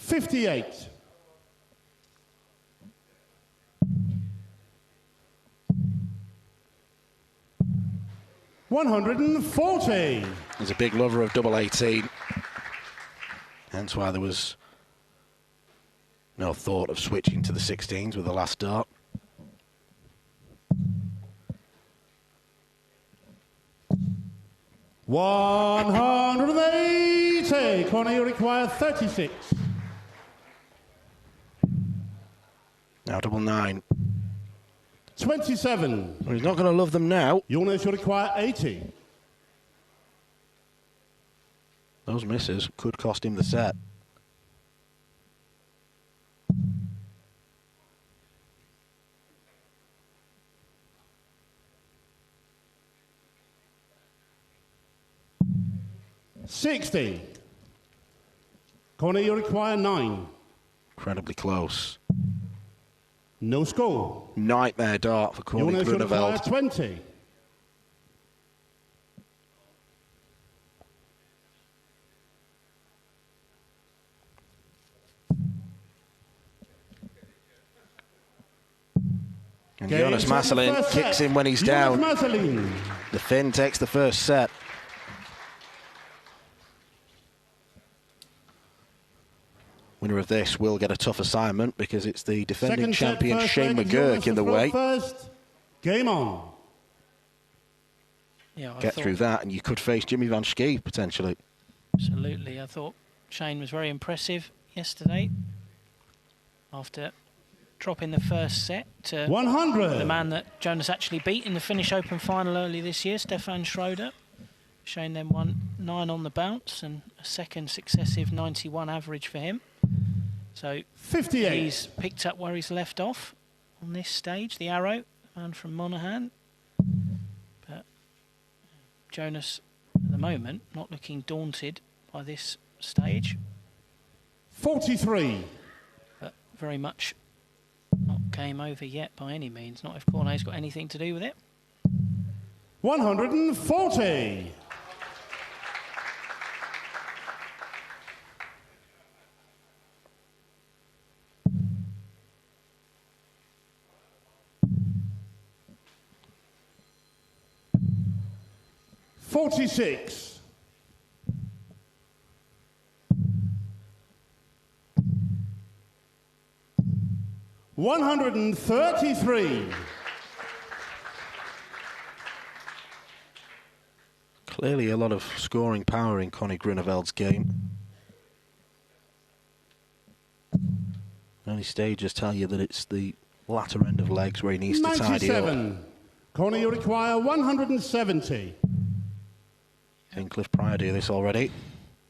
$58. 140. He's a big lover of double 18. Hence why there was no thought of switching to the 16s with the last dart. $180. Krohne, you require 36. Now double 9. 27. Well, he's not going to love them now. Jonas, you require 80. Those misses could cost him the set. $60. Krohne, you require 9. Incredibly close. No score. Nightmare dart for Krohne Groeneveld. 20. And Jonas Masselin kicks in when he's down. Masselin. The Finn takes the first set. Winner of this will get a tough assignment because it's the defending champion Shane McGurk in the way. First, game on. Yeah, Get through that and you could face Jimmy Van Schie potentially. Absolutely. I thought Shane was very impressive yesterday after dropping the first set to 100. the man that Jonas actually beat in the Finnish Open final early this year, Stefan Schroeder. Shane then won 9 on the bounce and a second successive 91 average for him. So 58. He's picked up where he's left off on this stage, the arrow, and from Monaghan. But Jonas, at the moment, not looking daunted by this stage. 43. But very much not game over yet by any means, not if Krohne's got anything to do with it. 140. $46. $133. Clearly a lot of scoring power in Krohne Groeneveld's game. Early stages tell you that it's the latter end of legs where he needs to tidy up. 97. Krohne, you require 170. Seen Cliff Pryor do this already.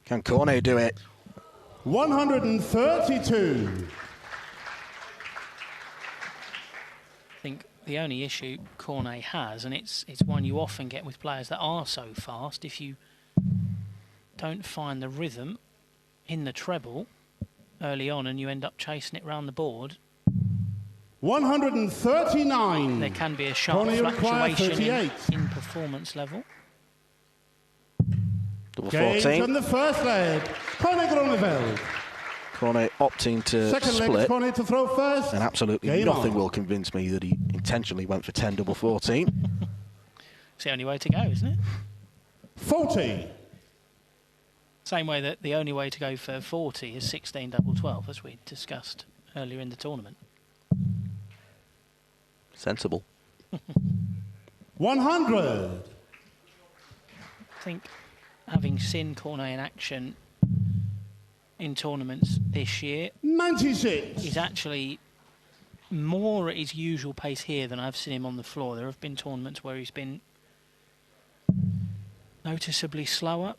Can Krohne do it? 132. I think the only issue Krohne has, and it's one you often get with players that are so fast, if you don't find the rhythm in the treble early on and you end up chasing it round the board, 139. there can be a sharp fluctuation in performance level. Double Games 14. on the first leg. Krohne Groeneveld. Krohne opting to Second leg, split. Krohne to throw first. And absolutely Game nothing on. will convince me that he intentionally went for 10 double 14. It's the only way to go, isn't it? 40. Same way that the only way to go for 40 is 16 double 12, as we discussed earlier in the tournament. Sensible. 100. I think having seen Krohne in action in tournaments this year, 96. he's actually more at his usual pace here than I've seen him on the floor. There have been tournaments where he's been noticeably slower.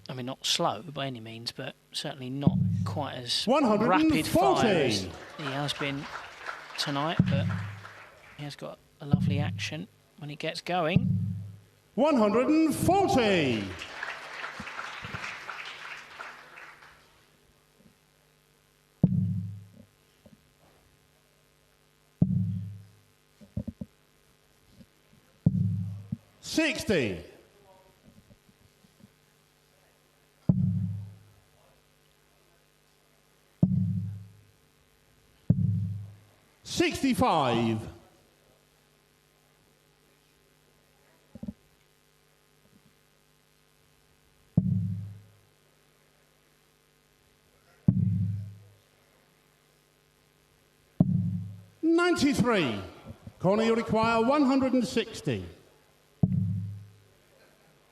I mean, not slow by any means, but certainly not quite as rapid fire as he has been tonight. But he has got a lovely action when he gets going. 140. $60. 65. 93. Krohne, you require 160.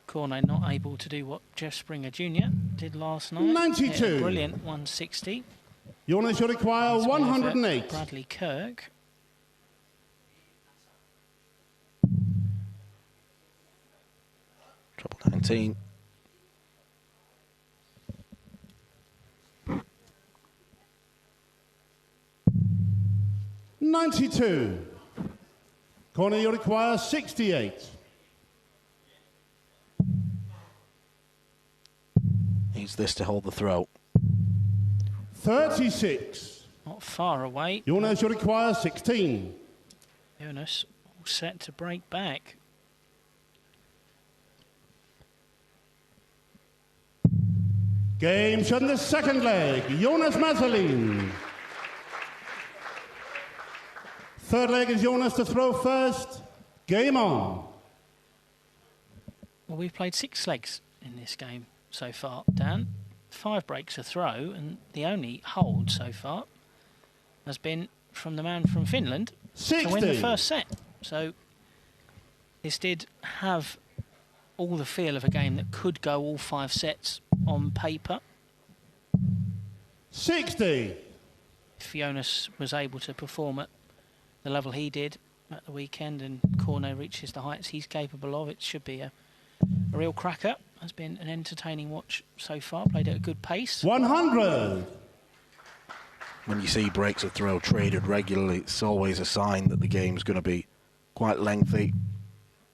Krohne not able to do what Jeff Springer Jr. did last night. 92. Yeah, brilliant 160. Jonas, you require 108. Bradley Kirk. Trouble 19. $92. Krohne, you require 68. Needs this to hold the throw. 36. Not far away. Jonas, you require 16. Jonas all set to break back. Game shut in the second leg. Jonas Masselin. Third leg is Jonas to throw first. Game on. Well, we've played 6 legs in this game so far, Dan. 5 breaks a throw, and the only hold so far has been from the man from Finland 60. to win the first set. So this did have all the feel of a game that could go all 5 sets on paper. 60. If Jonas was able to perform at the level he did at the weekend and Krohne reaches the heights he's capable of, it should be a real cracker. Has been an entertaining watch so far, played at a good pace. 100. When you see breaks of throw traded regularly, it's always a sign that the game's going to be quite lengthy.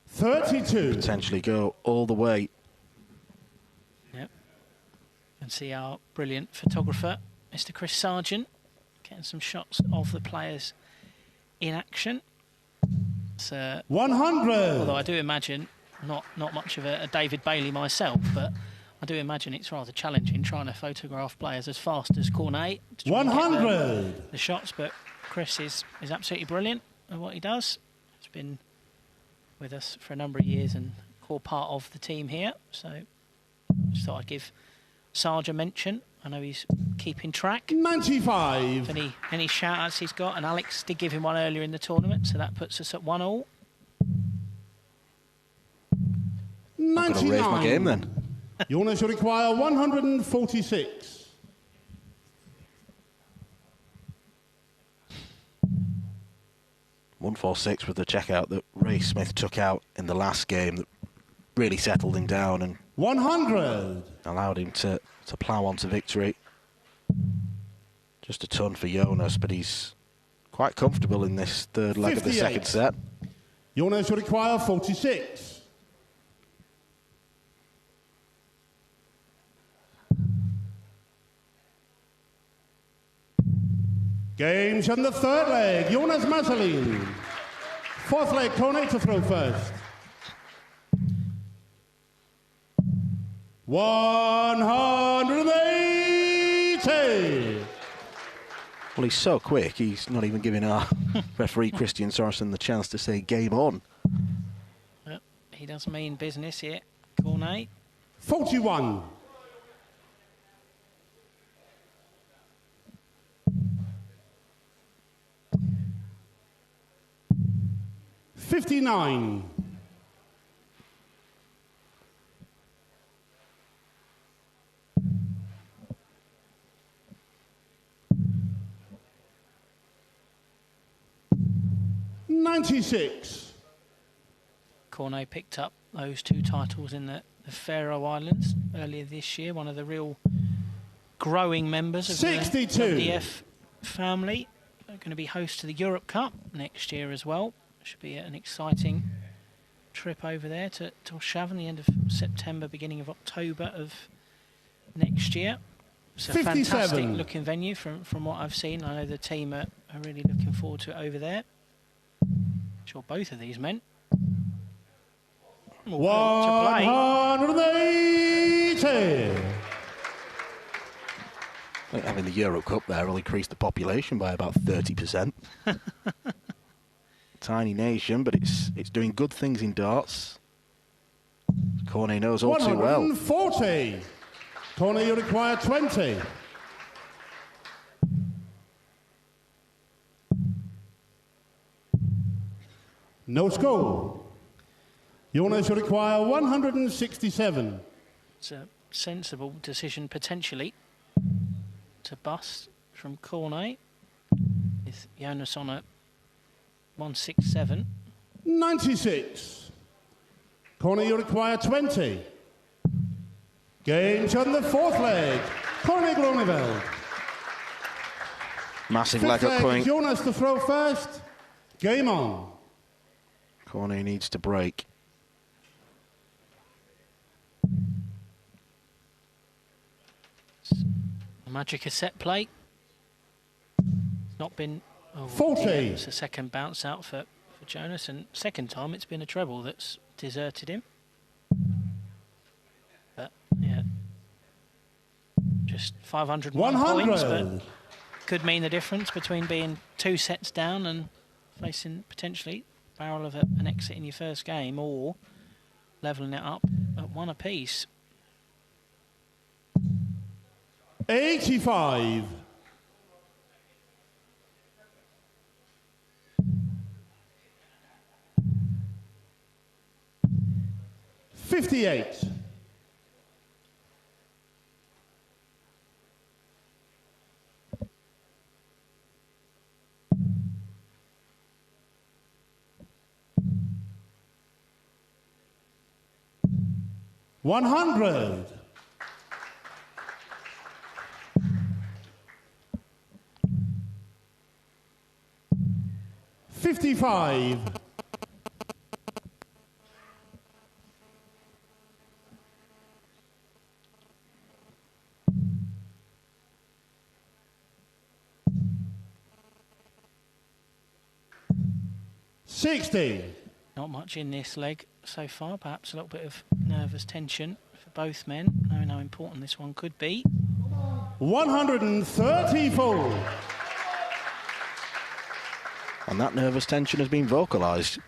32. Potentially go all the way. Yep. And see our brilliant photographer, Mr. Chris Sargent, getting some shots of the players in action. It's, 100. although I do imagine, not much of a David Bailey myself, but I do imagine it's rather challenging trying to photograph players as fast as Krohne. 100. The shots, but Chris is absolutely brilliant at what he does. He's been with us for a number of years and core part of the team here. So just thought I'd give Sarge a mention. I know he's keeping track. 95. Any shout-outs he's got, and Alex did give him one earlier in the tournament, so that puts us at 1-1. I'm going to raise my game then. Jonas, you require 146. .146 with the checkout that Ray Smith took out in the last game that really settled him down and 100. allowed him to plough on to victory. Just a ton for Jonas, but he's quite comfortable in this third leg 58. of the second set. Jonas, you require 46. Game shut in the third leg. Jonas Masselin. Fourth leg, Krohne to throw first. 108. 90! Well, he's so quick, he's not even giving our referee Christian Sorensen the chance to say game on. But he does mean business here, Krohne. 41. $59. 96. Krohne picked up those 2 titles in the Faroe Islands earlier this year, one of the real growing members of 62. the WDF family. They're going to be host to the Europe Cup next year as well. Should be an exciting trip over there to Tórshavn, the end of September, beginning of October of next year. It's a 57. fantastic looking venue from what I've seen. I know the team are really looking forward to it over there. I'm sure both of these men will go to play. 180. I think having the Euro Cup there will increase the population by about 30%. Tiny nation, but it's doing good things in darts. Krohne knows all too well. 140. Krohne, you require 20. No score. Jonas, you require 167. It's a sensible decision potentially to bust from Krohne with Jonas on a 167. 96. Krohne, you require 20. Games on the 4th leg. Krohne Groeneveld. Massive 5th leg up coming. Jonas to throw first. Game on. Krohne needs to break. Magic a set play. It's not been... 40. Yeah, it's a second bounce out for Jonas, and second time it's been a treble that's deserted him. But, yeah. Just 501 points, but could mean the difference between being 2 sets down and facing potentially barrel of an exit in your first game, or levelling it up at 1 apiece. 85. 58. 100. 55. 60. Not much in this leg so far, perhaps a little bit of nervous tension for both men, knowing how important this one could be. 134. And that nervous tension has been vocalised.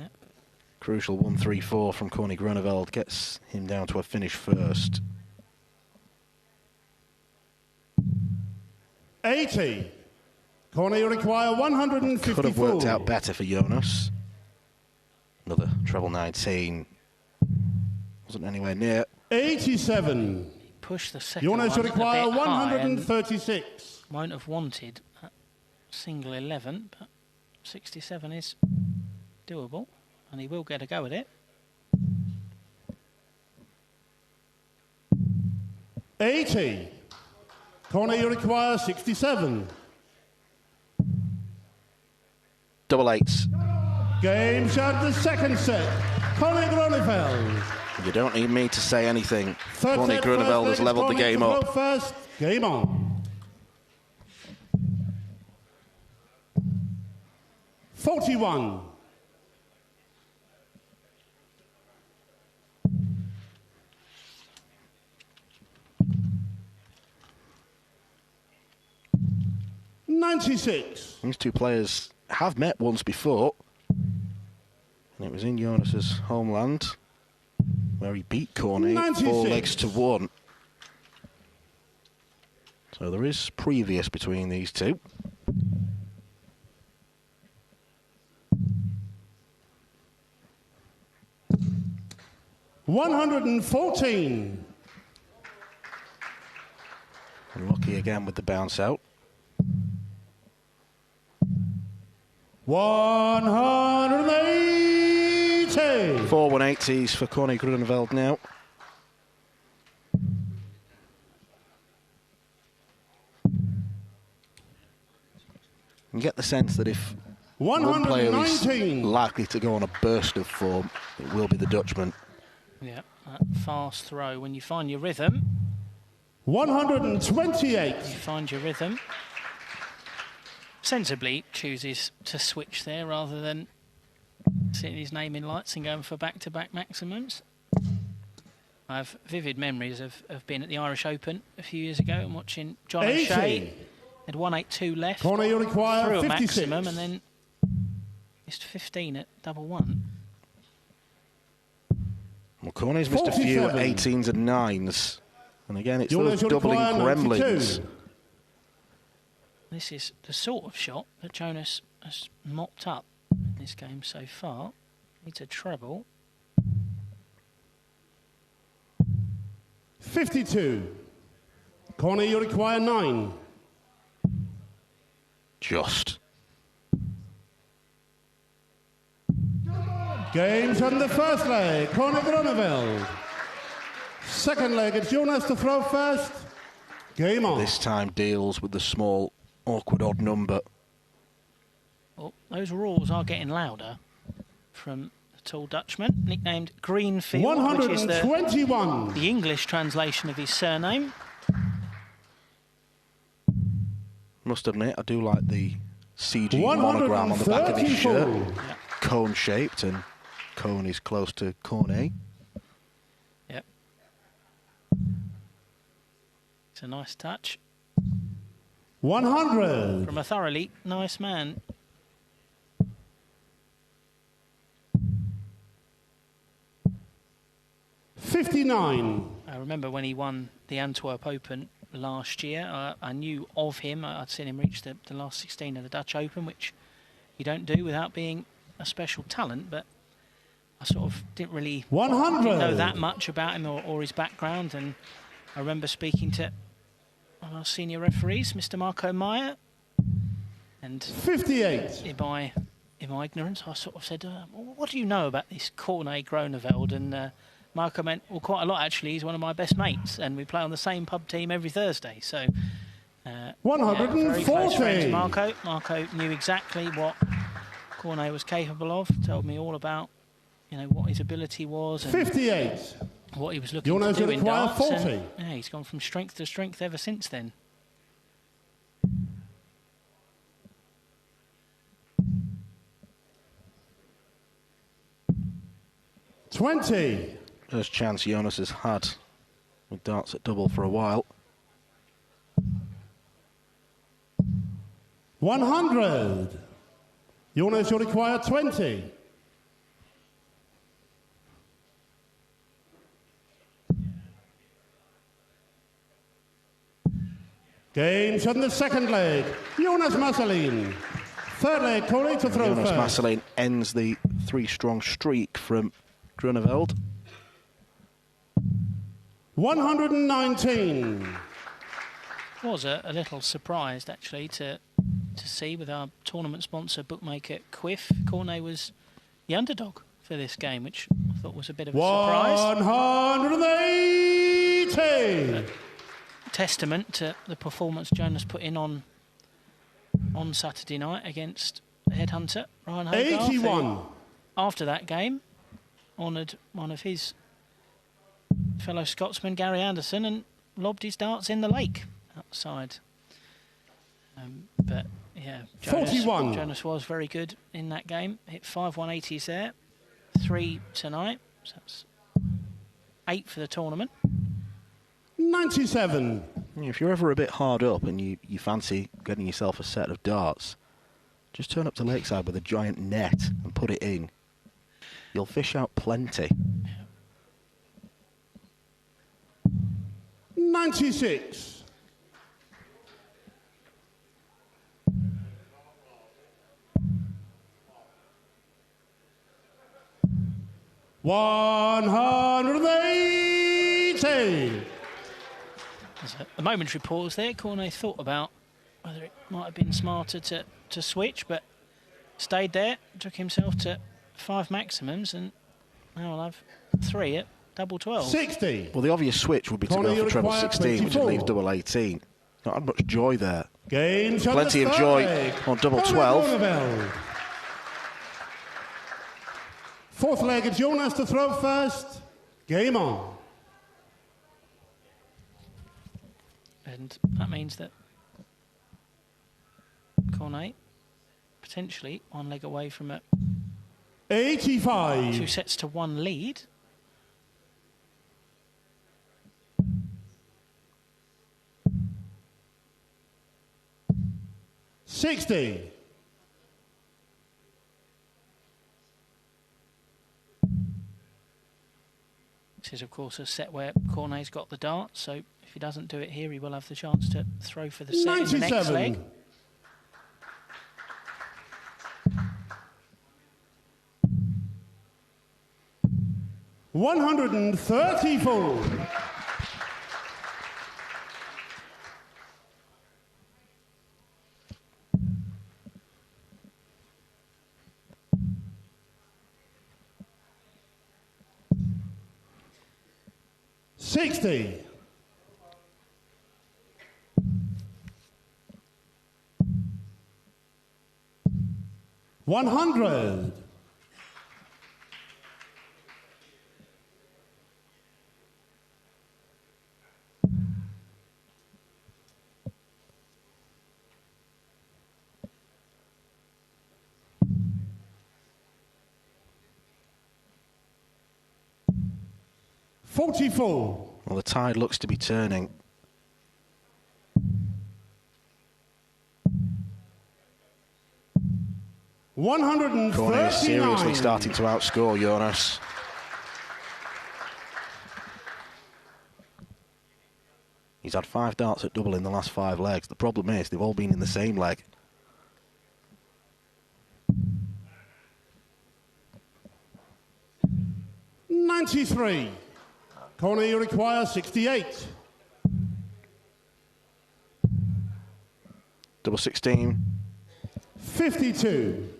Yep. Crucial 134 from Krohne Groeneveld gets him down to a finish first. 80. Krohne, you require 154. Could have worked out better for Jonas. Another treble 19. Wasn't anywhere near. 87. Push the second Jonas, you one require a bit 136. won't have wanted that single 11, but 67 is doable, and he will get a go at it. 80. Krohne, you require 67. Double eights. Game shot, the second set. Krohne Groeneveld. You don't need me to say anything. Third Krohne set, Groeneveld first has levelled the Krohne game to up. throw first. Game on. 41. 96. These two players have met once before, and it was in Jonas's homeland, where he beat Krohne 4-1. So there is previous between these two. $114. Lucky again with the bounce out. 180. 4 180s for Krohne Groeneveld now. You get the sense that if one player is likely to go on a burst of form, it will be the Dutchman. Yeah, that fast throw. When you find your rhythm, 128. you find your rhythm. Sensibly chooses to switch there rather than sitting his name in lights and going for back-to-back maximums. I have vivid memories of being at the Irish Open a few years ago and watching John O'Shea. Had 182 left, Krohne, you require through a 56. maximum, and then missed 15 at double one. Well, Krohne's missed a few 18s and 9s. And again, it's those doubling gremlins. This is the sort of shot that Jonas has mopped up in this game so far. Needs a treble. 52. Krohne, you require 9. Just. Games on the first leg, Krohne Groeneveld. Second leg, it's Jonas to throw first. Game on. This time deals with the small, awkward odd number. Well, those rules are getting louder from the tall Dutchman, nicknamed Greenfield, 121. Which is the English translation of his surname. Must admit, I do like the CG monogram on the back of his shirt. Yep. Cone-shaped, and Krohne is close to Krohne. Yep. It's a nice touch. 100. From a thoroughly nice man. $59. I remember when he won the Antwerp Open last year. I knew of him. I'd seen him reach the last 16 of the Dutch Open, which you don't do without being a special talent, but I sort of didn't really know that much about him or his background. And I remember speaking to one of our senior referees, Mr. Marco Meyer, and 58. In my ignorance, I sort of said, what do you know about this Krohne Groeneveld? And Marco meant, well, quite a lot, actually. He's one of my best mates, and we play on the same pub team every Thursday. So, 140. Very close friends, Marco. Marco knew exactly what Krohne was capable of. Told me all about, what his ability was. And 58. What he was looking to do in darts. 40. And, he's gone from strength to strength ever since then. $20. First chance Jonas has had with darts at double for a while. 100. Jonas, you require 20. Games on the second leg. Jonas Masselin. Third leg, Krohne to throw Jonas first. Masselin ends the three-strong streak from Groeneveld. 119. Was a little surprised, actually, to see with our tournament sponsor, bookmaker Quiff, Krohne was the underdog for this game, which I thought was a bit of a surprise. 180. Testament to the performance Jonas put in on Saturday night against the headhunter, Ryan Hogarth. 81. After that game, honoured one of his fellow Scotsmen, Gary Anderson, and lobbed his darts in the lake outside. But yeah, 41. Jonas was very good in that game. Hit 5 180s there, 3 tonight. So that's 8 for the tournament. 97. If you're ever a bit hard up and you fancy getting yourself a set of darts, just turn up to Lakeside with a giant net and put it in. You'll fish out plenty. 96. $180. There's a momentary pause there. Krohne thought about whether it might have been smarter to switch, but stayed there, took himself to 5 maximums, and now I'll have 3 at double 12. 60. Well, the obvious switch would be to go for treble 16, which leaves double 18. Not had much joy there. Plenty of joy on double 12. Groeneveld. Fourth leg, it's Jonas to throw first. Game on. And that means that Krohne potentially 1 leg away from a 85. 2 sets to 1 lead. $60. This is, of course, a set where Krohne's got the dart, so if he doesn't do it here, he will have the chance to throw for the set 97. in the next leg. $134. $60. $100. $44. Well, the tide looks to be turning. Krohne is seriously starting to outscore Jonas. He's had 5 darts at double in the last 5 legs. The problem is they've all been in the same leg. $93. Krohne, you require 68. Double 16. 52.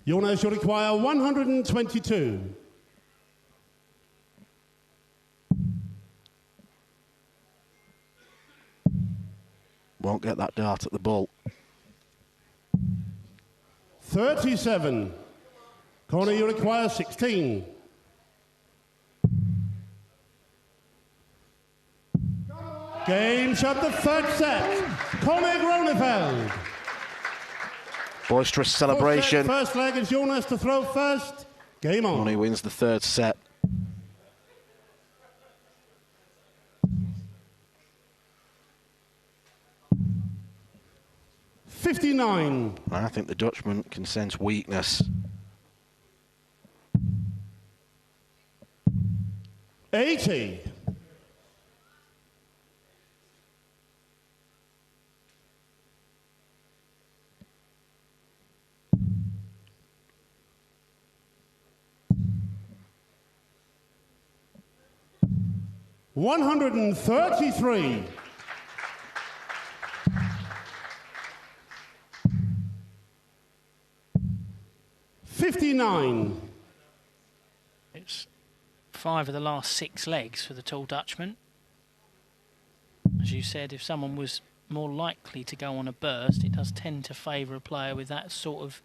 Jonas, you require 122. Won't get that dart at the bull. 37. Krohne, you require 16. Game shot, the third set. Groeneveld. Boisterous celebration. First leg is Jonas to throw first. Game on. Krohne wins the 3rd set. $59. I think the Dutchman can sense weakness. $80. $133. $59. It's 5 of the last 6 legs for the tall Dutchman. As you said, if someone was more likely to go on a burst, it does tend to favour a player with that sort of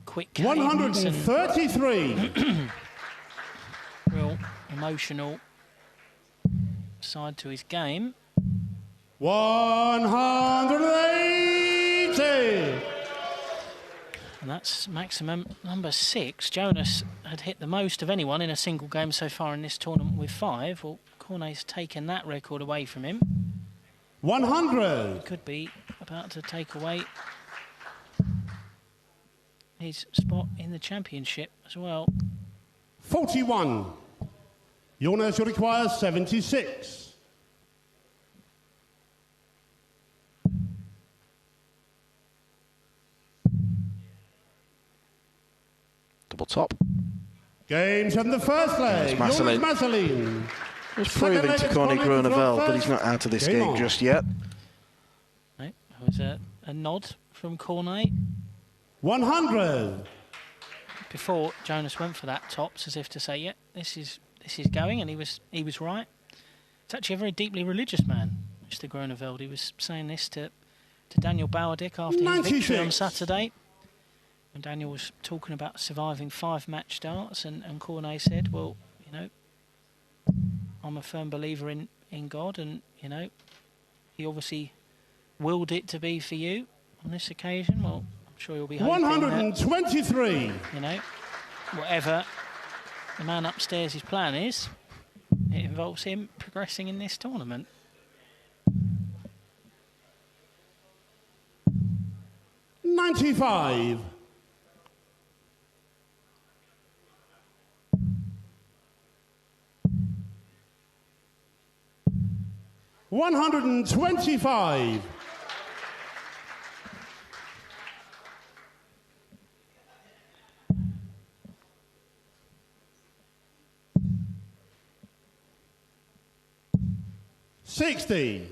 quick cadence 133. real emotional side to his game. 180. And that's maximum number 6. Jonas had hit the most of anyone in a single game so far in this tournament with 5. Well, Krohne's taken that record away from him. 100. He could be about to take away his spot in the championship as well. 41. Jonas, you require 76. Double top. Games in the first leg. Masselin. Masselin. Just proving to Krohne Groeneveld that he's not out of this game just yet. No, it was a nod from Krohne. 100. Before Jonas went for that tops, as if to say, "Yeah, this is going," and he was right. He's actually a very deeply religious man, Mr. Groeneveld. He was saying this to Daniel Bowerdick after his victory on Saturday. And Daniel was talking about surviving 5 match starts, and Krohne said, "Well, you know, I'm a firm believer in God, and you know, He obviously willed it to be for you on this occasion. Well, I'm sure you'll be hoping 123. that, you know, whatever the man upstairs' his plan is, it involves him progressing in this tournament." 95. 125. 60.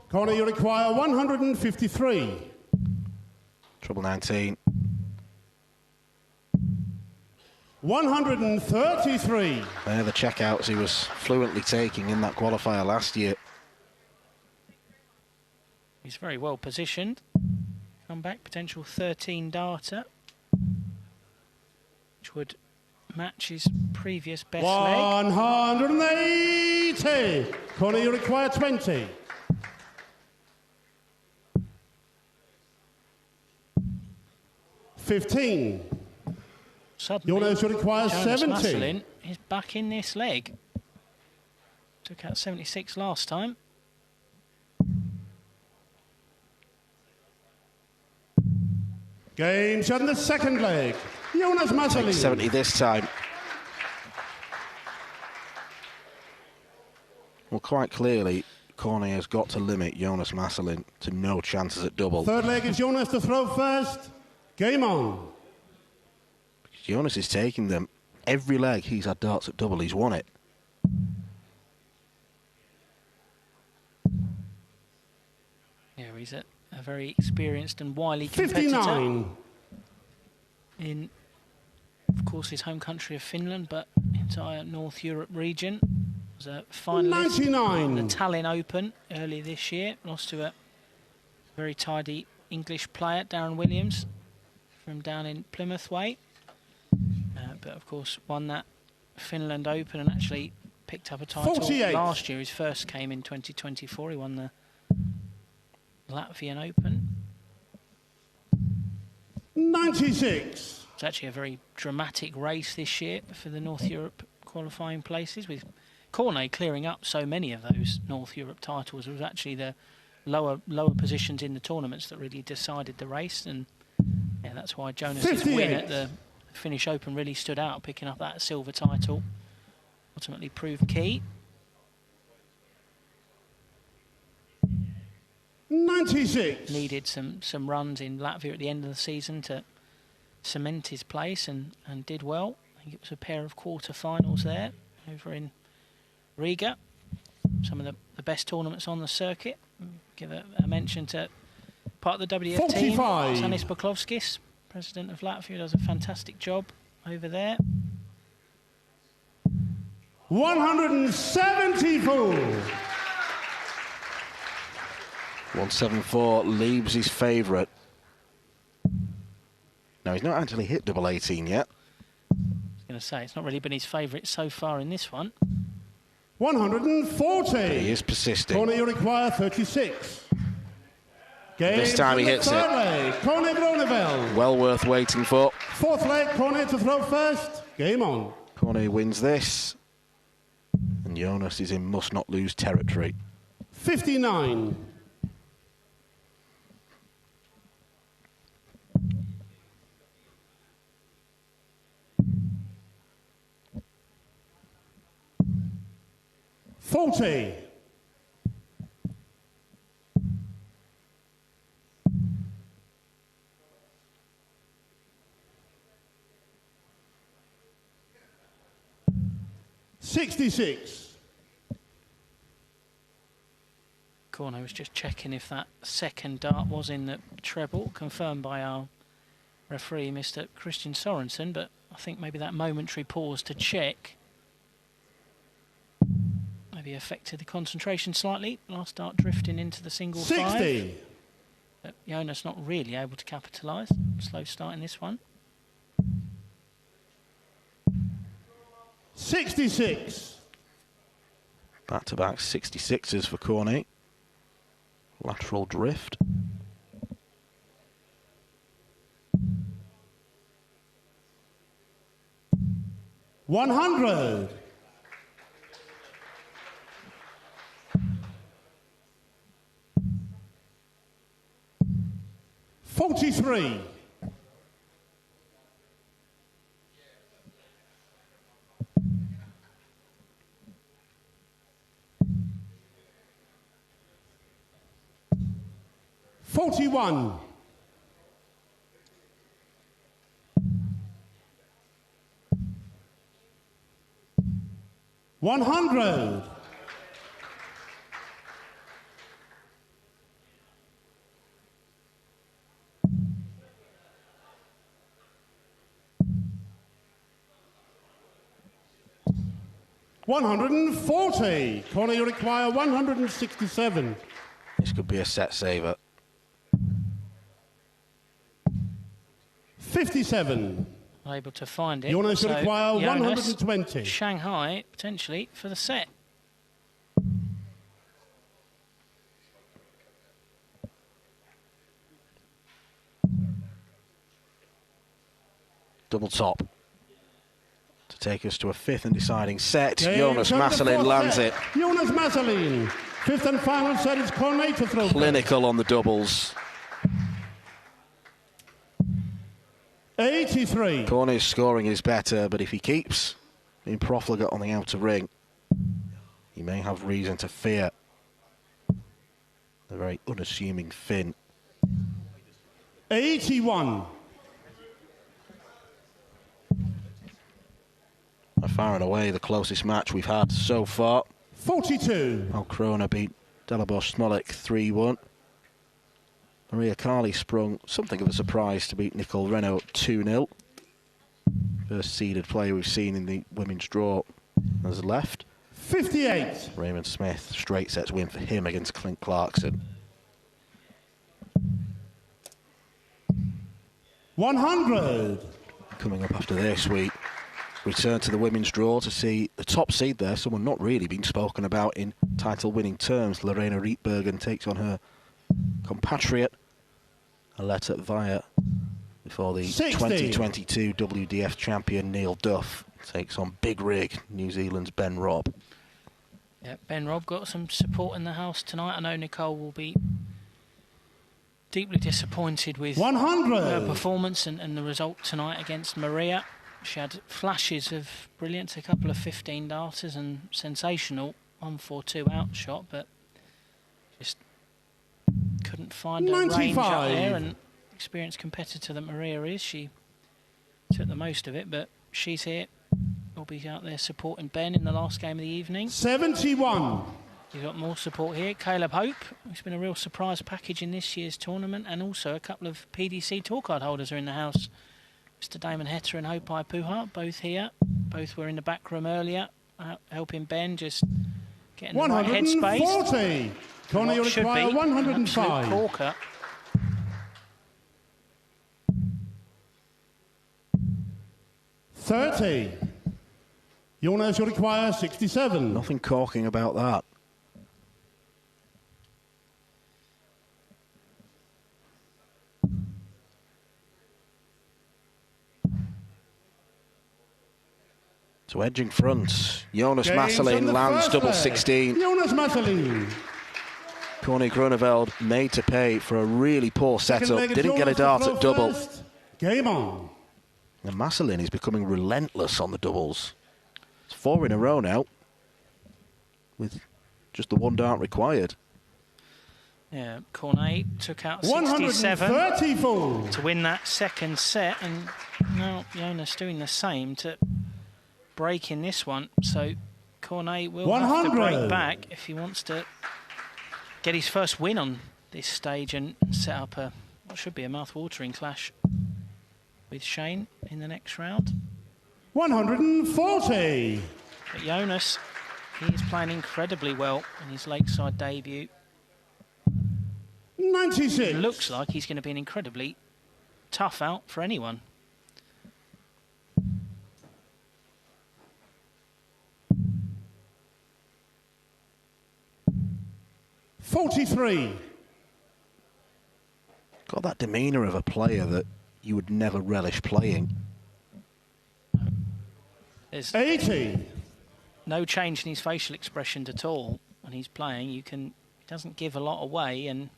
Krohne, you require 153. Trouble 19. 133. They're the checkouts he was fluently taking in that qualifier last year. He's very well positioned. Come back, potential 13 darter, which would match his previous best leg. 180. Krohne, you require 20. 15. Suddenly, Jonas, you require Jonas 70. Masselin is back in this leg. Took out 76 last time. Games on the second leg. Jonas Masselin. Takes 70 this time. Well, quite clearly, Krohne has got to limit Jonas Masselin to no chances at double. Third leg is Jonas to throw first. Game on. Jonas is taking them. Every leg he's had darts at double, he's won it. Yeah, he's a very experienced and wily competitor 59. in, of course, his home country of Finland, but entire North Europe region. Was a finalist 99. in the Tallinn Open earlier this year. Lost to a very tidy English player, Darren Williams, from down in Plymouth way. But of course won that Finland Open and actually picked up a title 48. last year. His first came in 2024. He won the Latvian Open. 96. It's actually a very dramatic race this year for the North Europe qualifying places, with Krohne clearing up so many of those North Europe titles. It was actually the lower positions in the tournaments that really decided the race, and yeah, that's why Jonas's win at the Finnish Open really stood out, picking up that silver title. Ultimately proved key. 96. Needed some runs in Latvia at the end of the season to cement his place, and did well. I think it was a pair of quarter-finals there over in Riga. Some of the best tournaments on the circuit. Give a mention to part of the WDF 45. team, Sanis Buklovskis, president of Latvia, does a fantastic job over there. 174. 174 leaves his favourite. No, he's not actually hit double 18 yet. I was going to say, it's not really been his favourite so far in this one. 140. But he is persisting. Krohne, you require 36. Game This time he hits it. leg. Krohne Groeneveld. Well worth waiting for. Fourth leg, Krohne to throw first. Game on. Krohne wins this. And And Jonas is in must-not-lose territory. 59. $40. $66. Krohne was just checking if that second dart was in the treble, confirmed by our referee, Mr. Christian Sorensen, but I think maybe that momentary pause to check maybe affected the concentration slightly. Last dart drifting into the single 60. 5. But Jonas not really able to capitalise. Slow start in this one. 66. Back-to-back 66s for Krohne. Lateral drift. $100. $43. $41. $100. $140. Krohne, you require 167. This could be a set saver. 57. Able to find it. Jonas So require Jonas, 120. Shanghai potentially for the set. Double top to take us to a fifth and deciding set. Game Jonas turn to Masselin fourth lands set. it. Jonas Masselin. Fifth and final set is Krohne to throw. Clinical on the doubles. 83. Krohne's scoring is better, but if he keeps being profligate on the outer ring, he may have reason to fear the very unassuming Finn. 81. By far and away the closest match we've had so far. 42. While Krohne beat Delabos Smolik 3-1. Maria Carli sprung something of a surprise to beat Nicole Regnaud 2-0. First seeded player we've seen in the women's draw has left. 58. Raymond Smith, straight sets win for him against Clint Clarkson. 100. Coming up after this, we return to the women's draw to see the top seed there, someone not really being spoken about in title-winning terms. Lorena Rietbergen takes on her compatriot Aletta Wajer before the 60. 2022 WDF champion Neil Duff takes on Big Rig, New Zealand's Ben Robb. Yeah, Ben Robb got some support in the house tonight. I know Nicole will be deeply disappointed with 100. her performance and the result tonight against Maria. She had flashes of brilliance, a couple of 15 darters and sensational 1-4-2 out shot, but just couldn't find a range up there. And experienced competitor that Maria is, she took the most of it, but she's here. Will be out there supporting Ben in the last game of the evening. 71. You've got more support here. Caleb Hope, who's been a real surprise package in this year's tournament, and also a couple of PDC tour card holders are in the house. Mr. Damon Hetter and Hope Puha, both here. Both were in the back room earlier, helping Ben just get in the right headspace. 140. Krohne, you require 105. Corker. $30. Jonas, you require 67. Nothing corking about that. So edging front, Jonas Masselin lands double 16. Jonas Masselin. Groeneveld made to pay for a really poor setup. Didn't get a dart at double. Game on. And Masselin is becoming relentless on the doubles. It's 4 in a row now, with just the 1 dart required. Yeah, Krohne took out 67 to win that second set, and now Jonas doing the same to break in this one. So Krohne will have to break back if he wants to get his first win on this stage and set up what should be a mouth-watering clash with Shane in the next round. 140. But Jonas, he is playing incredibly well in his Lakeside debut. 96. It looks like he's going to be an incredibly tough out for anyone. $43. Got that demeanour of a player that you would never relish playing. There's 80. no change in his facial expression at all when he's playing. He doesn't give a lot away, and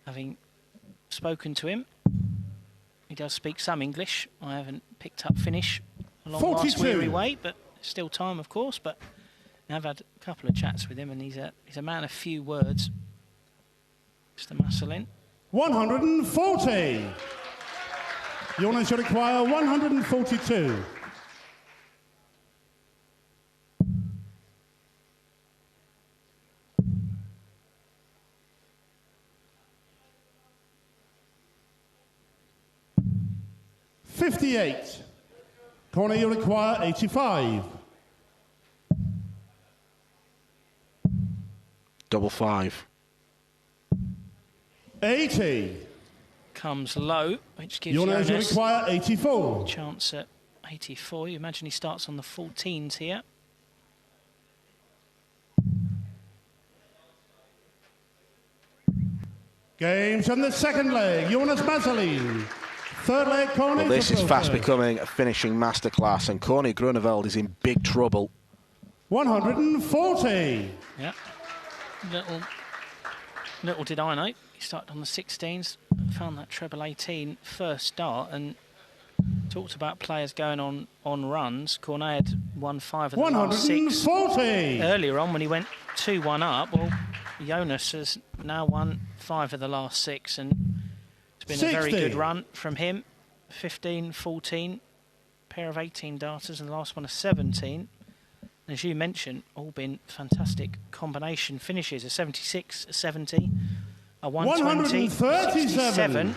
having spoken to him, he does speak some English. I haven't picked up Finnish along last weary way, but still time, of course. But I've had a couple of chats with him, and he's a man of few words. Mr. Masselin. 140. Jonas should require 142. $58. Krohne, you require 85. Double 5. 80. Comes low, which gives Jonas, you require 84. a chance at 84. You imagine he starts on the 14s here. Games on the second leg. Jonas Masselin. Third leg, Krohne. Well, this is fast becoming a finishing masterclass, and Groeneveld is in big trouble. 140. Yeah. Little did I know. He started on the 16s, found that treble 18 first start, and talked about players going on runs. Krohne had won 5 of the last 6 earlier on when he went 2-1 up. Well, Jonas has now won 5 of the last 6, and it's been 60. a very good run from him. 15, 14, pair of 18 darters, and the last one a 17. As you mentioned, all been fantastic combination finishes. A 76, a 70, a 120, 67,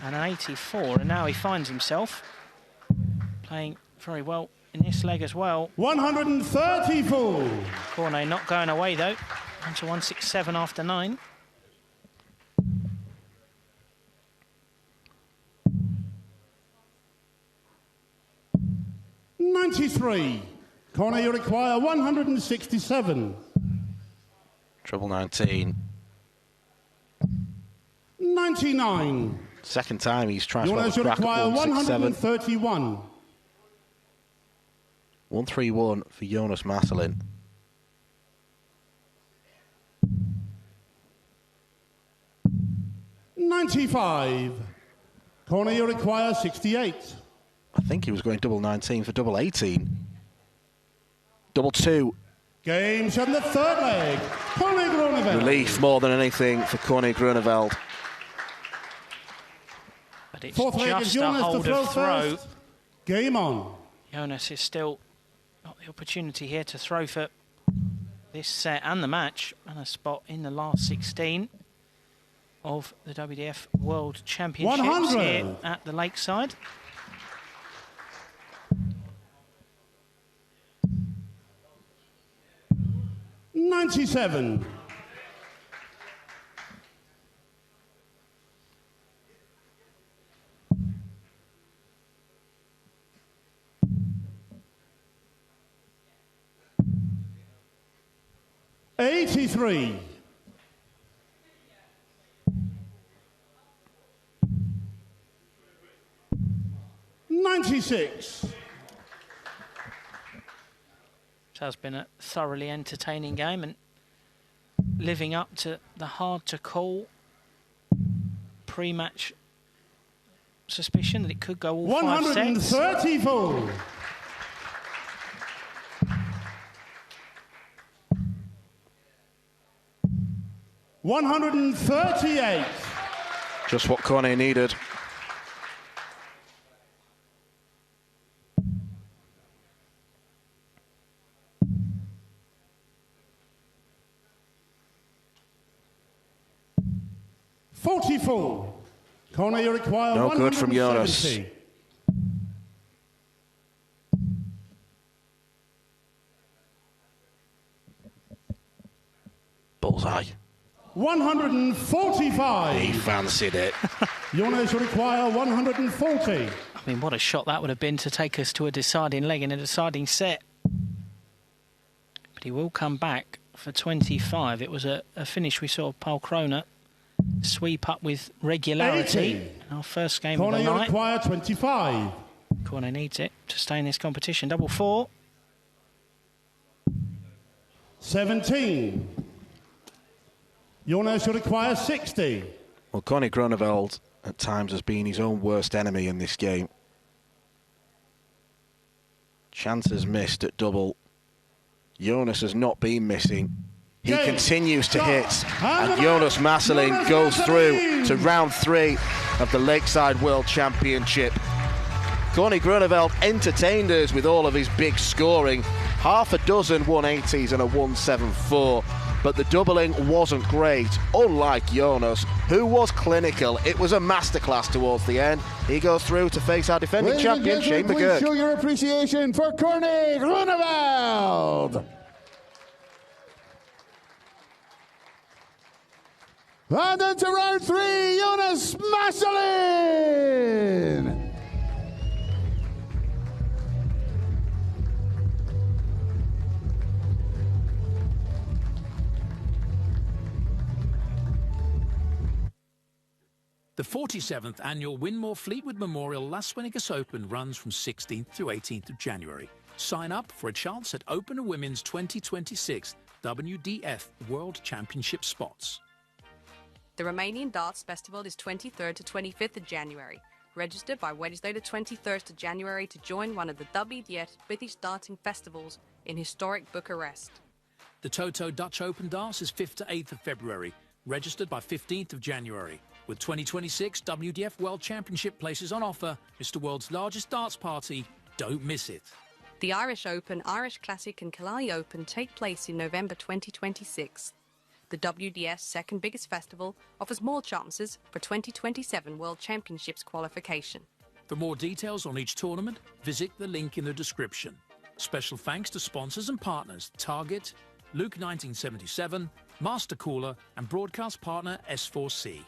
and an 84. And now he finds himself playing very well in this leg as well. 134. Krohne not going away, though. On to 167 after 9. $93. Krohne, you require 167. Treble 19. 99. Second time he's trying to Jonas, you crack require at 131. 131 for Jonas Masselin. $95. Krohne, you require 68. I think he was going double 19 for double 18. Double 2. Games on the third leg. Groeneveld. Relief more than anything for Groeneveld. But it's Fourth leg is just a Jonas hold to of throw. First. Game on. Jonas is still got the opportunity here to throw for this set and the match, and a spot in the last 16 of the WDF World Championships 100. here at the Lakeside. $97. $83. $96. has been a thoroughly entertaining game and living up to the hard-to-call pre-match suspicion that it could go all 5 sets. 130 full. $138. Just what Krohne needed. $44. Krohne, you require no good from Jonas. Bullseye. 145. He fancied it. Jonas require 140. I mean, what a shot that would have been to take us to a deciding leg in a deciding set. But he will come back for 25. It was a finish we saw Paul Krohne sweep up with regularity. 80. Our first game Krohne, of the you night. require 25. Krohne needs it to stay in this competition. Double 4. 17. Jonas, you require 60. Well, Groeneveld at times has been his own worst enemy in this game. Chances missed at double. Jonas has not been missing. He continues to hit, and Jonas Masselin goes through to round 3 of the Lakeside World Championship. Groeneveld entertained us with all of his big scoring. Half a dozen 180s and a 174. But the doubling wasn't great, unlike Jonas, who was clinical. It was a masterclass towards the end. He goes through to face our defending champion, Shane McGurk. Please show your appreciation for Groeneveld. And into round 3, Jonas Masselin. The 47th annual Winmore Fleetwood Memorial Las Vegas Open runs from 16th to 18th of January. Sign up for a chance at Open Women's 2026 WDF World Championship spots. The Romanian Darts Festival is 23rd to 25th of January. Register by Wednesday the 23rd of January to join one of the WDF British darting festivals in historic Bucharest. The Toto Dutch Open Darts is 5th to 8th of February. Registered by 15th of January. With 2026 WDF World Championship places on offer, Mr. World's largest darts party. Don't miss it. The Irish Open, Irish Classic and Carli Open take place in November 2026. The WDF's second biggest festival offers more chances for 2027 World Championships qualification. For more details on each tournament, visit the link in the description. Special thanks to sponsors and partners Target, Luke 1977, Master Cooler and broadcast partner S4C.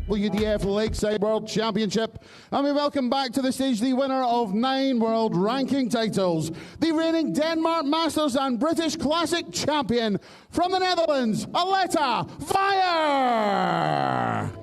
WDF Lakeside World Championship, and we welcome back to the stage the winner of 9 world ranking titles, the reigning Denmark Masters and British Classic champion from the Netherlands, Aletta Wajer.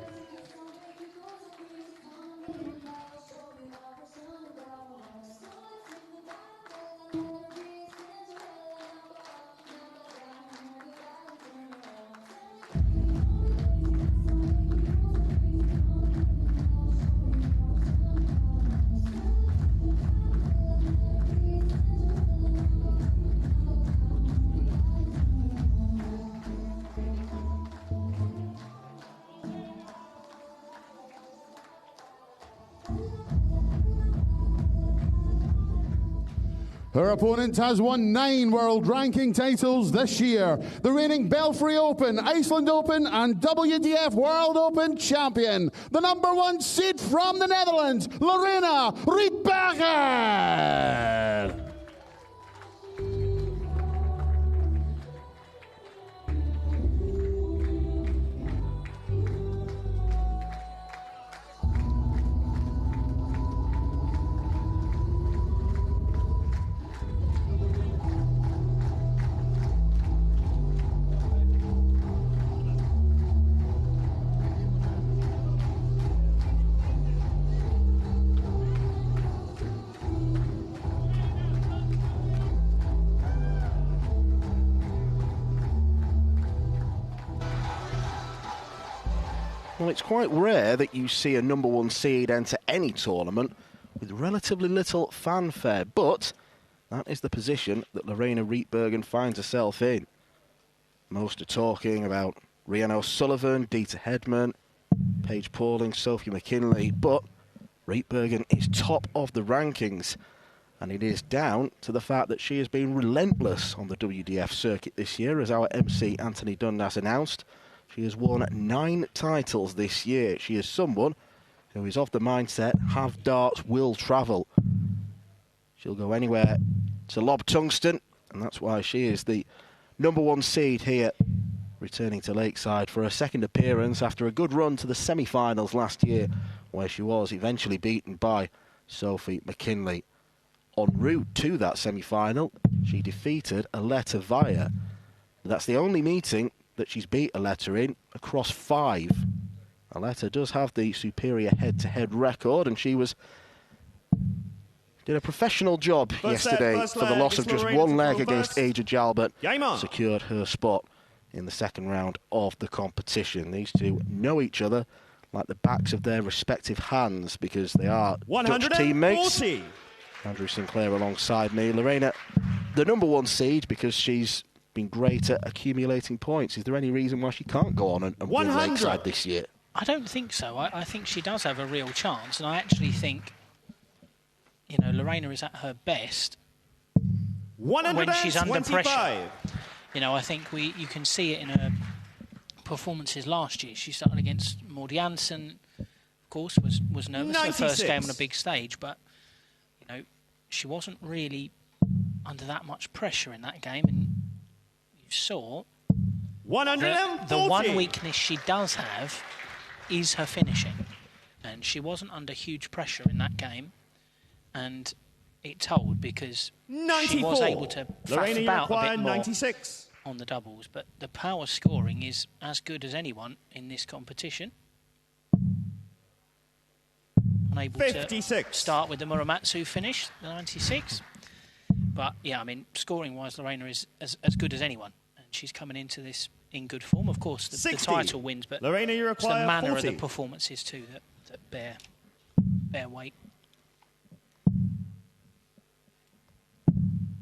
Her opponent has won 9 world ranking titles this year. The reigning Belfry Open, Iceland Open and WDF World Open champion. The #1 seed from the Netherlands, Rietbergen. Well, it's quite rare that you see a #1 seed enter any tournament with relatively little fanfare, but that is the position that Lorena Rietbergen finds herself in. Most are talking about Regnaud Sullivan, Dieter Hedman, Paige Pauling, Sophie McKinley, but Rietbergen is top of the rankings, and it is down to the fact that she has been relentless on the WDF circuit this year, as our MC Anthony Dundas announced. She has won 9 titles this year. She is someone who is of the mindset, have darts, will travel. She'll go anywhere to lob tungsten, and that's why she is the #1 seed here, returning to Lakeside for her second appearance after a good run to the semi-finals last year, where she was eventually beaten by Sophie McKinley. En route to that semi-final, she defeated Aletta Wajer. That's the only meeting that she's beat Aletta in across 5. Aletta does have the superior head-to-head record, and she did a professional job yesterday for the loss of just 1 leg against Aja Jalbert. Secured her spot in the second round of the competition. These two know each other like the backs of their respective hands because they are Dutch teammates. Andrew Sinclair alongside me. Lorena, the #1 seed, because she's been great at accumulating points. Is there any reason why she can't go on and win Lakeside this year? I don't think so. I think she does have a real chance, and I actually think, you know, Lorena is at her best when she's under pressure. You know, I think you can see it in her performances last year. She started against Maud Jansen, of course, was nervous. 96. Her first game on a big stage, but, you know, she wasn't really under that much pressure in that game, and you saw the one weakness she does have is her finishing, and she wasn't under huge pressure in that game, and it told because 94. She was able to faff about a bit more 96. On the doubles, but the power scoring is as good as anyone in this competition. Unable 56. To start with the Muramatsu finish, the 96. But, yeah, I mean, scoring-wise, Lorena is as good as anyone. And she's coming into this in good form. Of course, the title wins, but Lorena, you it's the require manner 40. of the performances, too, that bear weight.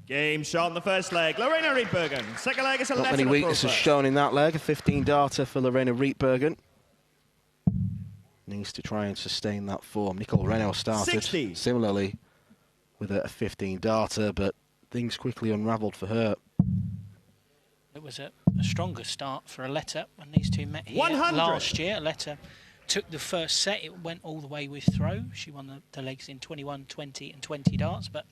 Game shot on the first leg. Lorena Rietbergen. Second leg is a Not many weaknesses shown in that leg. A 15 darter for Lorena Rietbergen. Needs to try and sustain that form. Nicole Regnaud started 60. Similarly with a 15 darter, but things quickly unravelled for her. it was a stronger start for Aletta when these two met here 100. last year. Aletta took the first set. It went all the way with throw. She won the legs in 21, 20 and 20 darts, but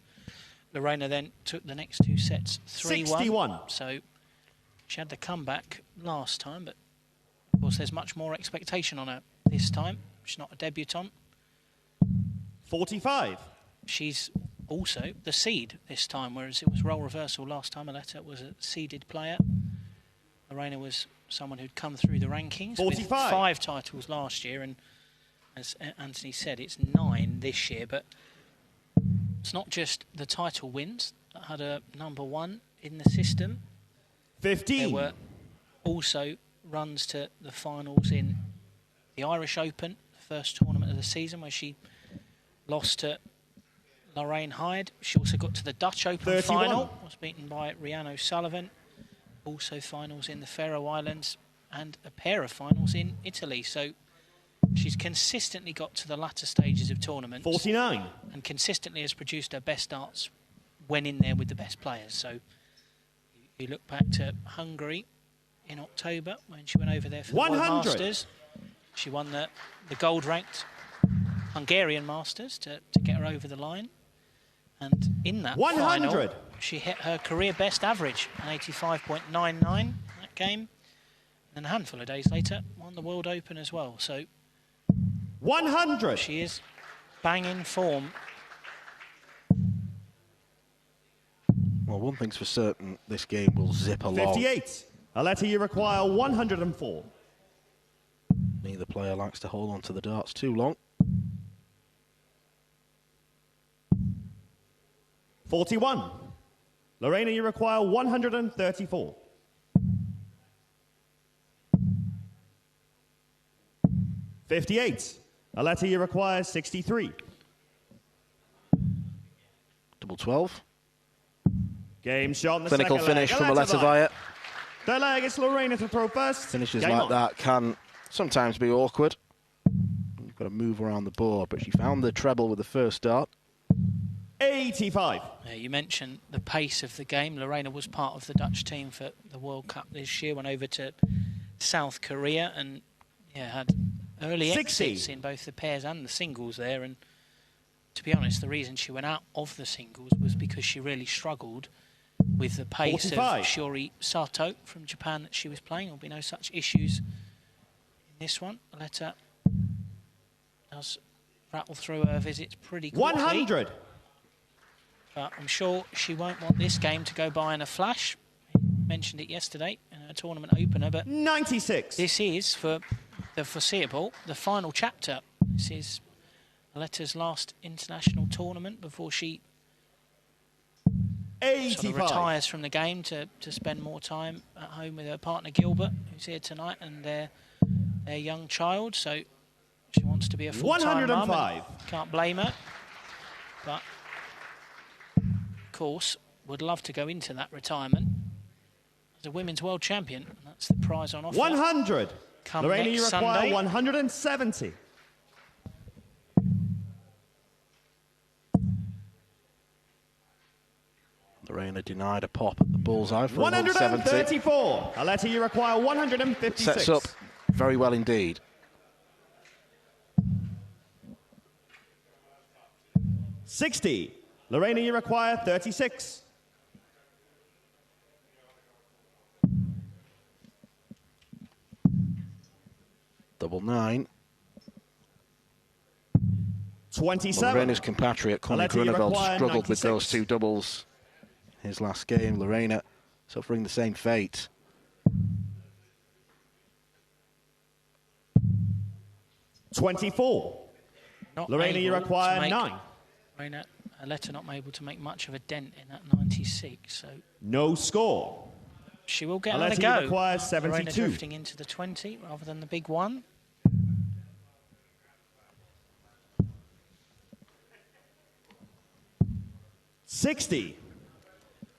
Lorena then took the next two sets 3-1. 61. So she had the comeback last time, but of course there's much more expectation on her this time. She's not a debutante. 45. She's also the seed this time, whereas it was role reversal last time. Aletta was a seeded player. Lorena was someone who'd come through the rankings 45. with 5 titles last year, and as Anthony said, it's 9 this year. But it's not just the title wins that had a #1 in the system. 15. There were also runs to the finals in the Irish Open, the first tournament of the season, where she lost to Lorraine Hyde. She also got to the Dutch Open 31. final, was beaten by Rianne O'Sullivan. Also finals in the Faroe Islands and a pair of finals in Italy. So she's consistently got to the latter stages of tournaments. 49. And consistently has produced her best darts when in there with the best players. So you look back to Hungary in October when she went over there for the World 100. Masters. She won the gold-ranked Hungarian Masters to get her over the line. And in that 100. final, she hit her career best average, an 85.99 that game. And a handful of days later, won the World Open as well. So 100. she is bang in form. Well, one thing's for certain, this game will zip along. 58. Aletta, you require 104. Neither player likes to hold on to the darts too long. 41. Lorena, you require 134. 58. Aletta, you require 63. Double 12. Game shot in the Clinical second finish leg. from Aletta Wajer. Wajer. Third leg, it's Lorena to throw first. Finishes Game like on. that can sometimes be awkward. You've got to move around the board, but she found the treble with the first dart. 85. You mentioned the pace of the game. Lorena was part of the Dutch team for the World Cup this year, went over to South Korea and had early 60. exits in both the pairs and the singles there. And to be honest, the reason she went out of the singles was because she really struggled with the pace 45. of Shiori Sato from Japan that she was playing. There'll be no such issues in this one. Aletta does rattle through her visits pretty quickly. 100. But I'm sure she won't want this game to go by in a flash. I mentioned it yesterday in a tournament opener, but 96. this is, for the foreseeable, the final chapter. This is Aletta's last international tournament before she 85. sort of retires from the game to spend more time at home with her partner Gilbert, who's here tonight, and their young child. So she wants to be a full-time mum. 105. Can't blame her. But course, would love to go into that retirement as a women's world champion. And that's the prize on offer. 100. Come Lorena, next you require Sunday. 170. Lorena denied a pop at the bullseye for 170. 134. Aletta, you require 156. Sets up very well indeed. $60. Lorena, you require 36. Double 9. 27. Lorena's compatriot, Connie Aletta, you Groeneveld, require struggled with 96. those two doubles his last game. Lorena suffering the same fate. $24. Not Lorena, you able to require make- 9. Lorena, Aletta not able to make much of a dent in that 96, so No score. she will get Aletta, another you go. require Lorena 72. drifting into the 20 rather than the big one. $60.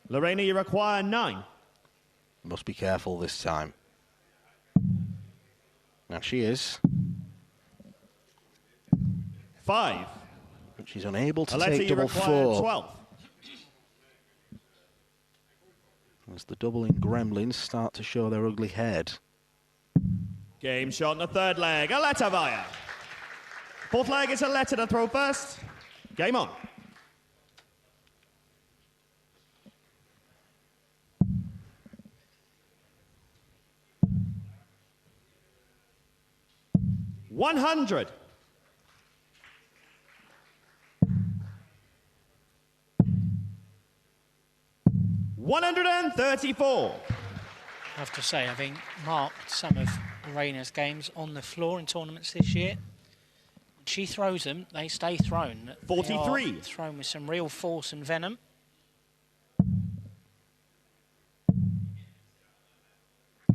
Lorena, you require 9. Must be careful this time. Now she is. 5. But she's unable to Aletta, take you double require 4. 12. as the doubling gremlins start to show their ugly head. Game shot in the third leg. Aletta Wajer. Fourth leg is Aletta to throw first. Game on. $100. $134. I have to say, having marked some of Regnau's games on the floor in tournaments this year, when she throws them, they stay thrown. 43. They are thrown with some real force and venom.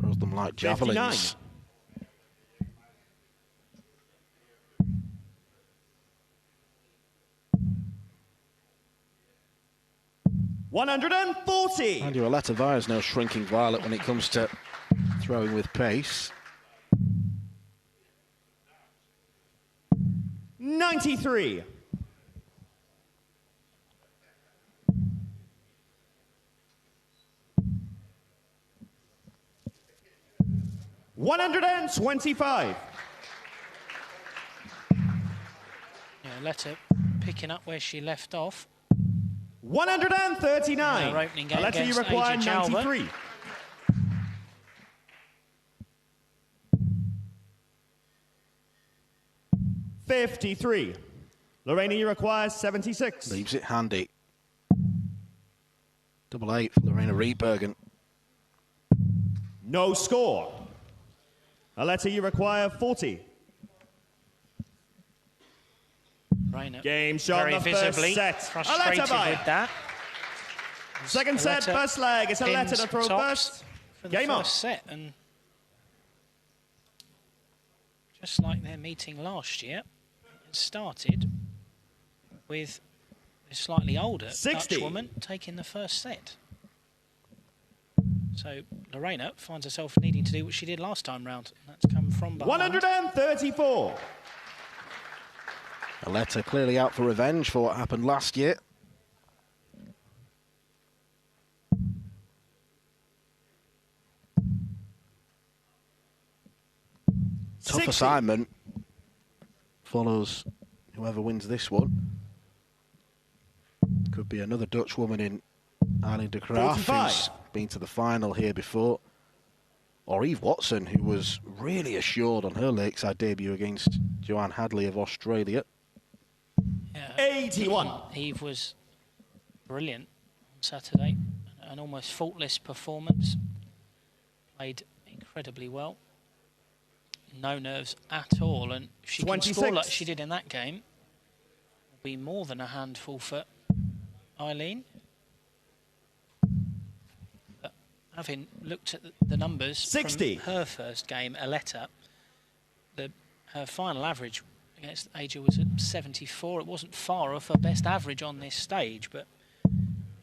Throws them like javelins. 59. $140. And your Aletta Wajer is now shrinking violet when it comes to throwing with pace. 93. $125. Yeah, Aletta picking up where she left off. 139. Her opening game Aletta, you against require Asia Jalva. 93. $53. Lorena, you require 76. Leaves it handy. 88 for Lorena Rietbergen. No score. Aletta, you require 40. Regnau Game shot very in the first visibly set. frustrated Aletta Wajer. with that. Second set, Aletta first leg. It's Aletta pins to throw tops first. for the Game on. first set, and just like their meeting last year, it started with a slightly older 60. Dutch woman taking the first set. So Lorena finds herself needing to do what she did last time round, and that's come from behind. 134. Aletta clearly out for revenge for what happened last year. Tough 60. assignment. Follows whoever wins this one. Could be another Dutch woman in Eileen de Graaf, 45. who's been to the final here before. Or Eve Watson, who was really assured on her Lakeside debut against Joanne Hadley of Australia. Yeah, 81. Eve was brilliant on Saturday. An almost faultless performance. Played incredibly well. No nerves at all. And if she can score like she did in that game, it'll be more than a handful for Eileen. But having looked at the numbers 60. from her first game, Aletta, her final average against Asia was at 74. It wasn't far off her best average on this stage, but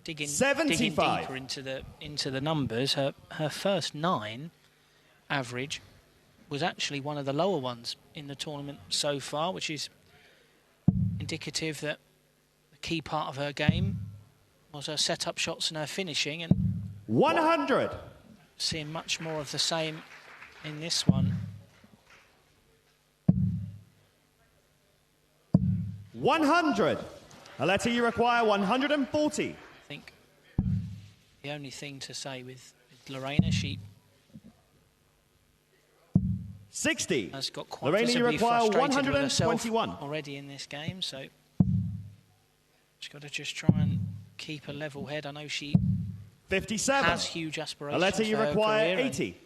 digging deeper into the numbers, her first 9 average was actually one of the lower ones in the tournament so far, which is indicative that the key part of her game was her set-up shots and her finishing, and 100. seeing much more of the same in this one. 100. Aletta, you require 140. I think the only thing to say with Lorena, she 60. has got quite Lorena, you visibly require frustrated with herself 121. already in this game, so she's got to just try and keep a level head. I know she 57. has huge aspirations. Aletta, you for her require career and 80.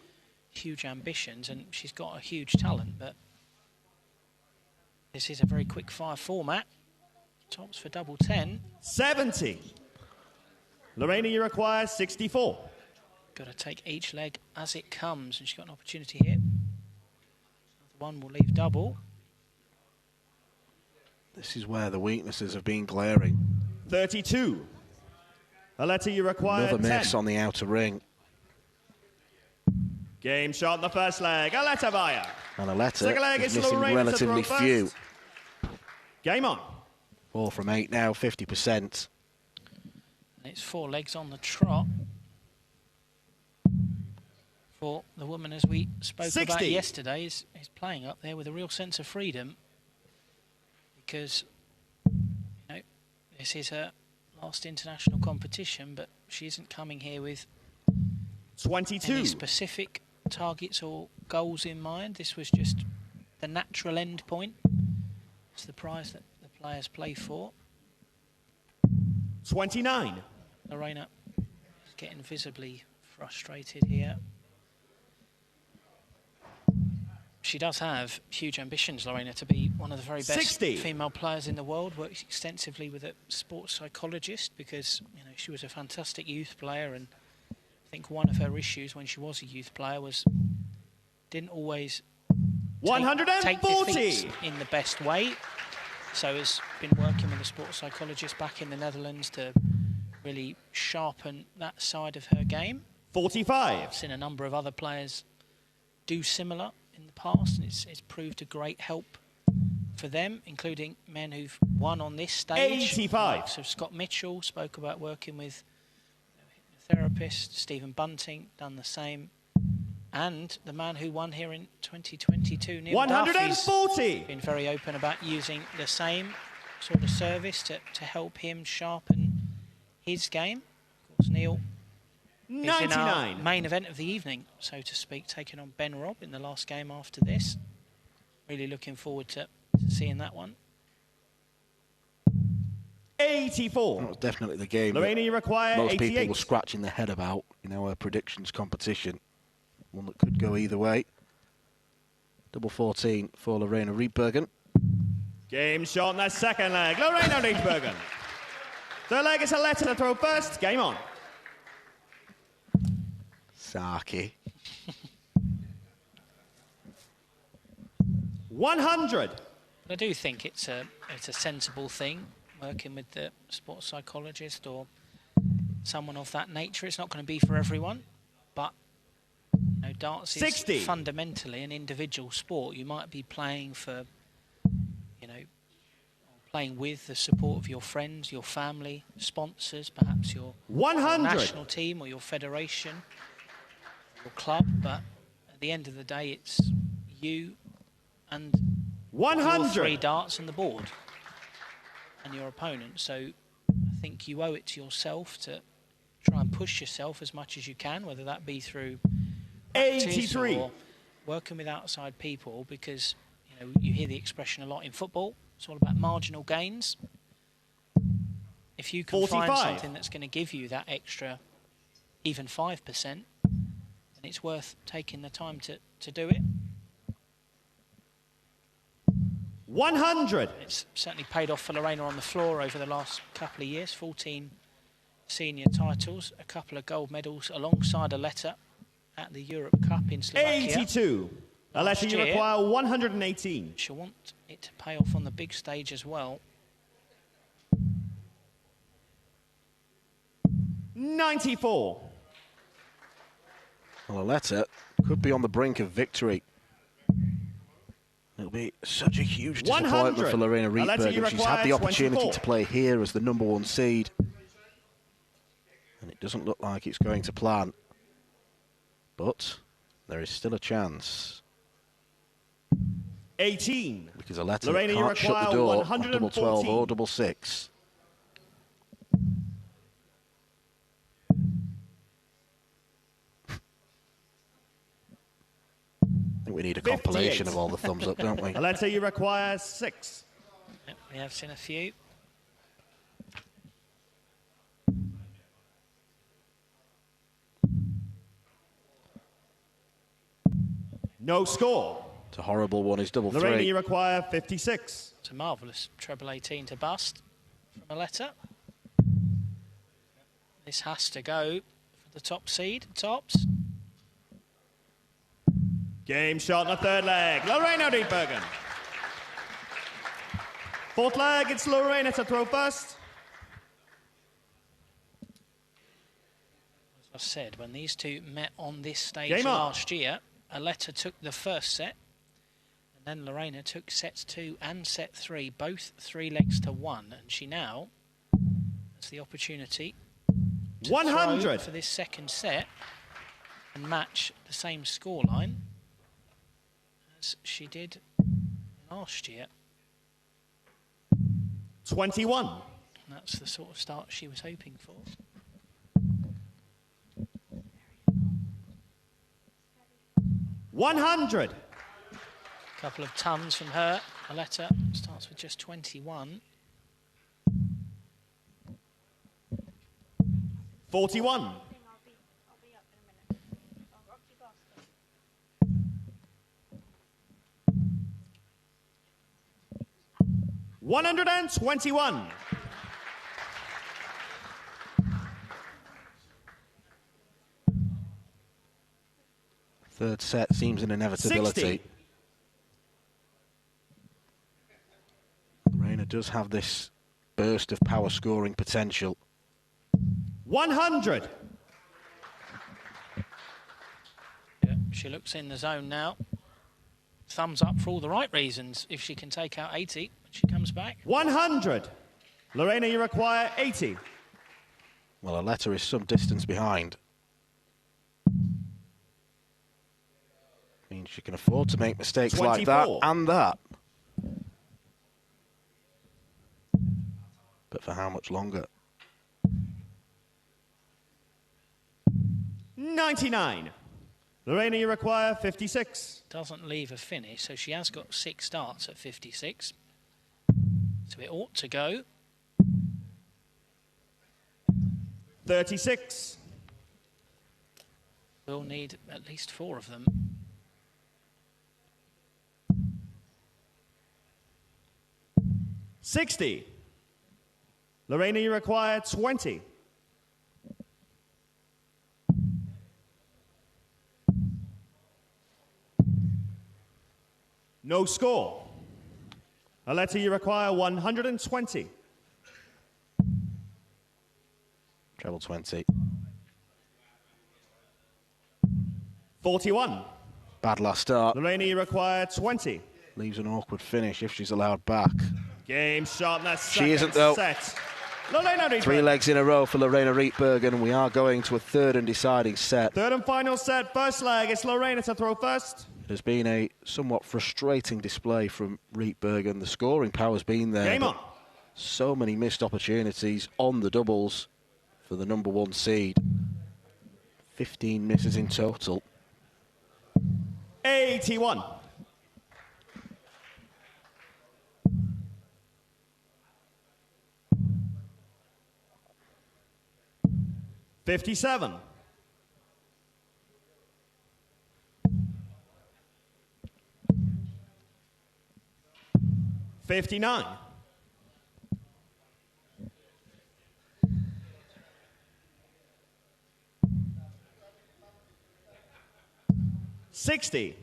huge ambitions, and she's got a huge talent, but this is a very quick fire format. Tops for double 10. 70. Lorena, you require 64. Got to take each leg as it comes, and she's got an opportunity here. One will leave double. This is where the weaknesses have been glaring. 32. Aletta, you require Another 10. miss on the outer ring. Game shot in the first leg. Aletta Wajer. And Aletta Second leg is is missing Lorena to relatively throw few. first. Game on. 4 from 8 now, 50%. And it's 4 legs on the trot. for the woman, as we spoke about yesterday, is playing up there with a real sense of freedom, because this is her last international competition, but she isn't coming here with 22 any specific targets or goals in mind. This was just the natural end point. It's the prize that the players play for. 29. Lorena is getting visibly frustrated here. She does have huge ambitions, Lorena, to be one of the very best 60. female players in the world. Works extensively with a sports psychologist because she was a fantastic youth player, and I think one of her issues when she was a youth player was didn't always take defeats in the best way. So has been working with a sports psychologist back in the Netherlands to really sharpen that side of her game. 45. I've seen a number of other players do similar in the past, and it's proved a great help for them, including men who've won on this stage. 85. So Scott Mitchell spoke about working with a therapist. Stephen Bunting done the same. And the man who won here in 2022, Neil Duff, 140. been very open about using the same sort of service to help him sharpen his game. Of course, Neil 99. is in our main event of the evening, so to speak, taking on Ben Robb in the last game after this. Really looking forward to seeing that one. 84. That was definitely the game. Lorena, you require most 88. people were scratching their head about, a predictions competition. One that could go either way. Double 14 for Lorena Rietbergen. Game shot in that second leg. Lorena Rietbergen. Third leg is a letter to throw first. Game on. Saki. 100. I do think it's a sensible thing, working with the sports psychologist or someone of that nature. It's not going to be for everyone, but darts is 60. fundamentally an individual sport. You might be playing for, playing with the support of your friends, your family, sponsors, perhaps your 100. national team or your federation, your club. But at the end of the day, it's you and 100. your 3 darts and the board and your opponent. So I think you owe it to yourself to try and push yourself as much as you can, whether that be through 83. or working with outside people, because you hear the expression a lot in football. It's all about marginal gains. If you can 45. find something that's going to give you that extra, even 5%, then it's worth taking the time to do it. 100. It's certainly paid off for Lorena on the floor over the last couple of years. 14 senior titles, a couple of gold medals alongside a letter at the Europe Cup in Slovakia. 82. A letter you require 118. She'll want it to pay off on the big stage as well. 94. Well, Aletta could be on the brink of victory. It'll be such a huge disappointment 100. for Lorena Rietbergen. She's had the opportunity 24. to play here as the #1 seed. And it doesn't look like it's going to plan. But there is still a chance. 18. Because Aletta Lorena, you can't shut require the door on 114. double 12 or double 6. I think we need a 58. compilation of all the thumbs up, don't we? Aletta, you require 6. Yep, we have seen a few. No score. It's a horrible one. It's double Lorena, 3. you require 56. It's a marvellous treble 18 to bust from Aletta. This has to go for the top seed, tops. Game shot in the third leg. Lorena Rietbergen. Fourth leg, it's Lorena to throw first. As I said, when these two met on this stage Game up. last year, Aletta took the first set, and then Lorena took sets 2 and set 3, both 3 legs to 1, and she now has the opportunity to 100 throw for this second set. and match the same scoreline as she did last year. 21. And that's the sort of start she was hoping for. $100. A couple of tons from her. Aletta starts with just 21. 41. 121. Third set seems an inevitability. 60. Regnaud does have this burst of power scoring potential. 100. Yeah, she looks in the zone now. Thumbs up for all the right reasons. If she can take out 80 when she comes back. 100. Lorena, you require 80. Well, Aletta is some distance behind. Means she can afford to make mistakes 24. like that and that. But for how much longer? 99. Lorena, you require 56. Doesn't leave a finish, so she has got 6 starts at 56. So it ought to go. 36. We'll need at least 4 of them. 60. Lorena, you require 20. No score. Aletta, you require 120. Treble 20. 41. Bad last start. Lorena, you require 20. Leaves an awkward finish if she's allowed back. Game shot in that She isn't, though. set. Lorena Rietbergen. 3 legs in a row for Lorena Rietbergen, and we are going to a third and deciding set. Third and final set, first leg. It's Lorena to throw first. It has been a somewhat frustrating display from Rietbergen. The scoring power's been there. Game on. So many missed opportunities on the doubles for the number 1 seed. 15 misses in total. 81. 57. 59. 60.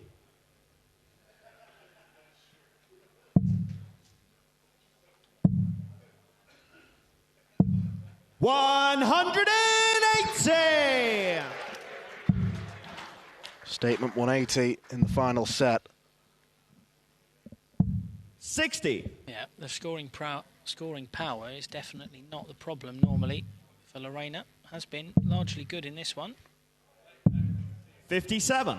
180. Statement 180 in the final set. 60. Yeah, the scoring power is definitely not the problem normally for Lorena. Has been largely good in this one. 57.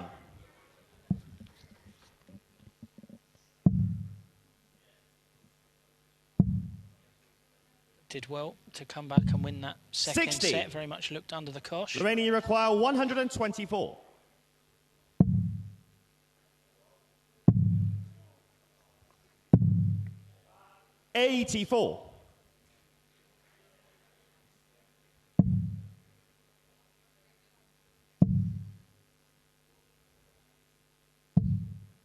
'Did well to come back and win that second 60. set. Very much looked under the cosh. Lorena, you require 124. 84.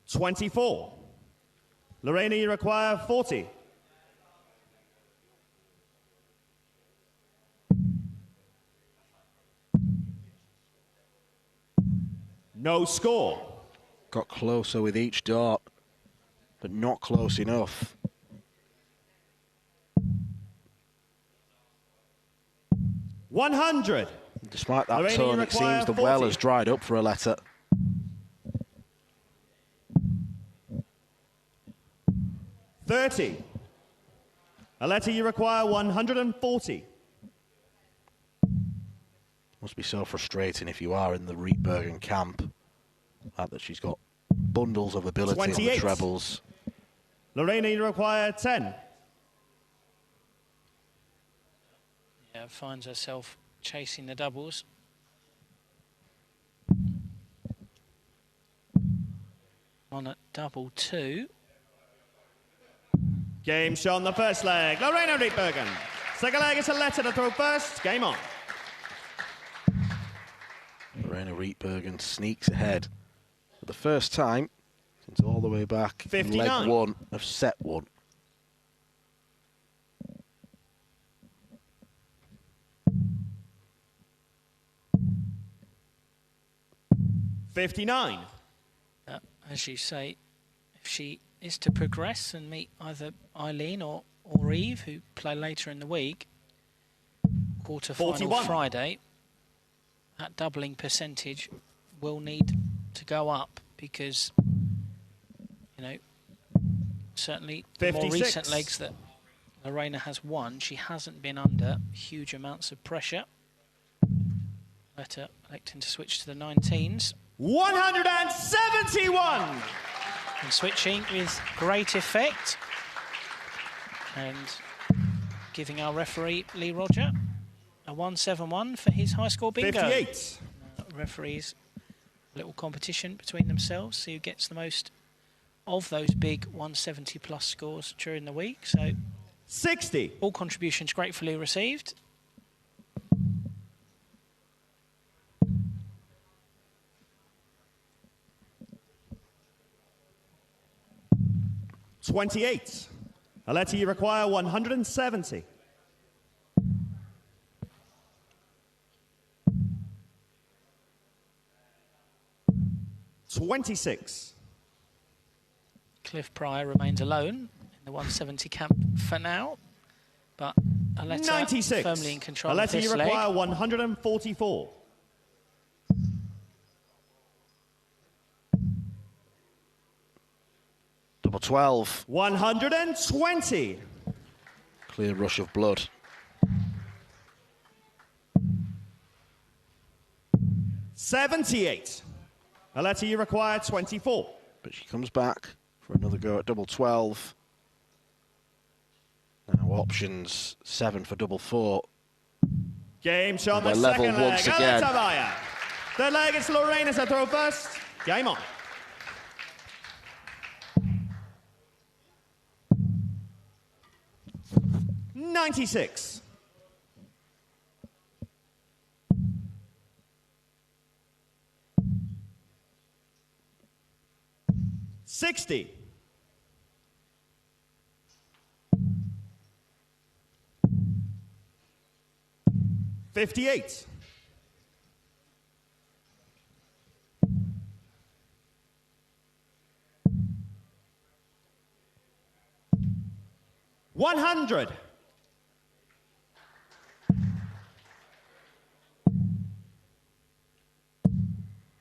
24. Lorena, you require 40. 'No score. Got closer with each dart, but not close enough. $100. Despite that Lorena, turn, you it seems require the well 40. has dried up for Aletta. 30. Aletta, you require 140. Must be so frustrating if you are in the Rietbergen camp. The fact that she's got bundles of ability on the trebles. Lorena, you require 10. Yeah, finds herself chasing the doubles. On at double 2. Game shot on the first leg. Lorena Rietbergen. Second leg is a letter to throw first. Game on. Lorena Rietbergen sneaks ahead for the first time since all the way back in leg 1 of set 1. As you say, if she is to progress and meet either Eileen or Eve, who play later in the week, quarter-final Friday, that doubling percentage will need to go up because, you know, certainly the more recent legs that Lorena has won, she hasn't been under huge amounts of pressure. Letter electing to switch to the 19s. 171! And switching with great effect. And giving our referee, Lee Roger, a 171 for his high score bingo. 58. Referees, a little competition between themselves, see who gets the most of those big 170 plus scores during the week. So 60. All contributions gratefully received. $28. Aletta, you require 170. $26. Cliff Pryor remains alone in the 170 camp for now, but Aletta 96. firmly in control Aletta, of this you require leg. 144. Double 12. 120. Clear rush of blood. $78. Aletta, you require 24. But she comes back for another go at double 12. Now options 7 for double 4. Game shot on the level second leg. once again. Aletta Wajer. Third leg, it's Lorena to throw first. Game on. $96. $60. $58. $100.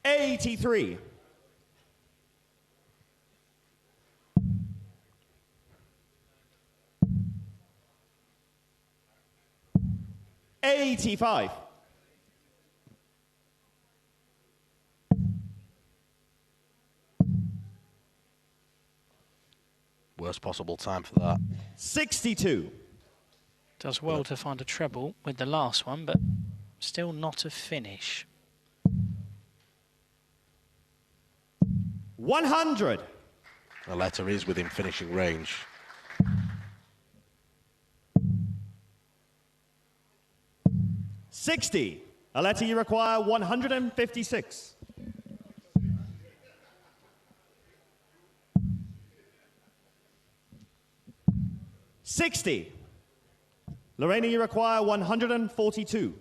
$83. $85. Worst possible time for that. 62. Does well to find a treble with the last one, but still not a finish. 100. Aletta is within finishing range. $60. Aletta, you require 156. $60. Lorena, you require 142.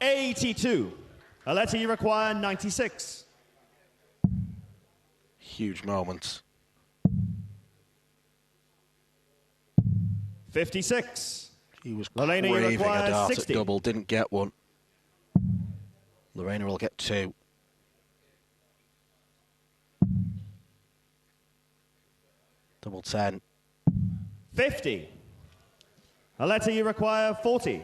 $82. Aletta, you require 96. Huge moment. 56. He was Lorena, you craving a require dart 60. at double, didn't get one. Lorena will get 2. Double 10. 50. Aletta, you require 40.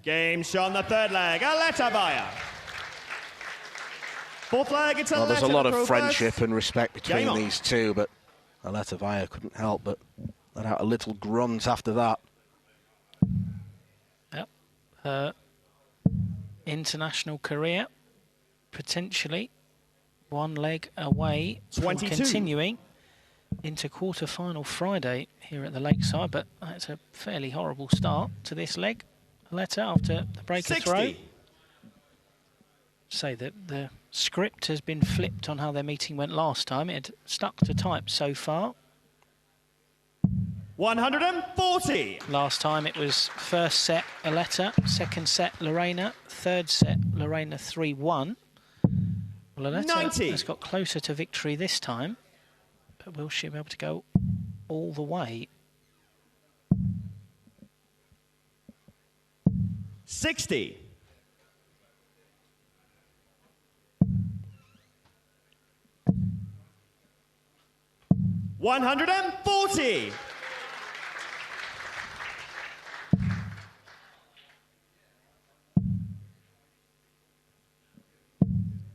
Game shot on the third leg. Aletta Wajer. Fourth leg, it's Aletta. Well, there's a lot of throw friendship first. and respect between these two, but Aletta Wajer couldn't help but let out a little grunt after that. Yep. Her international career potentially one leg away from 22. continuing into quarter-final Friday here at the Lakeside, but it's a fairly horrible start to this leg. Aletta after the breaker 60. throw. Say that the script has been flipped on how their meeting went last time. It had stuck to type so far. 140. Last time it was first set Aletta, second set Lorena, third set Lorena 3-1. Well, Aletta 90. has got closer to victory this time, but will she be able to go all the way? 60. 140.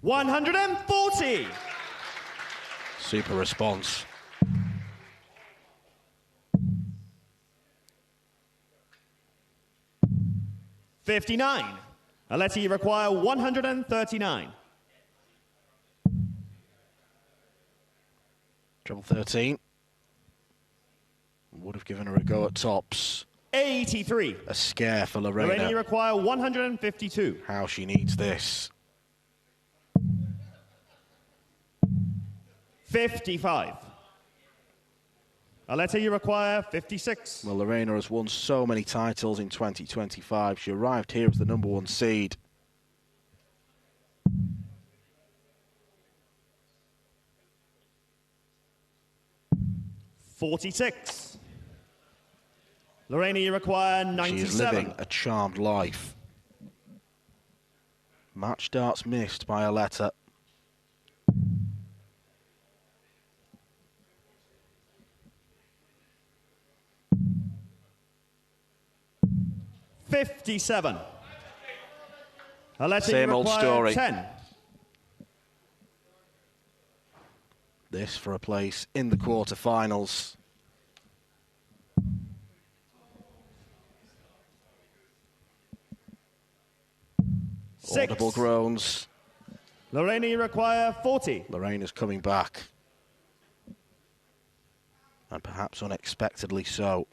140. Super response. $59. Aletta, you require 139. Treble 13. Would have given her a go at tops. 83. A scare for Lorena. Lorena, you require 152. How she needs this. 55. Aletta, you require 56. Well, Lorena has won so many titles in 2025. She arrived here as the #1 seed. $46. Lorena, you require 97. She is living a charmed life. Match darts missed by Aletta. $57. Aletta, Same you old require story. 10. This for a place in the quarterfinals. Audible groans. Lorena, you require 40. Lorena's coming back. And perhaps unexpectedly so.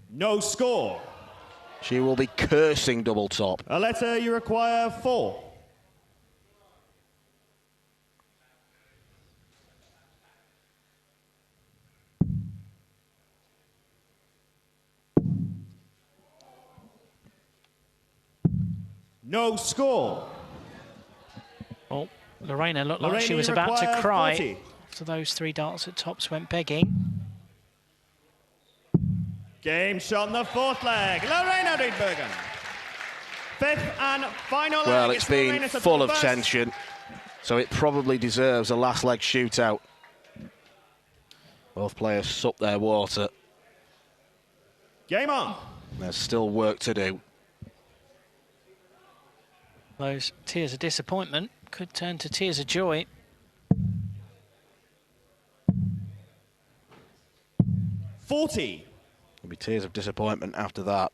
No score. She will be cursing double top. Aletta, you require 4. No score. Well, Lorena looked like Lorena, she was you about to require cry 40. after those 3 darts at tops went begging. Game shot on the 4th leg. Lorena Rietbergen. 5th and final leg. Well, it's been Lorena to full of first. tension, so it probably deserves a last leg shootout. Both players sup their water. Game on. There's still work to do. Those tears of disappointment could turn to tears of joy. $40. There'll be tears of disappointment after that.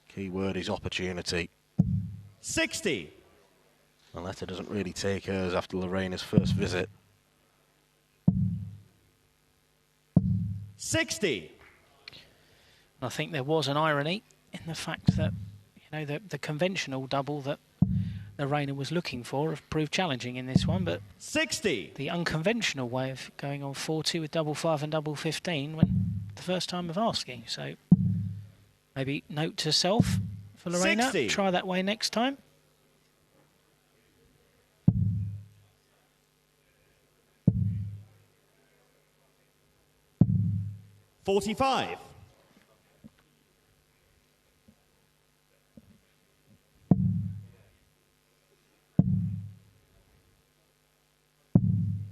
Key word is opportunity. $60. Aletta doesn't really take hers after Lorena's first visit. $60. I think there was an irony in the fact that, you know, the conventional double that Lorena was looking for have proved challenging in this one, but $60. the unconventional way of going on 40 with double 5 and double 15 went the first time of asking. So maybe note to self for Lorena, 60. try that way next time. 45.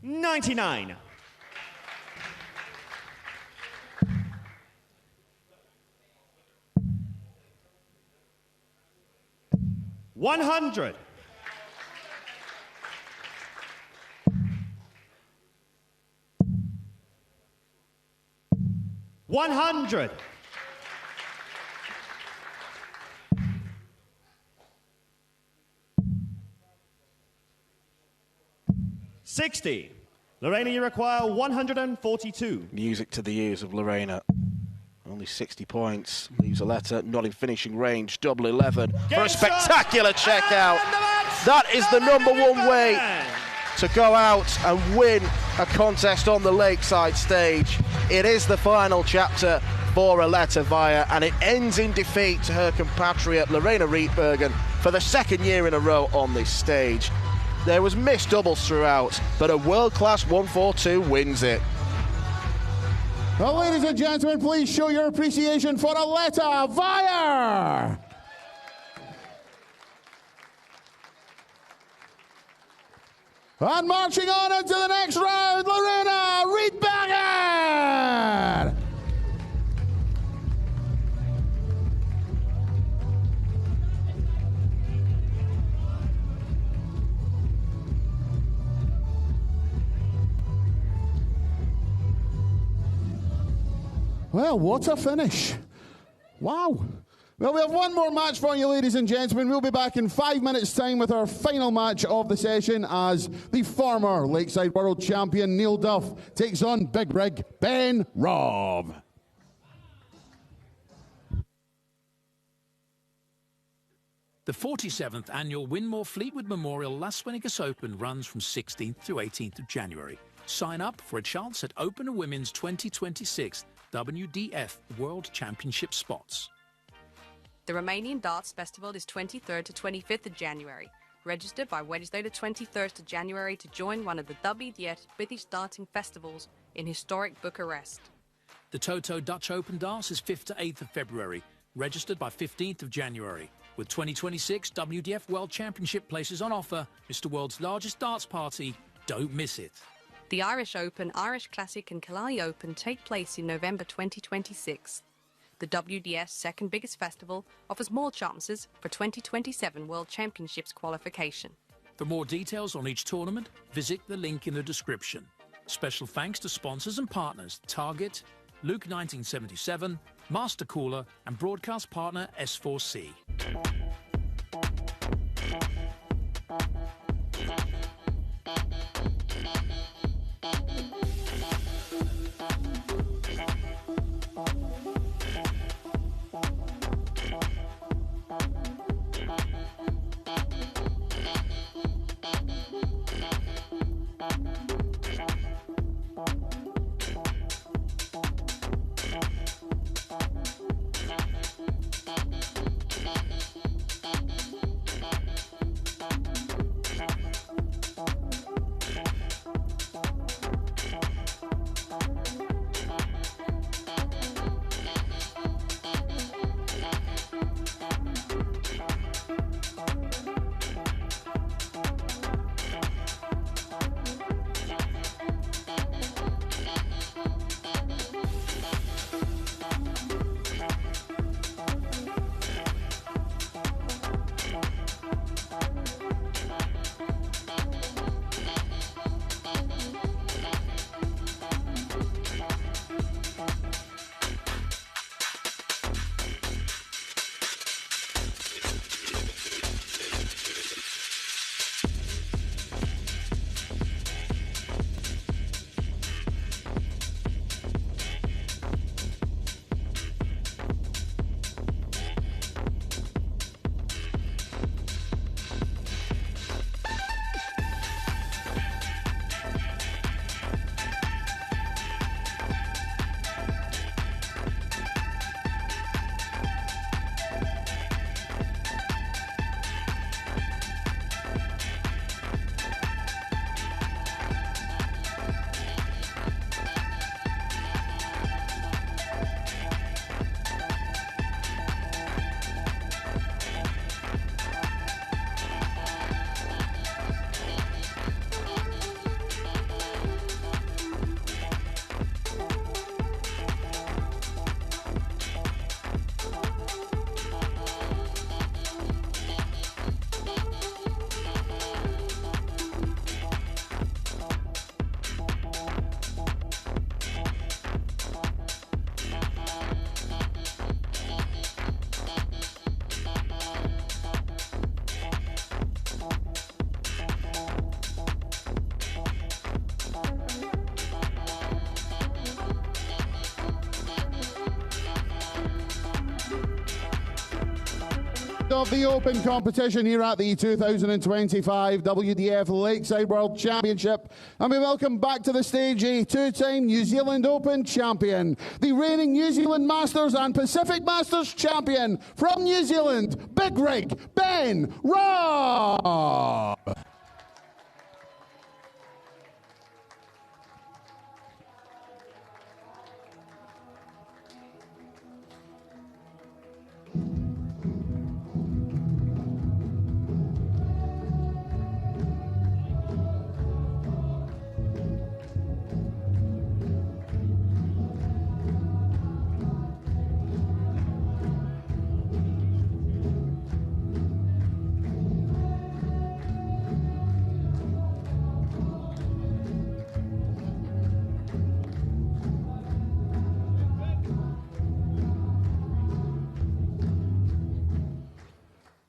$99. 100. 100. 60. Lorena, you require 142. Music to the ears of Lorena. Only 60 points. Leaves a letter not in finishing range. Double 11 for a spectacular checkout. That is the #1 way to go out and win a contest on the Lakeside stage. It is the final chapter for Aletta Wajer, and it ends in defeat to her compatriot Lorena Rietbergen for the second year in a row on this stage. There was missed doubles throughout, but a world-class 142 wins it. Well, ladies and gentlemen, please show your appreciation for Aletta Wajer. And marching on into the next round, Lorena Rietbergen. Well, what a finish. Wow. Well, we have one more match for you, ladies and gentlemen. We'll be back in 5 minutes' time with our final match of the session as the former Lakeside World Champion Neil Duff takes on Big Rig Ben Robb. The 47th annual Winmore Fleetwood Memorial Las Vegas Open runs from 16th to 18th of January. Sign up for a chance at Open Women's 2026 WDF World Championship spots. The Romanian Darts Festival is 23rd to 25th of January. Register by Wednesday the 23rd of January to join one of the WDF British darting festivals in historic Bucharest. The Toto Dutch Open Darts is 5th to 8th of February. Registered by 15th of January. With 2026 WDF World Championship places on offer, Mr. World's largest darts party. Don't miss it. The Irish Open, Irish Classic and Carli Open take place in November 2026. The WDF's second biggest festival offers more chances for 2027 World Championships qualification. For more details on each tournament, visit the link in the description. Special thanks to sponsors and partners Target, Luke 1977, Master Cooler and broadcast partner S4C. of the Open competition here at the 2025 WDF Lakeside World Championship. And we welcome back to the stage a two-time New Zealand Open champion, the reigning New Zealand Masters and Pacific Masters champion from New Zealand, Big Rig, Ben Robb.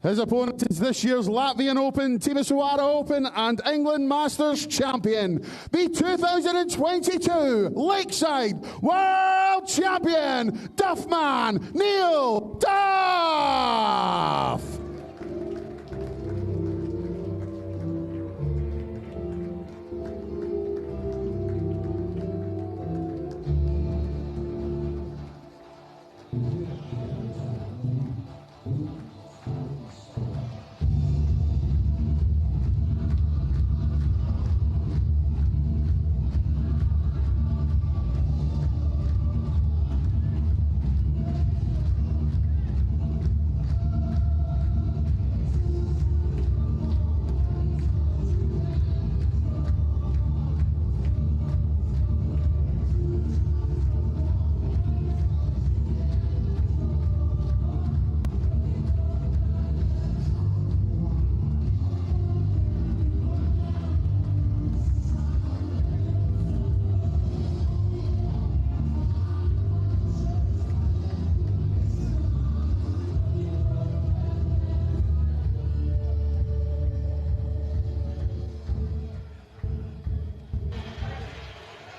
His opponent is this year's Latvian Open, Timisoara Open and England Masters champion, the 2022 Lakeside World Champion, Duffman Neil Duff.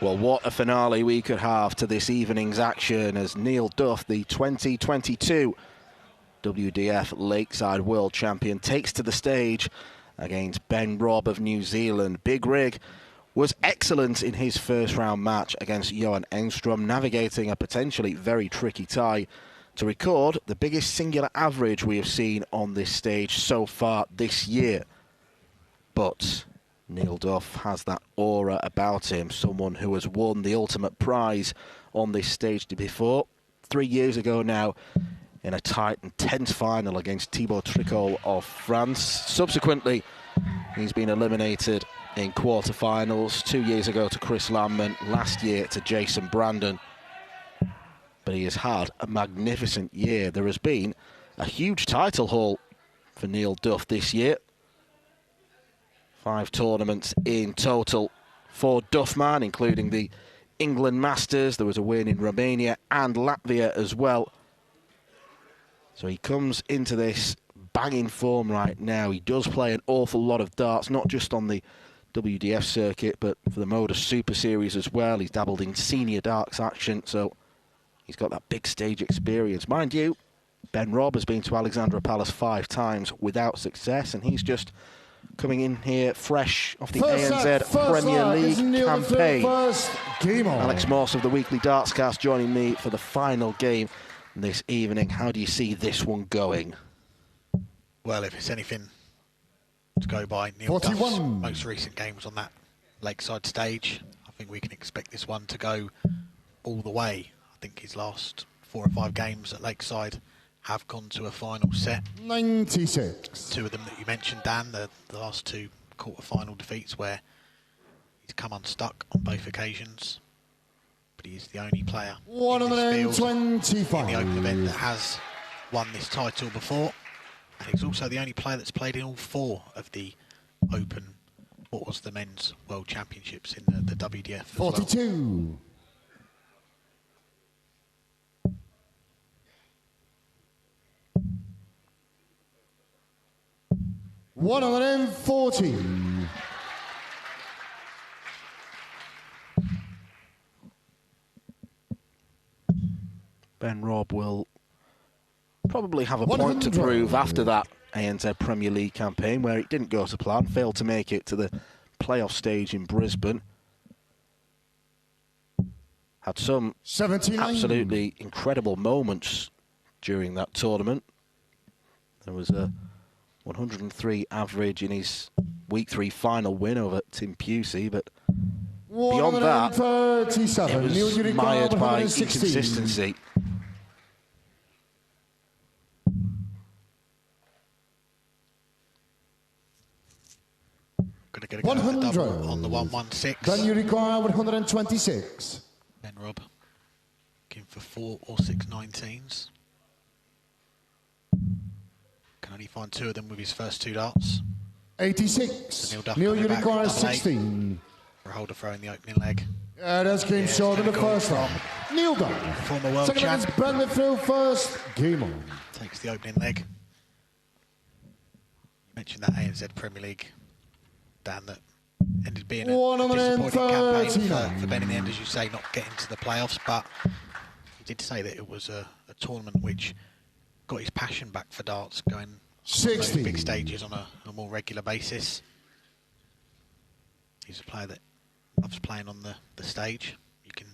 Well, what a finale we could have to this evening's action as Neil Duff, the 2022 WDF Lakeside World Champion, takes to the stage against Ben Robb of New Zealand. Big Rig was excellent in his first round match against Johan Engstrom, navigating a potentially very tricky tie to record the biggest singular average we have seen on this stage so far this year. But Neil Duff has that aura about him, someone who has won the ultimate prize on this stage before. 3 years ago now, in a tight and tense final against Thibaut Tricol of France. Subsequently, he's been eliminated in quarterfinals. 2 years ago to Chris Landman, last year to Jason Brandon. But he has had a magnificent year. There has been a huge title haul for Neil Duff this year. 5 tournaments in total for Duffman, including the England Masters. There was a win in Romania and Latvia as well. So he comes into this banging form right now. He does play an awful lot of darts, not just on the WDF circuit, but for the Modus Super Series as well. He's dabbled in senior darts action, so he's got that big stage experience. Mind you, Ben Robb has been to Alexandra Palace 5 times without success, and he's just coming in here fresh off the ANZ Premier League campaign. Alex Morse of the Weekly Dartscast joining me for the final game this evening. How do you see this one going? Well, if it's anything to go by, Neil Duff's most recent games on that Lakeside stage, I think we can expect this one to go all the way. I think his last 4 or 5 games at Lakeside have gone to a final set. 96. 2 of them that you mentioned, Dan, the last 2 quarter-final defeats where he's come unstuck on both occasions. But he is the only player in this field in the Open event that has won this title before. And he's also the only player that's played in all 4 of the Open, what was the Men's World Championships in the WDF as 42. Well. $140. Ben Robb will probably have a point to prove after that ANZ Premier League campaign where it didn't go to plan, failed to make it to the playoff stage in Brisbane. Had some 79. Absolutely incredible moments during that tournament. There was a 103 average in his Week 3 final win over Tim Pusey, but beyond that, it was mired by inconsistency. Going to get a go at the double on the 116. Then you require 126. Ben Robb looking for 4 or 6 19s. Can only find 2 of them with his first 2 darts. 86. Neil, you require 16. For a holder throw in the opening leg. That's game short in the first round. Neil Duff. Former world champ. Second Brendan through first. Game on. Takes the opening leg. You mentioned that ANZ Premier League, Dan, that ended being a disappointing campaign for Ben in the end, as you say, not getting to the playoffs. But he did say that it was a tournament which got his passion back for darts, going 60 big stages on a more regular basis. He's a player that loves playing on the stage. You can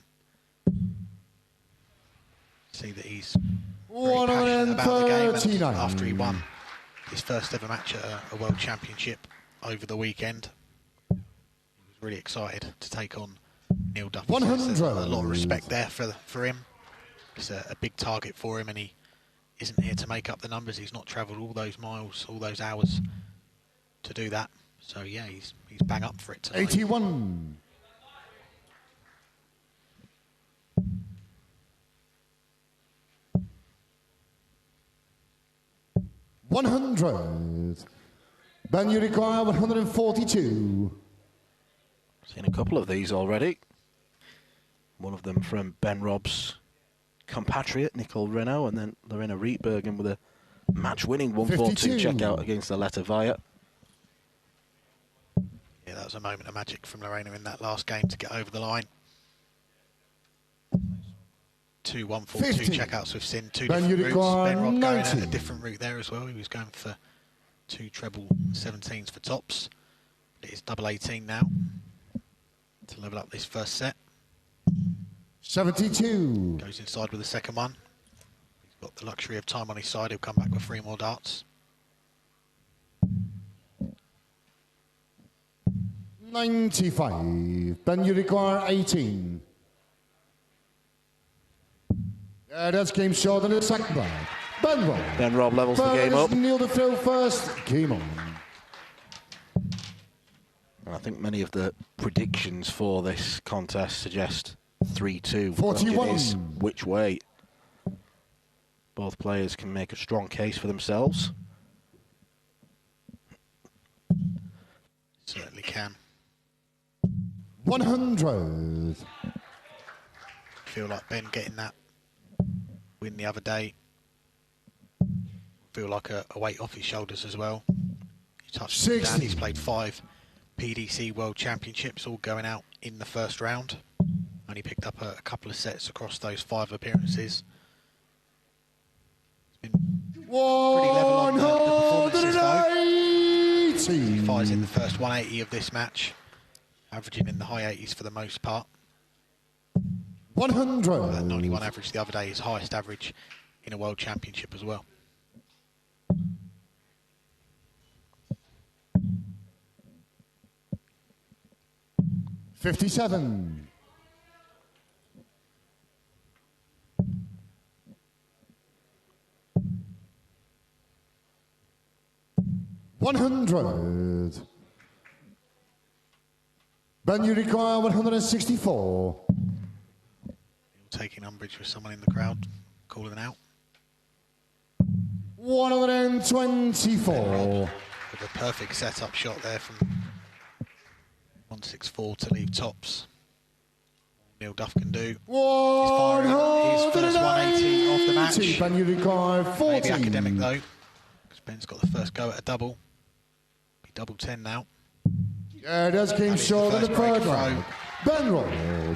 see that he's very passionate about the game, and after he won his first ever match at a World Championship over the weekend, he was really excited to take on Neil Duff. 100. A lot of respect there for him. It's a big target for him, and he isn't here to make up the numbers. He's not travelled all those miles, all those hours to do that. So yeah, he's bang up for it tonight. 81. $100. Then you require 142. Seen a couple of these already. One of them from Ben Robb's compatriot, Nicole Regnaud, and then Lorena Rietbergen with a match-winning 142 checkout against the Wajer. Yeah, that was a moment of magic from Lorena in that last game to get over the line. 2 142 checkouts with Sin, 2 different routes. Ben Robb going a different route there as well. He was going for 2 treble 17s for tops. It is double 18 now to level up this first set. 72. Goes inside with the second one. He's got the luxury of time on his side. He'll come back with 3 more darts. 95. Then you require 18. That's game short in the second round. Ben Robb. Ben Robb levels the game up. Neil to throw first. Game on. And I think many of the predictions for this contest suggest 3-2. 41. It is which way. Both players can make a strong case for themselves. Certainly can. 100. Feel like Ben getting that win the other day. Feel like a weight off his shoulders as well. You touched on Dan, he's played 5 PDC World Championships, all going out in the first round. Only picked up a couple of sets across those 5 appearances. It's been pretty level on the performances though. He fires in the first 180 of this match, averaging in the high 80s for the most part. 100. That 91 average the other day is highest average in a World Championship as well. $57. $100. Then you require 164. Taking umbrage with someone in the crowd, calling out. 124. With a perfect setup shot there from 164 to leave tops. Neil Duff can do. He's firing his first 180 of the match. And you require 40. Maybe academic though, because Ben's got the first go at a double. Be double 10 now. Yeah, that's game short in the third round. Ben Robb.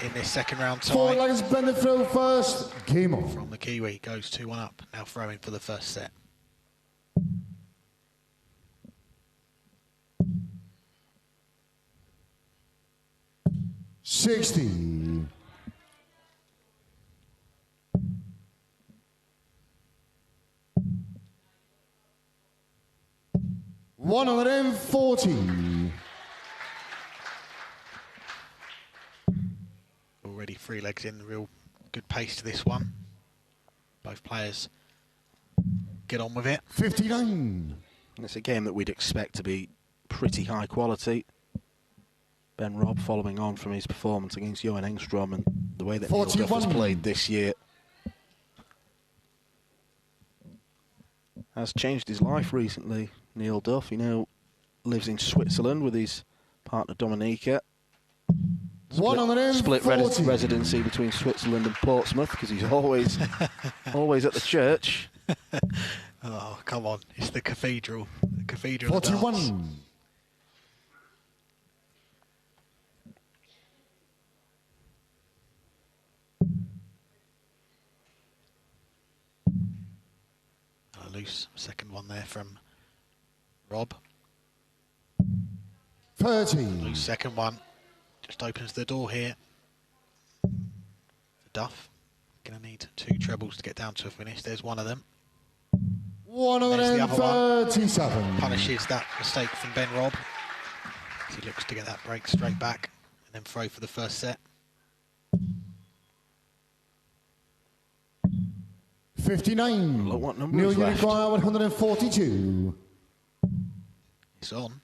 In this second round tie. 4 legs, bend the throw first. Game on. From the Kiwi, goes 2-1 up. Now throwing for the first set. $60. 140. Already 3 legs in, real good pace to this one. Both players get on with it. 59. And it's a game that we'd expect to be pretty high quality. Ben Robb following on from his performance against Johan Engstrom and the way that Neil Duff has played this year has changed his life recently. Neil Duff, he now lives in Switzerland with his partner Dominica. Split residency between Switzerland and Portsmouth because he's always always at the church. Oh, come on. It's the cathedral. The cathedral. 41. A loose second one there from Robb. 30. Loose second one. Just opens the door here. Duff. Going to need 2 trebles to get down to a finish. There's one of them. 137. Punishes that mistake from Ben Robb. He looks to get that break straight back and then throw for the first set. 59. Look what number Neil is left. Uruguay 142. It's on.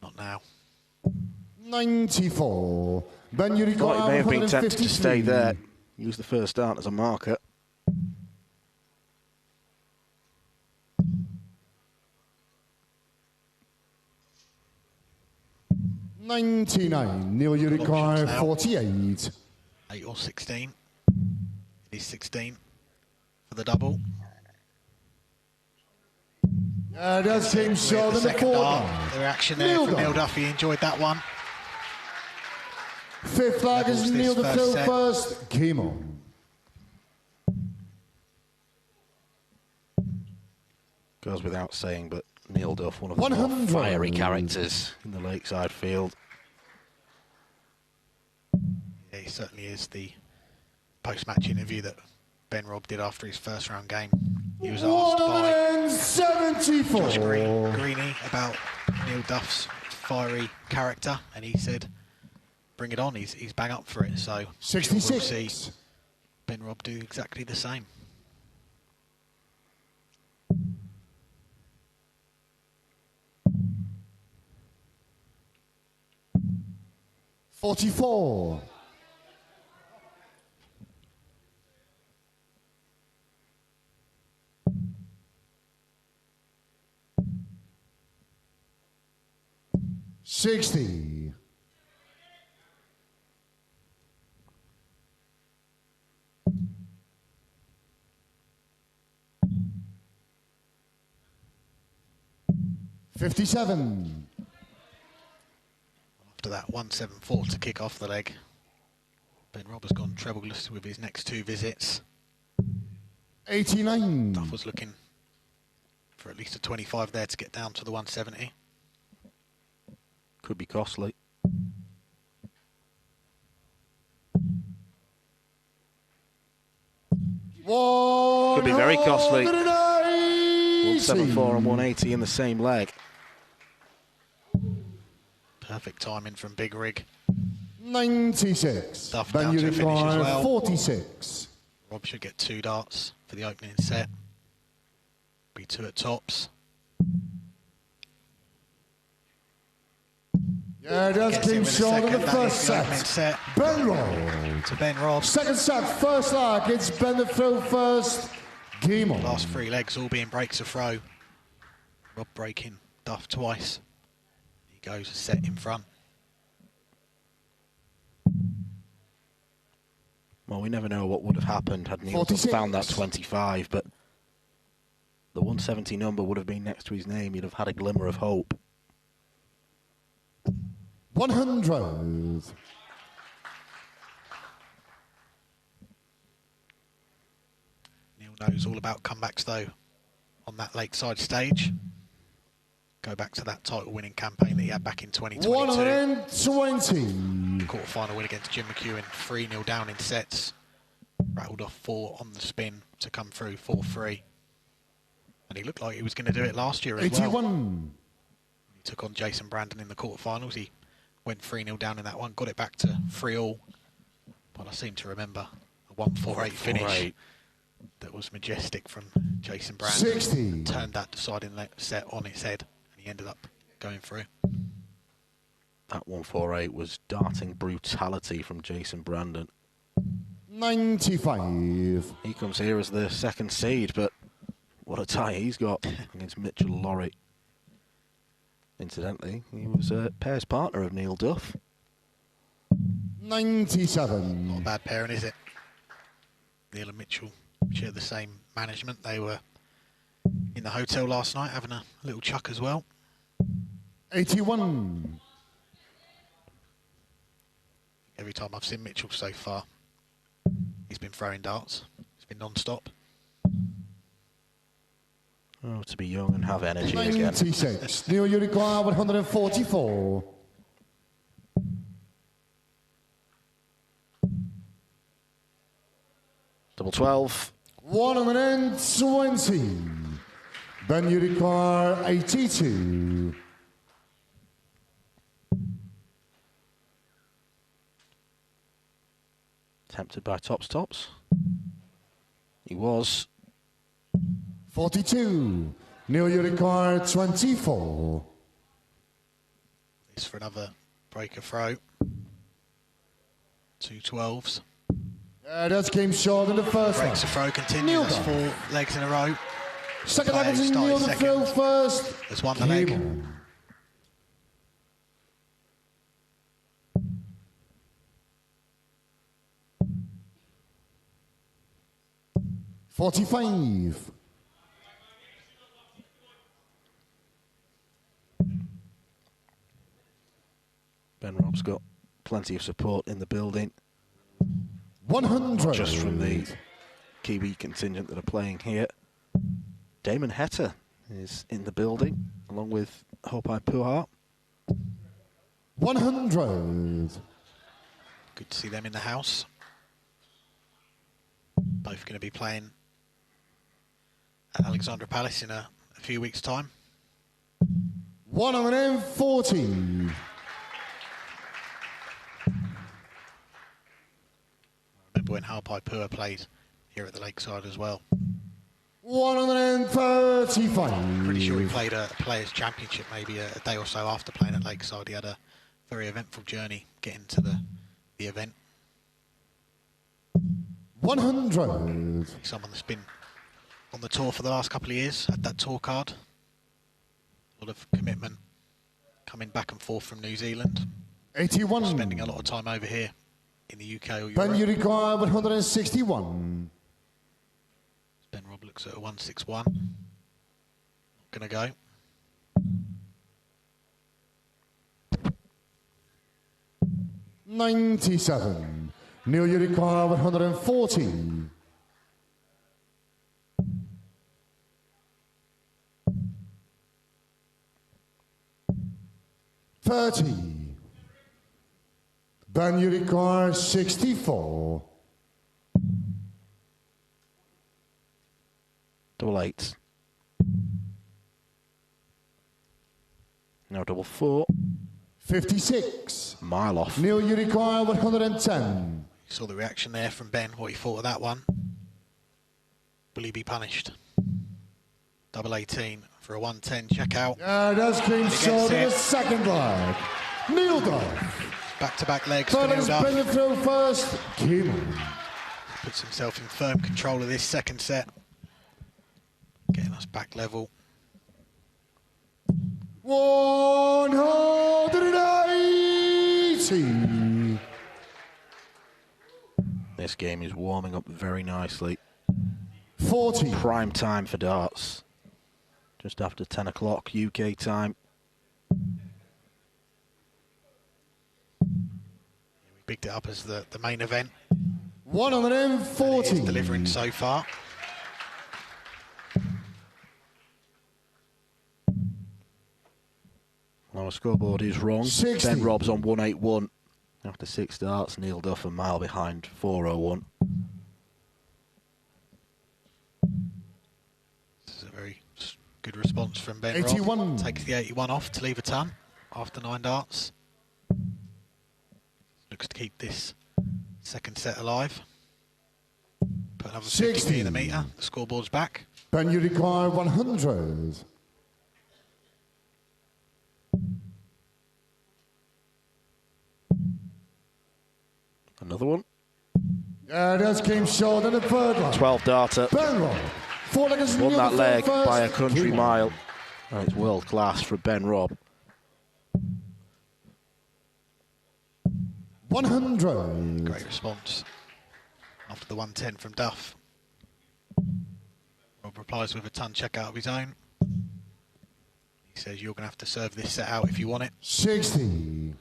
Not now. 94. Ben Uruguay Thought he may have been tempted to 153. stay there. Use the first dart as a marker. $99. Neil Uruguay 48. 8 or 16. It is 16 for the double. Does seem so The in the second dart. fourth. The reaction there from Neil Duff. He enjoyed that one. 5th leg is Levels Neil this the first throw set. first. Game on. Goes without saying, but Neil Duff, one of the more 100. fiery characters in the Lakeside field. Yeah, he certainly is. The post-match interview that Ben Robb did after his first round game, he was asked by 174. Josh Greenie about Neil Duff's fiery character, and he said, bring it on, he's bang up for it. So I'm sure 66. we'll see Ben Robb do exactly the same. $44. 60. 57. After that 174 to kick off the leg, Ben Robb has gone trebleless with his next 2 visits. 89. Duff was looking for at least a 25 there to get down to the 170. Could be costly. Could be very costly. 174 and 180 in the same leg. Perfect timing from Big Rig. 96. Duff Ben down to a finish as Uruguay well. 46. Robb should get 2 darts for the opening set. Be 2 at tops. Yeah, that's Gets it King with the Sean in second. the That first is the opening set. set Ben Robb. to Ben Robb. Second set, first leg. It's Ben the throw first. Game on. Last 3 legs all being breaks of throw. Robb breaking Duff twice. He goes a set in front. Well, we never know what would have happened had Neil 46. found that 25, but the 170 number would have been next to his name. He'd have had a glimmer of hope. 100. Neil knows all about comebacks, though, on that Lakeside stage. Go back to that title-winning campaign that he had back in 2022. 120. Quarter-final win against Jim McEwen, 3-0 down in sets. Rattled off 4 on the spin to come through 4-3. And he looked like he was going to do it last year as 81. well. He took on Jason Brandon in the quarterfinals. He went 3-0 down in that one, got it back to 3-all. But I seem to remember a 1-4-8 finish that was majestic from Jason Brandon. 60. Turned that deciding set on its head, and he ended up going through. That 1-4-8 was darting brutality from Jason Brandon. 95. He comes here as the second seed, but what a tie he's got against Mitchell Laurie. Incidentally, he was a pairs partner of Neil Duff. 97. Not a bad pairing, is it? Neil and Mitchell share the same management. They were in the hotel last night having a little chuck as well. 81. Every time I've seen Mitchell so far, he's been throwing darts. It's been non-stop. Oh, to be young and have energy 96. again. Neil, you require 144. Double 12. 120. Ben, you require 82. Tempted by tops. He was. 42. Neil, you require 24. This for another breaker throw. 2 12s. That came short in the first one. Breaks the throw, continues. That's 4 legs in a row. Second leg is Neil the throw first. There's one the leg. 45. Ben Robb's got plenty of support in the building. 100. Not just from the Kiwi contingent that are playing here. Damon Hetta is in the building, along with Hopai Puha. 100. Good to see them in the house. Both going to be playing at Alexandra Palace in a few weeks' time. 140. Remember when Hopai Puha played here at the Lakeside as well. 135. Pretty sure he played a Players' Championship maybe a day or so after playing at Lakeside. He had a very eventful journey getting to the event. 100. Someone that's been on the tour for the last couple of years, had that tour card. A lot of commitment, coming back and forth from New Zealand. 81. Spending a lot of time over here in the UK or Europe. Ben, you require 161. Ben Robb looks at a 161. Not going to go. $97. Neil, you require 140. $30. Ben, you require 64. Double 8. Now double 4. 56. Mile off. Neil, you require 110. You saw the reaction there from Ben, what he thought of that one. Will he be punished? Double 18 for a 110. Check out. That's clean short in the second leg. Neil Duff. Back-to-back legs for Neil Brothers Duff. bring it through first. Kim. Puts himself in firm control of this second set. Getting us back level. 180. This game is warming up very nicely. 40. Prime time for darts. Just after 10 o'clock UK time. bigged it up as the main event. 140. He's delivering so far. Our scoreboard is wrong. 60. Ben Robb's on 181 after 6 starts. Neil Duff a mile behind, 401. This is a very good response from Ben 81. Robb. Takes the 81 off to leave a ton after 9 darts. Looks to keep this second set alive. Put another 50p in the meter. The scoreboard's back. Ben, you require 100. Another one. That came short in the third one. 12 darter. Ben Robb. Won that leg by a country mile. And it's world class for Ben Robb. 100. Great response after the 110 from Duff. Robb replies with a ton check out of his own. He says you're going to have to serve this set out if you want it. 60.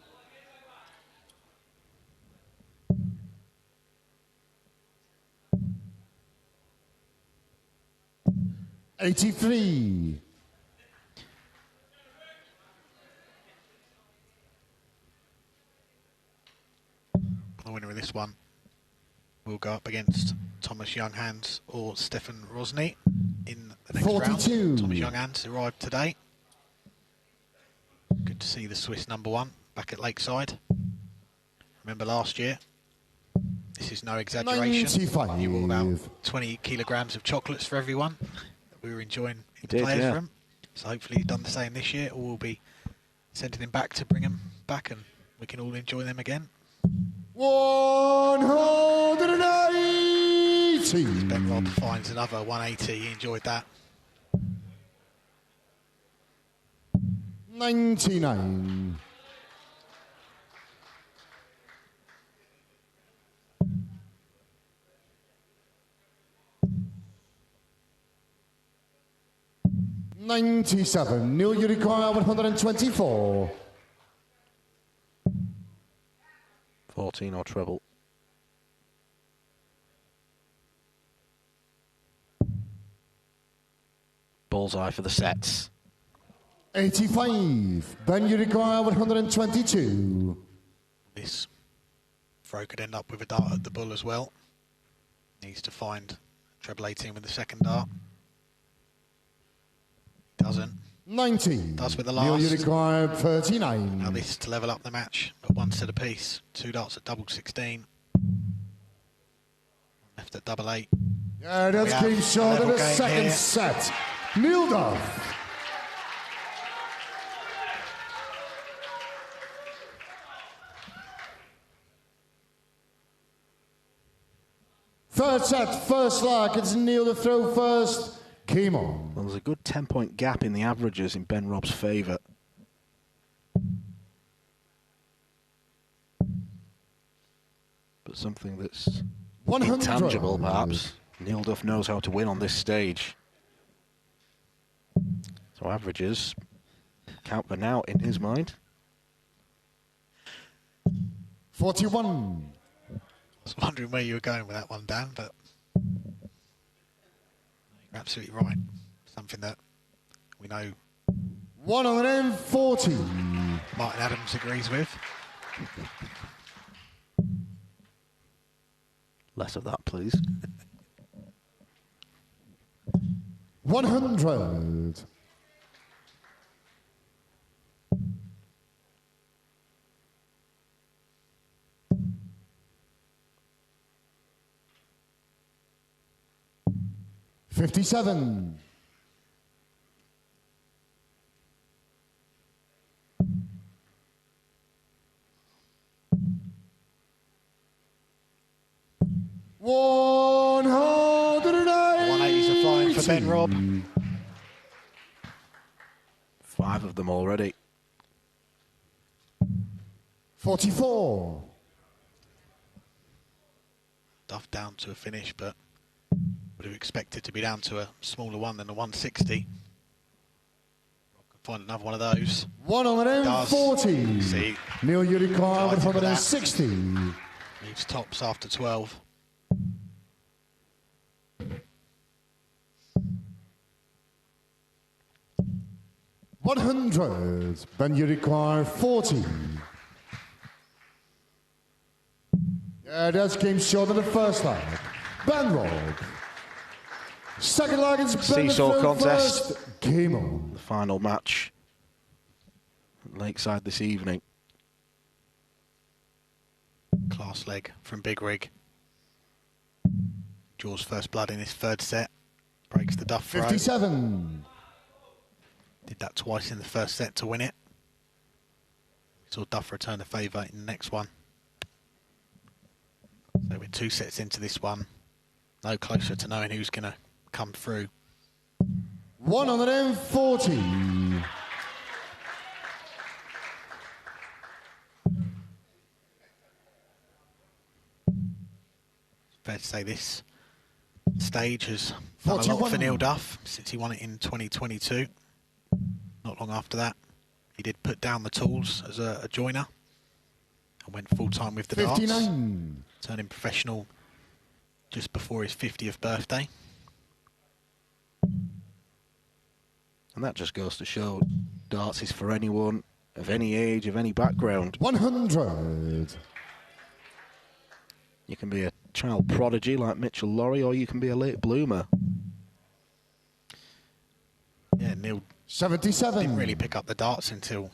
$83. The winner of this one will go up against Thomas Younghans or Stefan Rosny in the next 42. round. Thomas Younghans arrived today. Good to see the Swiss #1 back at Lakeside. Remember last year? This is no exaggeration. 95. He brought about 20 kilograms of chocolates for everyone that we were enjoying in the players' room. So hopefully he's done the same this year, or we'll be sending him back to bring him back and we can all enjoy them again. 180. Ben Robb finds another 180. He enjoyed that. 99. $97. Neil, you require 124. 14 or treble. Bullseye for the sets. 85. Ben, you require 122. This throw could end up with a dart at the bull as well. Needs to find treble 18 with the second dart. Doesn't. 90. Does with the Neil, you last. require 39. Now this is to level up the match at 1 set apiece. 2 darts at double 16. Left at double 8. Yeah, that's came short in the second here. set. Neil Duff. Third set, first leg. It's Neil to throw first. Came on. Well, there's a good 10-point gap in the averages in Ben Robb's favour. But something that's 100. intangible, perhaps. Neil Duff knows how to win on this stage. So averages count for now in his mind. 41. I was wondering where you were going with that one, Dan, but you're absolutely right. Something that we know 140. Martin Adams agrees with. Less of that, please. 100. $57. $180s are flying for Ben Robb. 5 of them already. 44. Duff down to a finish, but would have expected to be down to a smaller one than a 160. Robb can Find another one of those. 140. See. Neil Urikar with Delighted with that. 160. Leaves tops after 12. 100. Ben Urikar 40. Yeah, that came short in the first leg. Ben Robb. Second leg is Ben Seesaw contest. First. Game on. The final match at Lakeside this evening. Class leg from Big Rig. Draws first blood in his third set. Breaks the Duff throw. 57. Did that twice in the first set to win it. Saw Duff return the favour in the next one. So we're 2 sets into this one. No closer to knowing who's going to come through. 140. Fair to say this stage has done a lot for Neil Duff since he won it in 2022. Not long after that, he did put down the tools as a joiner and went full-time with the 59. darts, turning professional just before his 50th birthday. And that just goes to show darts is for anyone of any age, of any background. 100. You can be a child prodigy like Mitchell Lorry, or you can be a late bloomer. Yeah, Neil 77. didn't really pick up the darts until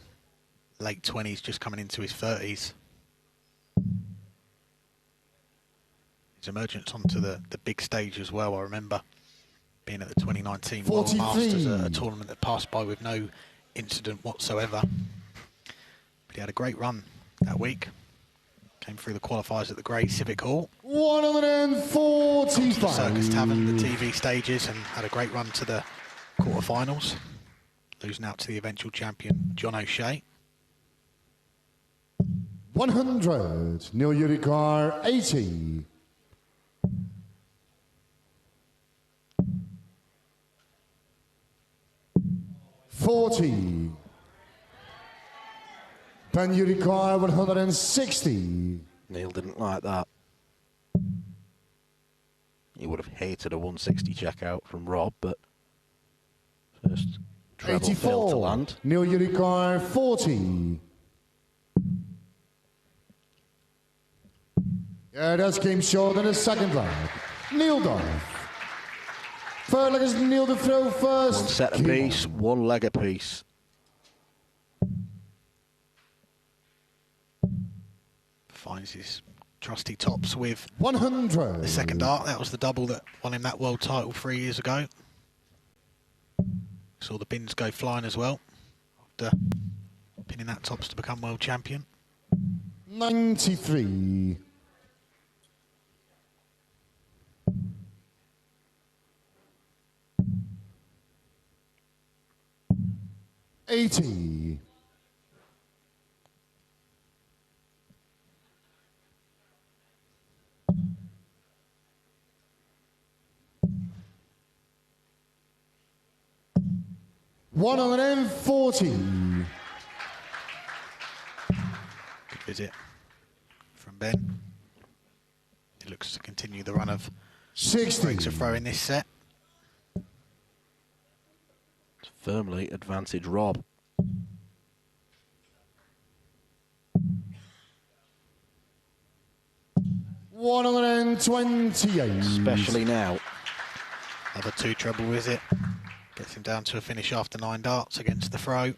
late 20s, just coming into his 30s. His emergence onto the big stage as well, I remember being at the 2019 World 43. Masters, a tournament that passed by with no incident whatsoever. But he had a great run that week. Came through the qualifiers at the Grey Civic Hall. 145. The Circus Tavern, the TV stages, and had a great run to the quarterfinals, losing out to the eventual champion John O'Shea. 100. Neil Urikar 80. $40. Ben Urikar 160. Neil didn't like that. He would have hated a 160 checkout from Robb, but first treble failed to 84. land. Neil Urikar 40. Yeah, that came short in the second leg. Neil Duff. Third leg is Neil to throw first. One set apiece, one leg apiece. Finds his trusty tops with 100. the second dart. That was the double that won him that world title 3 years ago. Saw the bins go flying as well after pinning that tops to become world champion. 93. $80. $140. Good visit from Ben. He looks to continue the run of 60. breaks a throw in this set. Firmly advantage Robb. $128. Especially now. Another 2 treble visit. Gets him down to a finish after 9 darts against the throw.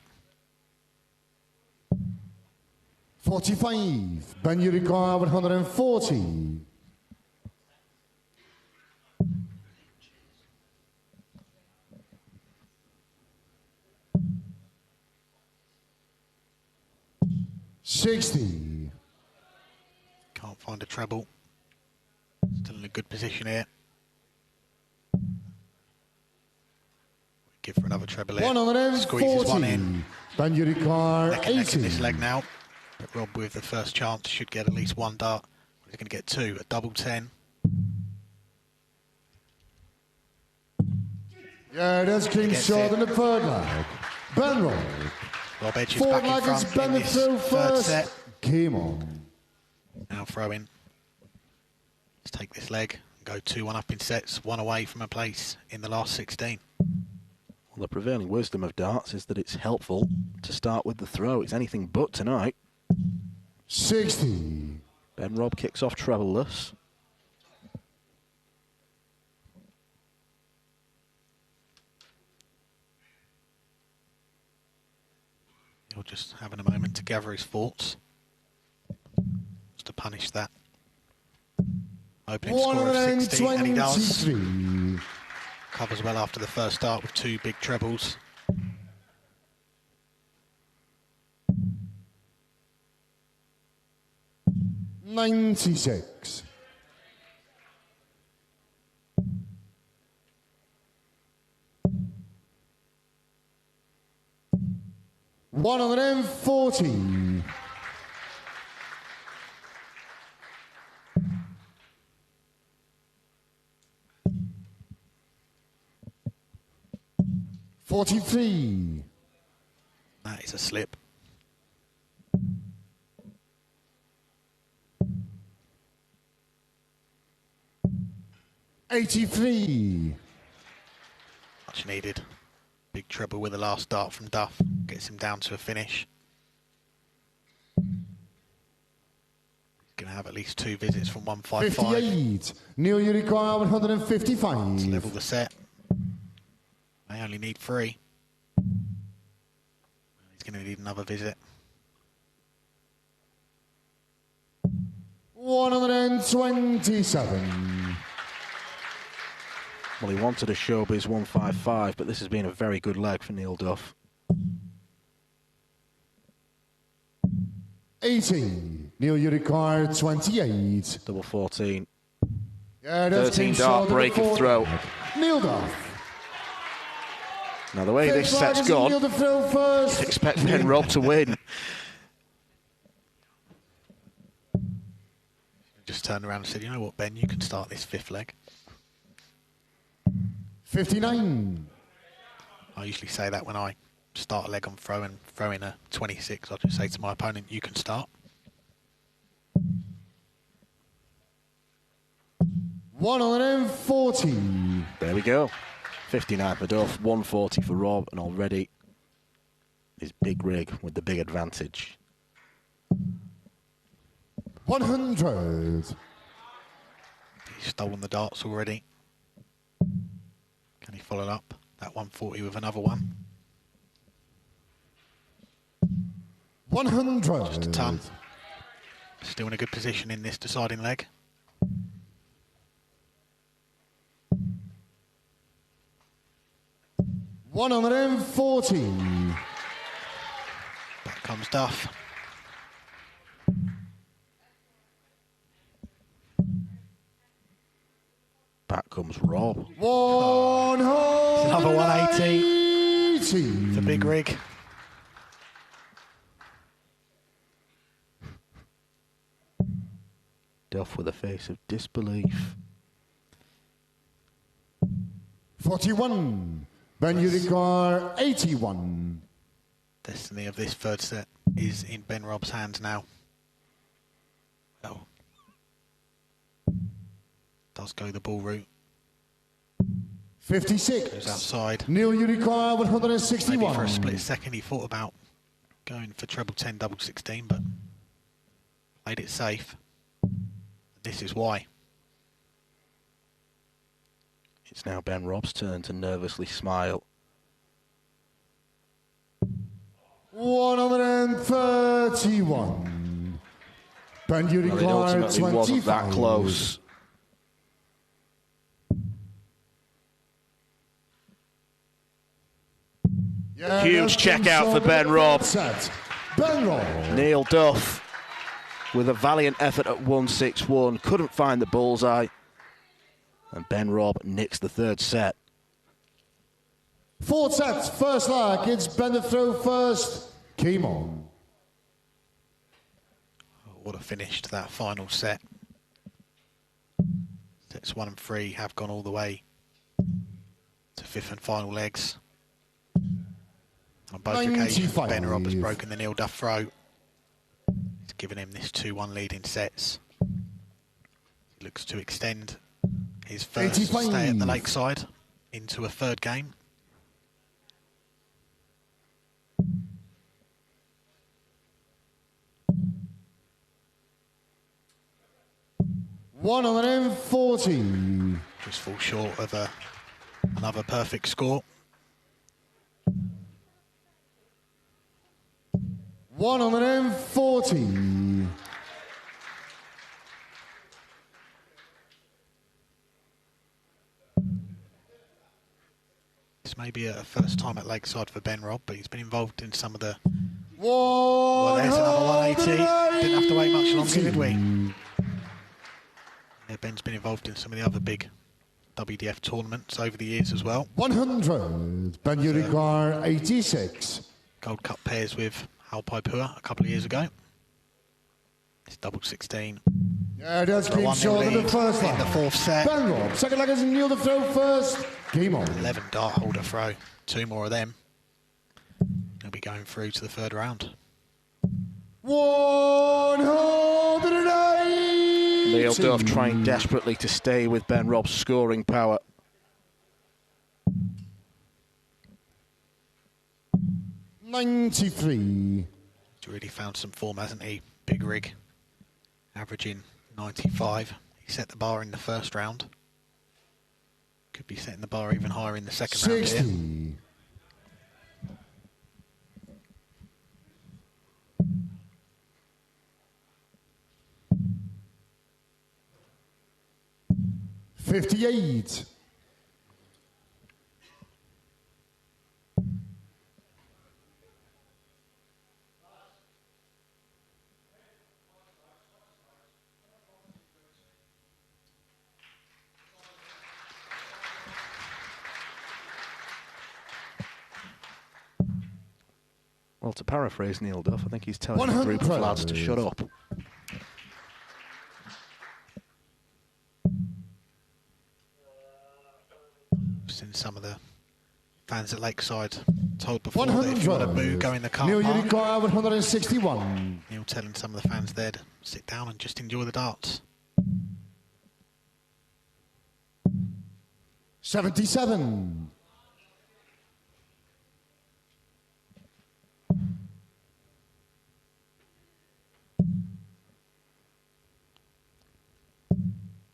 45. Ben Urikar 140. $60. Can't find a treble. Still in a good position here. Give for another treble here. 140. Squeezes one in. Ben Urikar Neck and neck in 80. this leg now. But Robb with the first chance should get at least 1 dart. He's going to get 2, a double 10. Yeah, that's came Gets short it. in the third leg. Ben Robb. Robb edges Forward back in leg is front Ben in the this throw third first. set. Game on. Now throwing. Let's take this leg and go 2-1 up in sets, one away from a place in the last 16. Well, the prevailing wisdom of darts is that it's helpful to start with the throw. It's anything but tonight. 60. Ben Robb kicks off treble-less. He'll just having a moment to gather his thoughts. Just to punish that. Opening score of 60, and he does. Covers well after the first start with 2 big trebles. $96. $140. $43. That is a slip. $83. Much needed. Big treble with the last dart from Duff. Gets him down to a finish. He's going to have at least 2 visits from 155. 58. Neil, you require 155. To level the set. They only need 3. He's going to need another visit. 127. Well, he wanted a showbiz 155, but this has been a very good leg for Neil Duff. 80. Neil, you require 28. Double 14. Yeah, 13 dart breaking throw. Neil Duff. Now, the way this set's gone, you'd expect Ben Robb to win. Just turned around and said, you know what, Ben, you can start this 5th leg. 59. I usually say that when I start a leg on throw and throw in a 26. I'll just say to my opponent, you can start. 140. There we go. 59 for Duff, 140 for Robb, and already his big rig with the big advantage. 100. He's stolen the darts already. Can he follow up that 140 with another one? 100. Just a ton. Still in a good position in this deciding leg. $140. Back comes Duff. Back comes Robb. 180. Another 180. It's a big rig. Duff with a face of disbelief. 41. Ben, you require 81. Destiny of this 3rd set is in Ben Robb's hands now. Oh. Does go the ball route. 56. Goes outside. Neil, you require 161. Maybe for a split second he thought about going for treble 10, double 16, but played it safe. This is why. It's now Ben Robb's turn to nervously smile. 131. Ben, you Well, it require ultimately 25. wasn't that close. Yeah, Huge check out for Ben Robb. Ben Robb. Neil Duff with a valiant effort at 161. Couldn't find the bullseye. And Ben Robb nicks the 3rd set. 4 sets, 1st leg. It's Ben the throw first. Game on. What a finish to that final set. Sets 1 and 3 have gone all the way to 5th and final legs. On both occasions, Ben Robb has broken the Neil Duff throw. It's given him this 2-1 lead in sets. He looks to extend his first stay at the Lakeside into a third game. $140. Just fall short of another perfect score. 140. This may be a first time at Lakeside for Ben Robb, but he's been involved in some of the... Well, there's another 180. Didn't have to wait much longer, did we? Yeah, Ben's been involved in some of the other big WDF tournaments over the years as well. 100. Ben you require 86. Gold Cup pairs with Alpai Pua a couple of years ago. It's double 16. Yeah, that's game short in the first leg. In the fourth set. Ben Robb, second leg is Neil the throw first. Game on. 11 dart holder throw. 2 more of them. He'll be going through to the third round. 180. Neil Duff trying desperately to stay with Ben Robb's scoring power. $93. He's really found some form, hasn't he? Big rig. Averaging 95. He set the bar in the first round. Could be setting the bar even higher in the second 60. round here. $58. Well, to paraphrase Neil Duff, I think he's telling the group of lads to shut up. Seen some of the fans at Lakeside told before that if you want to boo, go in the car park. 161. Neil telling some of the fans there to sit down and just enjoy the darts. 77.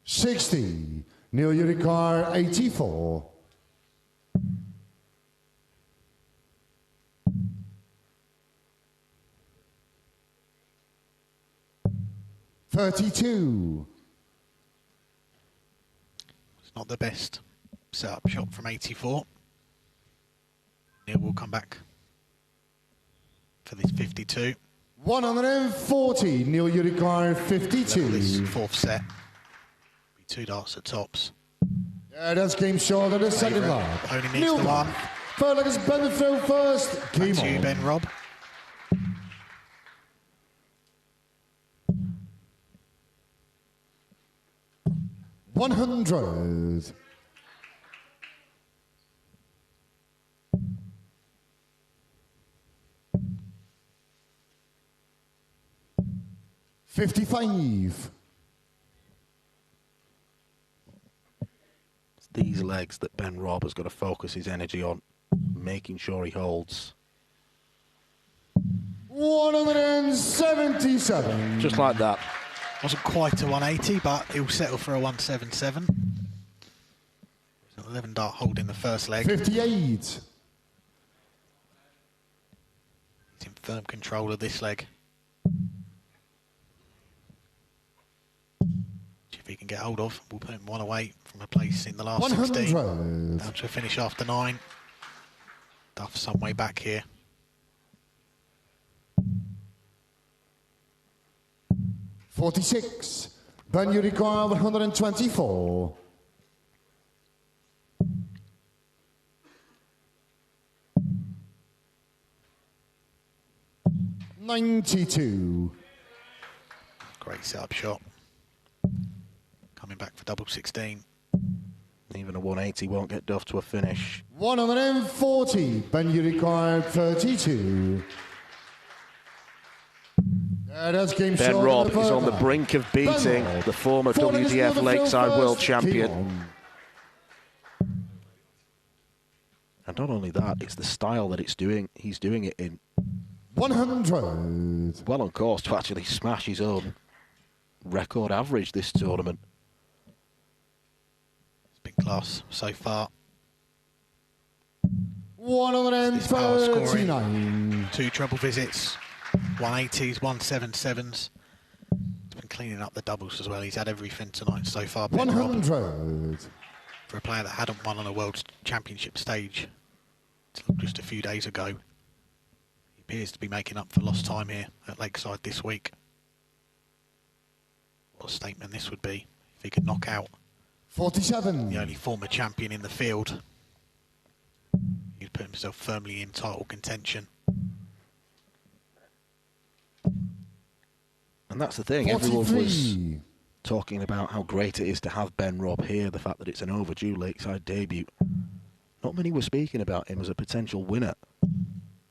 $60. Neil Uricar, 84. $32. It's not the best set-up shot from 84. Neil will come back for this 52. 140. Neil Uricar, 52. This fourth set. Be 2 darts at tops. Yeah, that's game short of the second leg. Only needs the one. Third leg is Ben the throw first. Back to you, Ben Robb. $100. $55. It's these legs that Ben Robb has got to focus his energy on, making sure he holds. 177. Just like that. Wasn't quite a 180, but he'll settle for a 177. 11 dart hold in the first leg. 58. He's in firm control of this leg. If he can get hold of, we'll put him one away from a place in the last 16. Down to a finish after 9. Duff some way back here. $46. Ben Uricar, 124. $92. Great setup shot. Coming back for double 16. Even a 180 won't get Duff to a finish. 140, Ben you required 32. Ben Robb is on the brink of beating the former WDF Lakeside World Champion. And not only that, it's the style that he's doing it in. 100. Well on course to actually smash his own record average this tournament. It's been class so far. 139. 2 treble visits, 180s, 177s. He's been cleaning up the doubles as well. He's had everything tonight so far. 100. For a player that hadn't won on a World Championship stage until just a few days ago, he appears to be making up for lost time here at Lakeside this week. What a statement this would be if he could knock out 47. The only former champion in the field. He'd put himself firmly in title contention. And that's the thing, 43. Everyone was talking about how great it is to have Ben Robb here, the fact that it's an overdue Lakeside debut. Not many were speaking about him as a potential winner.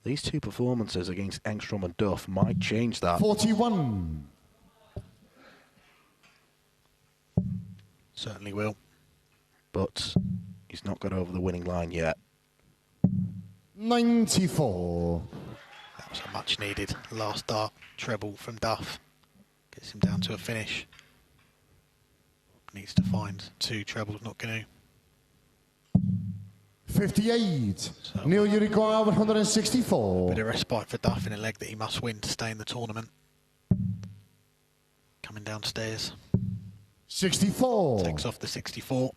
These 2 performances against Engstrom and Duff might change that. 41. Certainly will. But he's not got over the winning line yet. 94. That was a much needed last dart treble from Duff. Gets him down to a finish. Needs to find 2 trebles, not going to. 58. So, Neil, you require 164. Bit of respite for Duff in a leg that he must win to stay in the tournament. Coming downstairs. 64. Takes off the 64.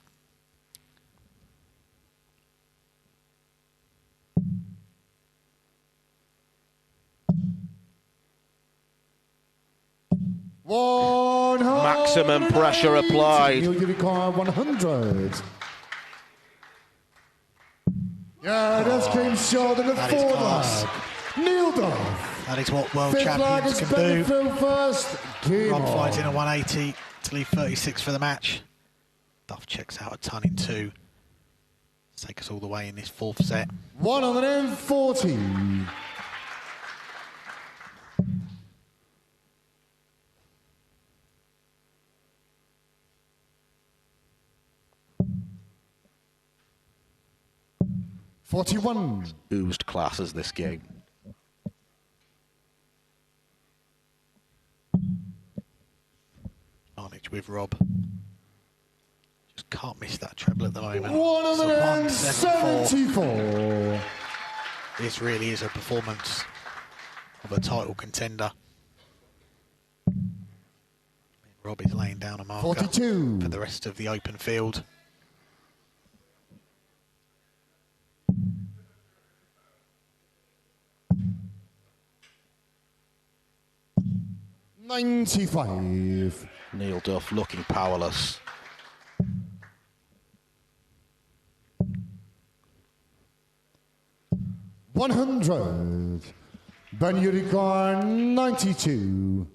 Maximum pressure applied. Neil, you require 100. Yeah, this came short in the 4th leg. Neil Duff. That is what world 5th champions leg can do. through first. Robb finds in a 180 to leave 36 for the match. Duff checks out a ton in 2. Let's take us all the way in this 4th set. 140. $41. Oozed class as this game. Advantage with Robb. Just can't miss that treble at the moment. 174. This really is a performance of a title contender. Robb is laying down a marker 42. for the rest of the open field. $95. Neil Duff looking powerless. $100. Ben you require 92.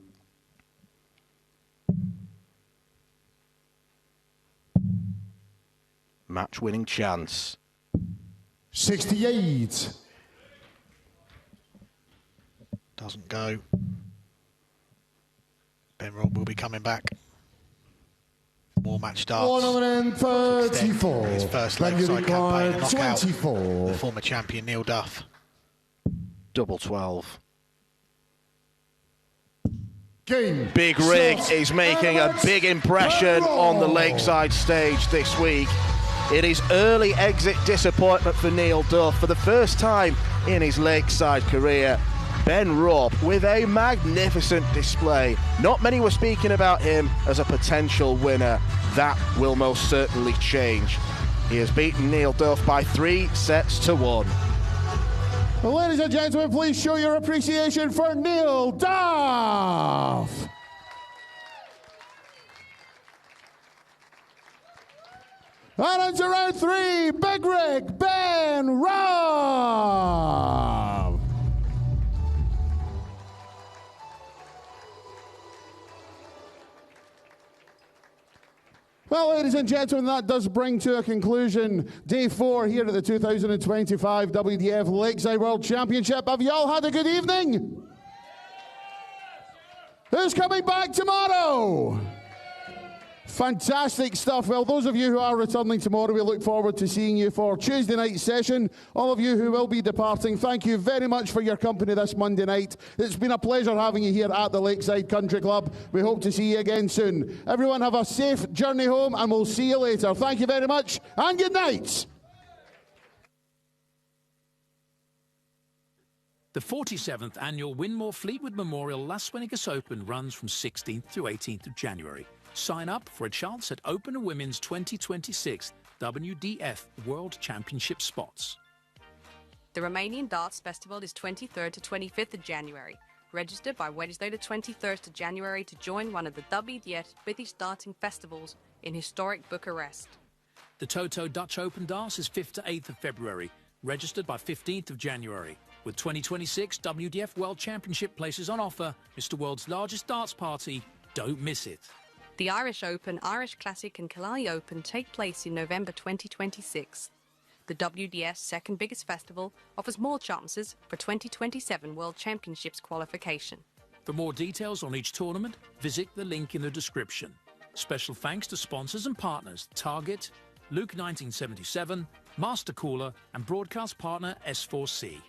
Match winning chance. 68. Doesn't go. Ben Robb will be coming back. More match starts. 134. His first Ben you Lakeside campaign require to knock out 24. the former champion Neil Duff. Double 12. Game. Big Rig Shot. is making a big impression on the Lakeside stage this week. It is early exit disappointment for Neil Duff. For the first time in his Lakeside career, Ben Robb with a magnificent display. Not many were speaking about him as a potential winner. That will most certainly change. He has beaten Neil Duff by 3-1. Well, ladies and gentlemen, please show your appreciation for Neil Duff. And into round 3, Big Rig, Ben Robb. Well, ladies and gentlemen, that does bring to a conclusion day 4 here at the 2025 WDF Lakeside World Championship. Have you all had a good evening? Who's coming back tomorrow? Fantastic stuff. Well, those of you who are returning tomorrow, we look forward to seeing you for Tuesday night session. All of you who will be departing, thank you very much for your company this Monday night. It's been a pleasure having you here at the Lakeside Country Club. We hope to see you again soon. Everyone have a safe journey home, and we'll see you later. Thank you very much, and good night. The 47th annual Winmore Fleetwood Memorial Las Vegas Open runs from 16th to 18th of January. Sign up for a chance at Open Women's 2026 WDF World Championship spots. The Romanian Darts Festival is 23rd to 25th of January. Register by Wednesday the 23rd of January to join one of the WDF British darting festivals in historic Bucharest. The Toto Dutch Open Darts is 5th to 8th of February. Registered by 15th of January. With 2026 WDF World Championship places on offer, Mr. World's largest darts party. Don't miss it. The Irish Open, Irish Classic and Carli Open take place in November 2026. The WDF's second biggest festival offers more chances for 2027 World Championships qualification. For more details on each tournament, visit the link in the description. Special thanks to sponsors and partners Target, Luke 1977, Master Cooler and broadcast partner S4C.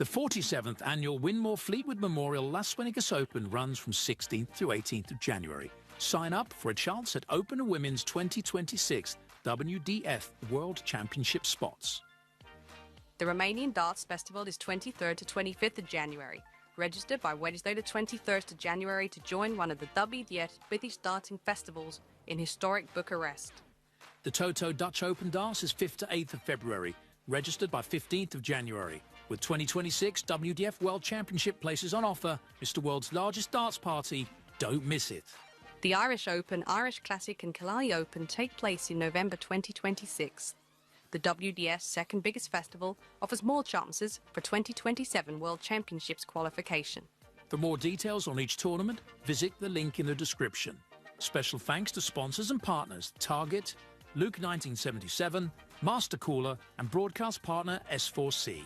The 47th annual Winmore Fleetwood Memorial Las Vegas Open runs from 16th to 18th of January. Sign up for a chance at Open Women's 2026 WDF World Championship spots. The Romanian Darts Festival is 23rd to 25th of January. Register by Wednesday the 23rd of January to join one of the WDF British darting festivals in historic Bucharest. The Toto Dutch Open Darts is 5th to 8th of February, registered by 15th of January. With 2026 WDF World Championship places on offer, Mr. World's largest darts party, don't miss it. The Irish Open, Irish Classic and Carli Open take place in November 2026. The WDF's second biggest festival offers more chances for 2027 World Championships qualification. For more details on each tournament, visit the link in the description. Special thanks to sponsors and partners Target, Luke 1977, Master Cooler and broadcast partner S4C.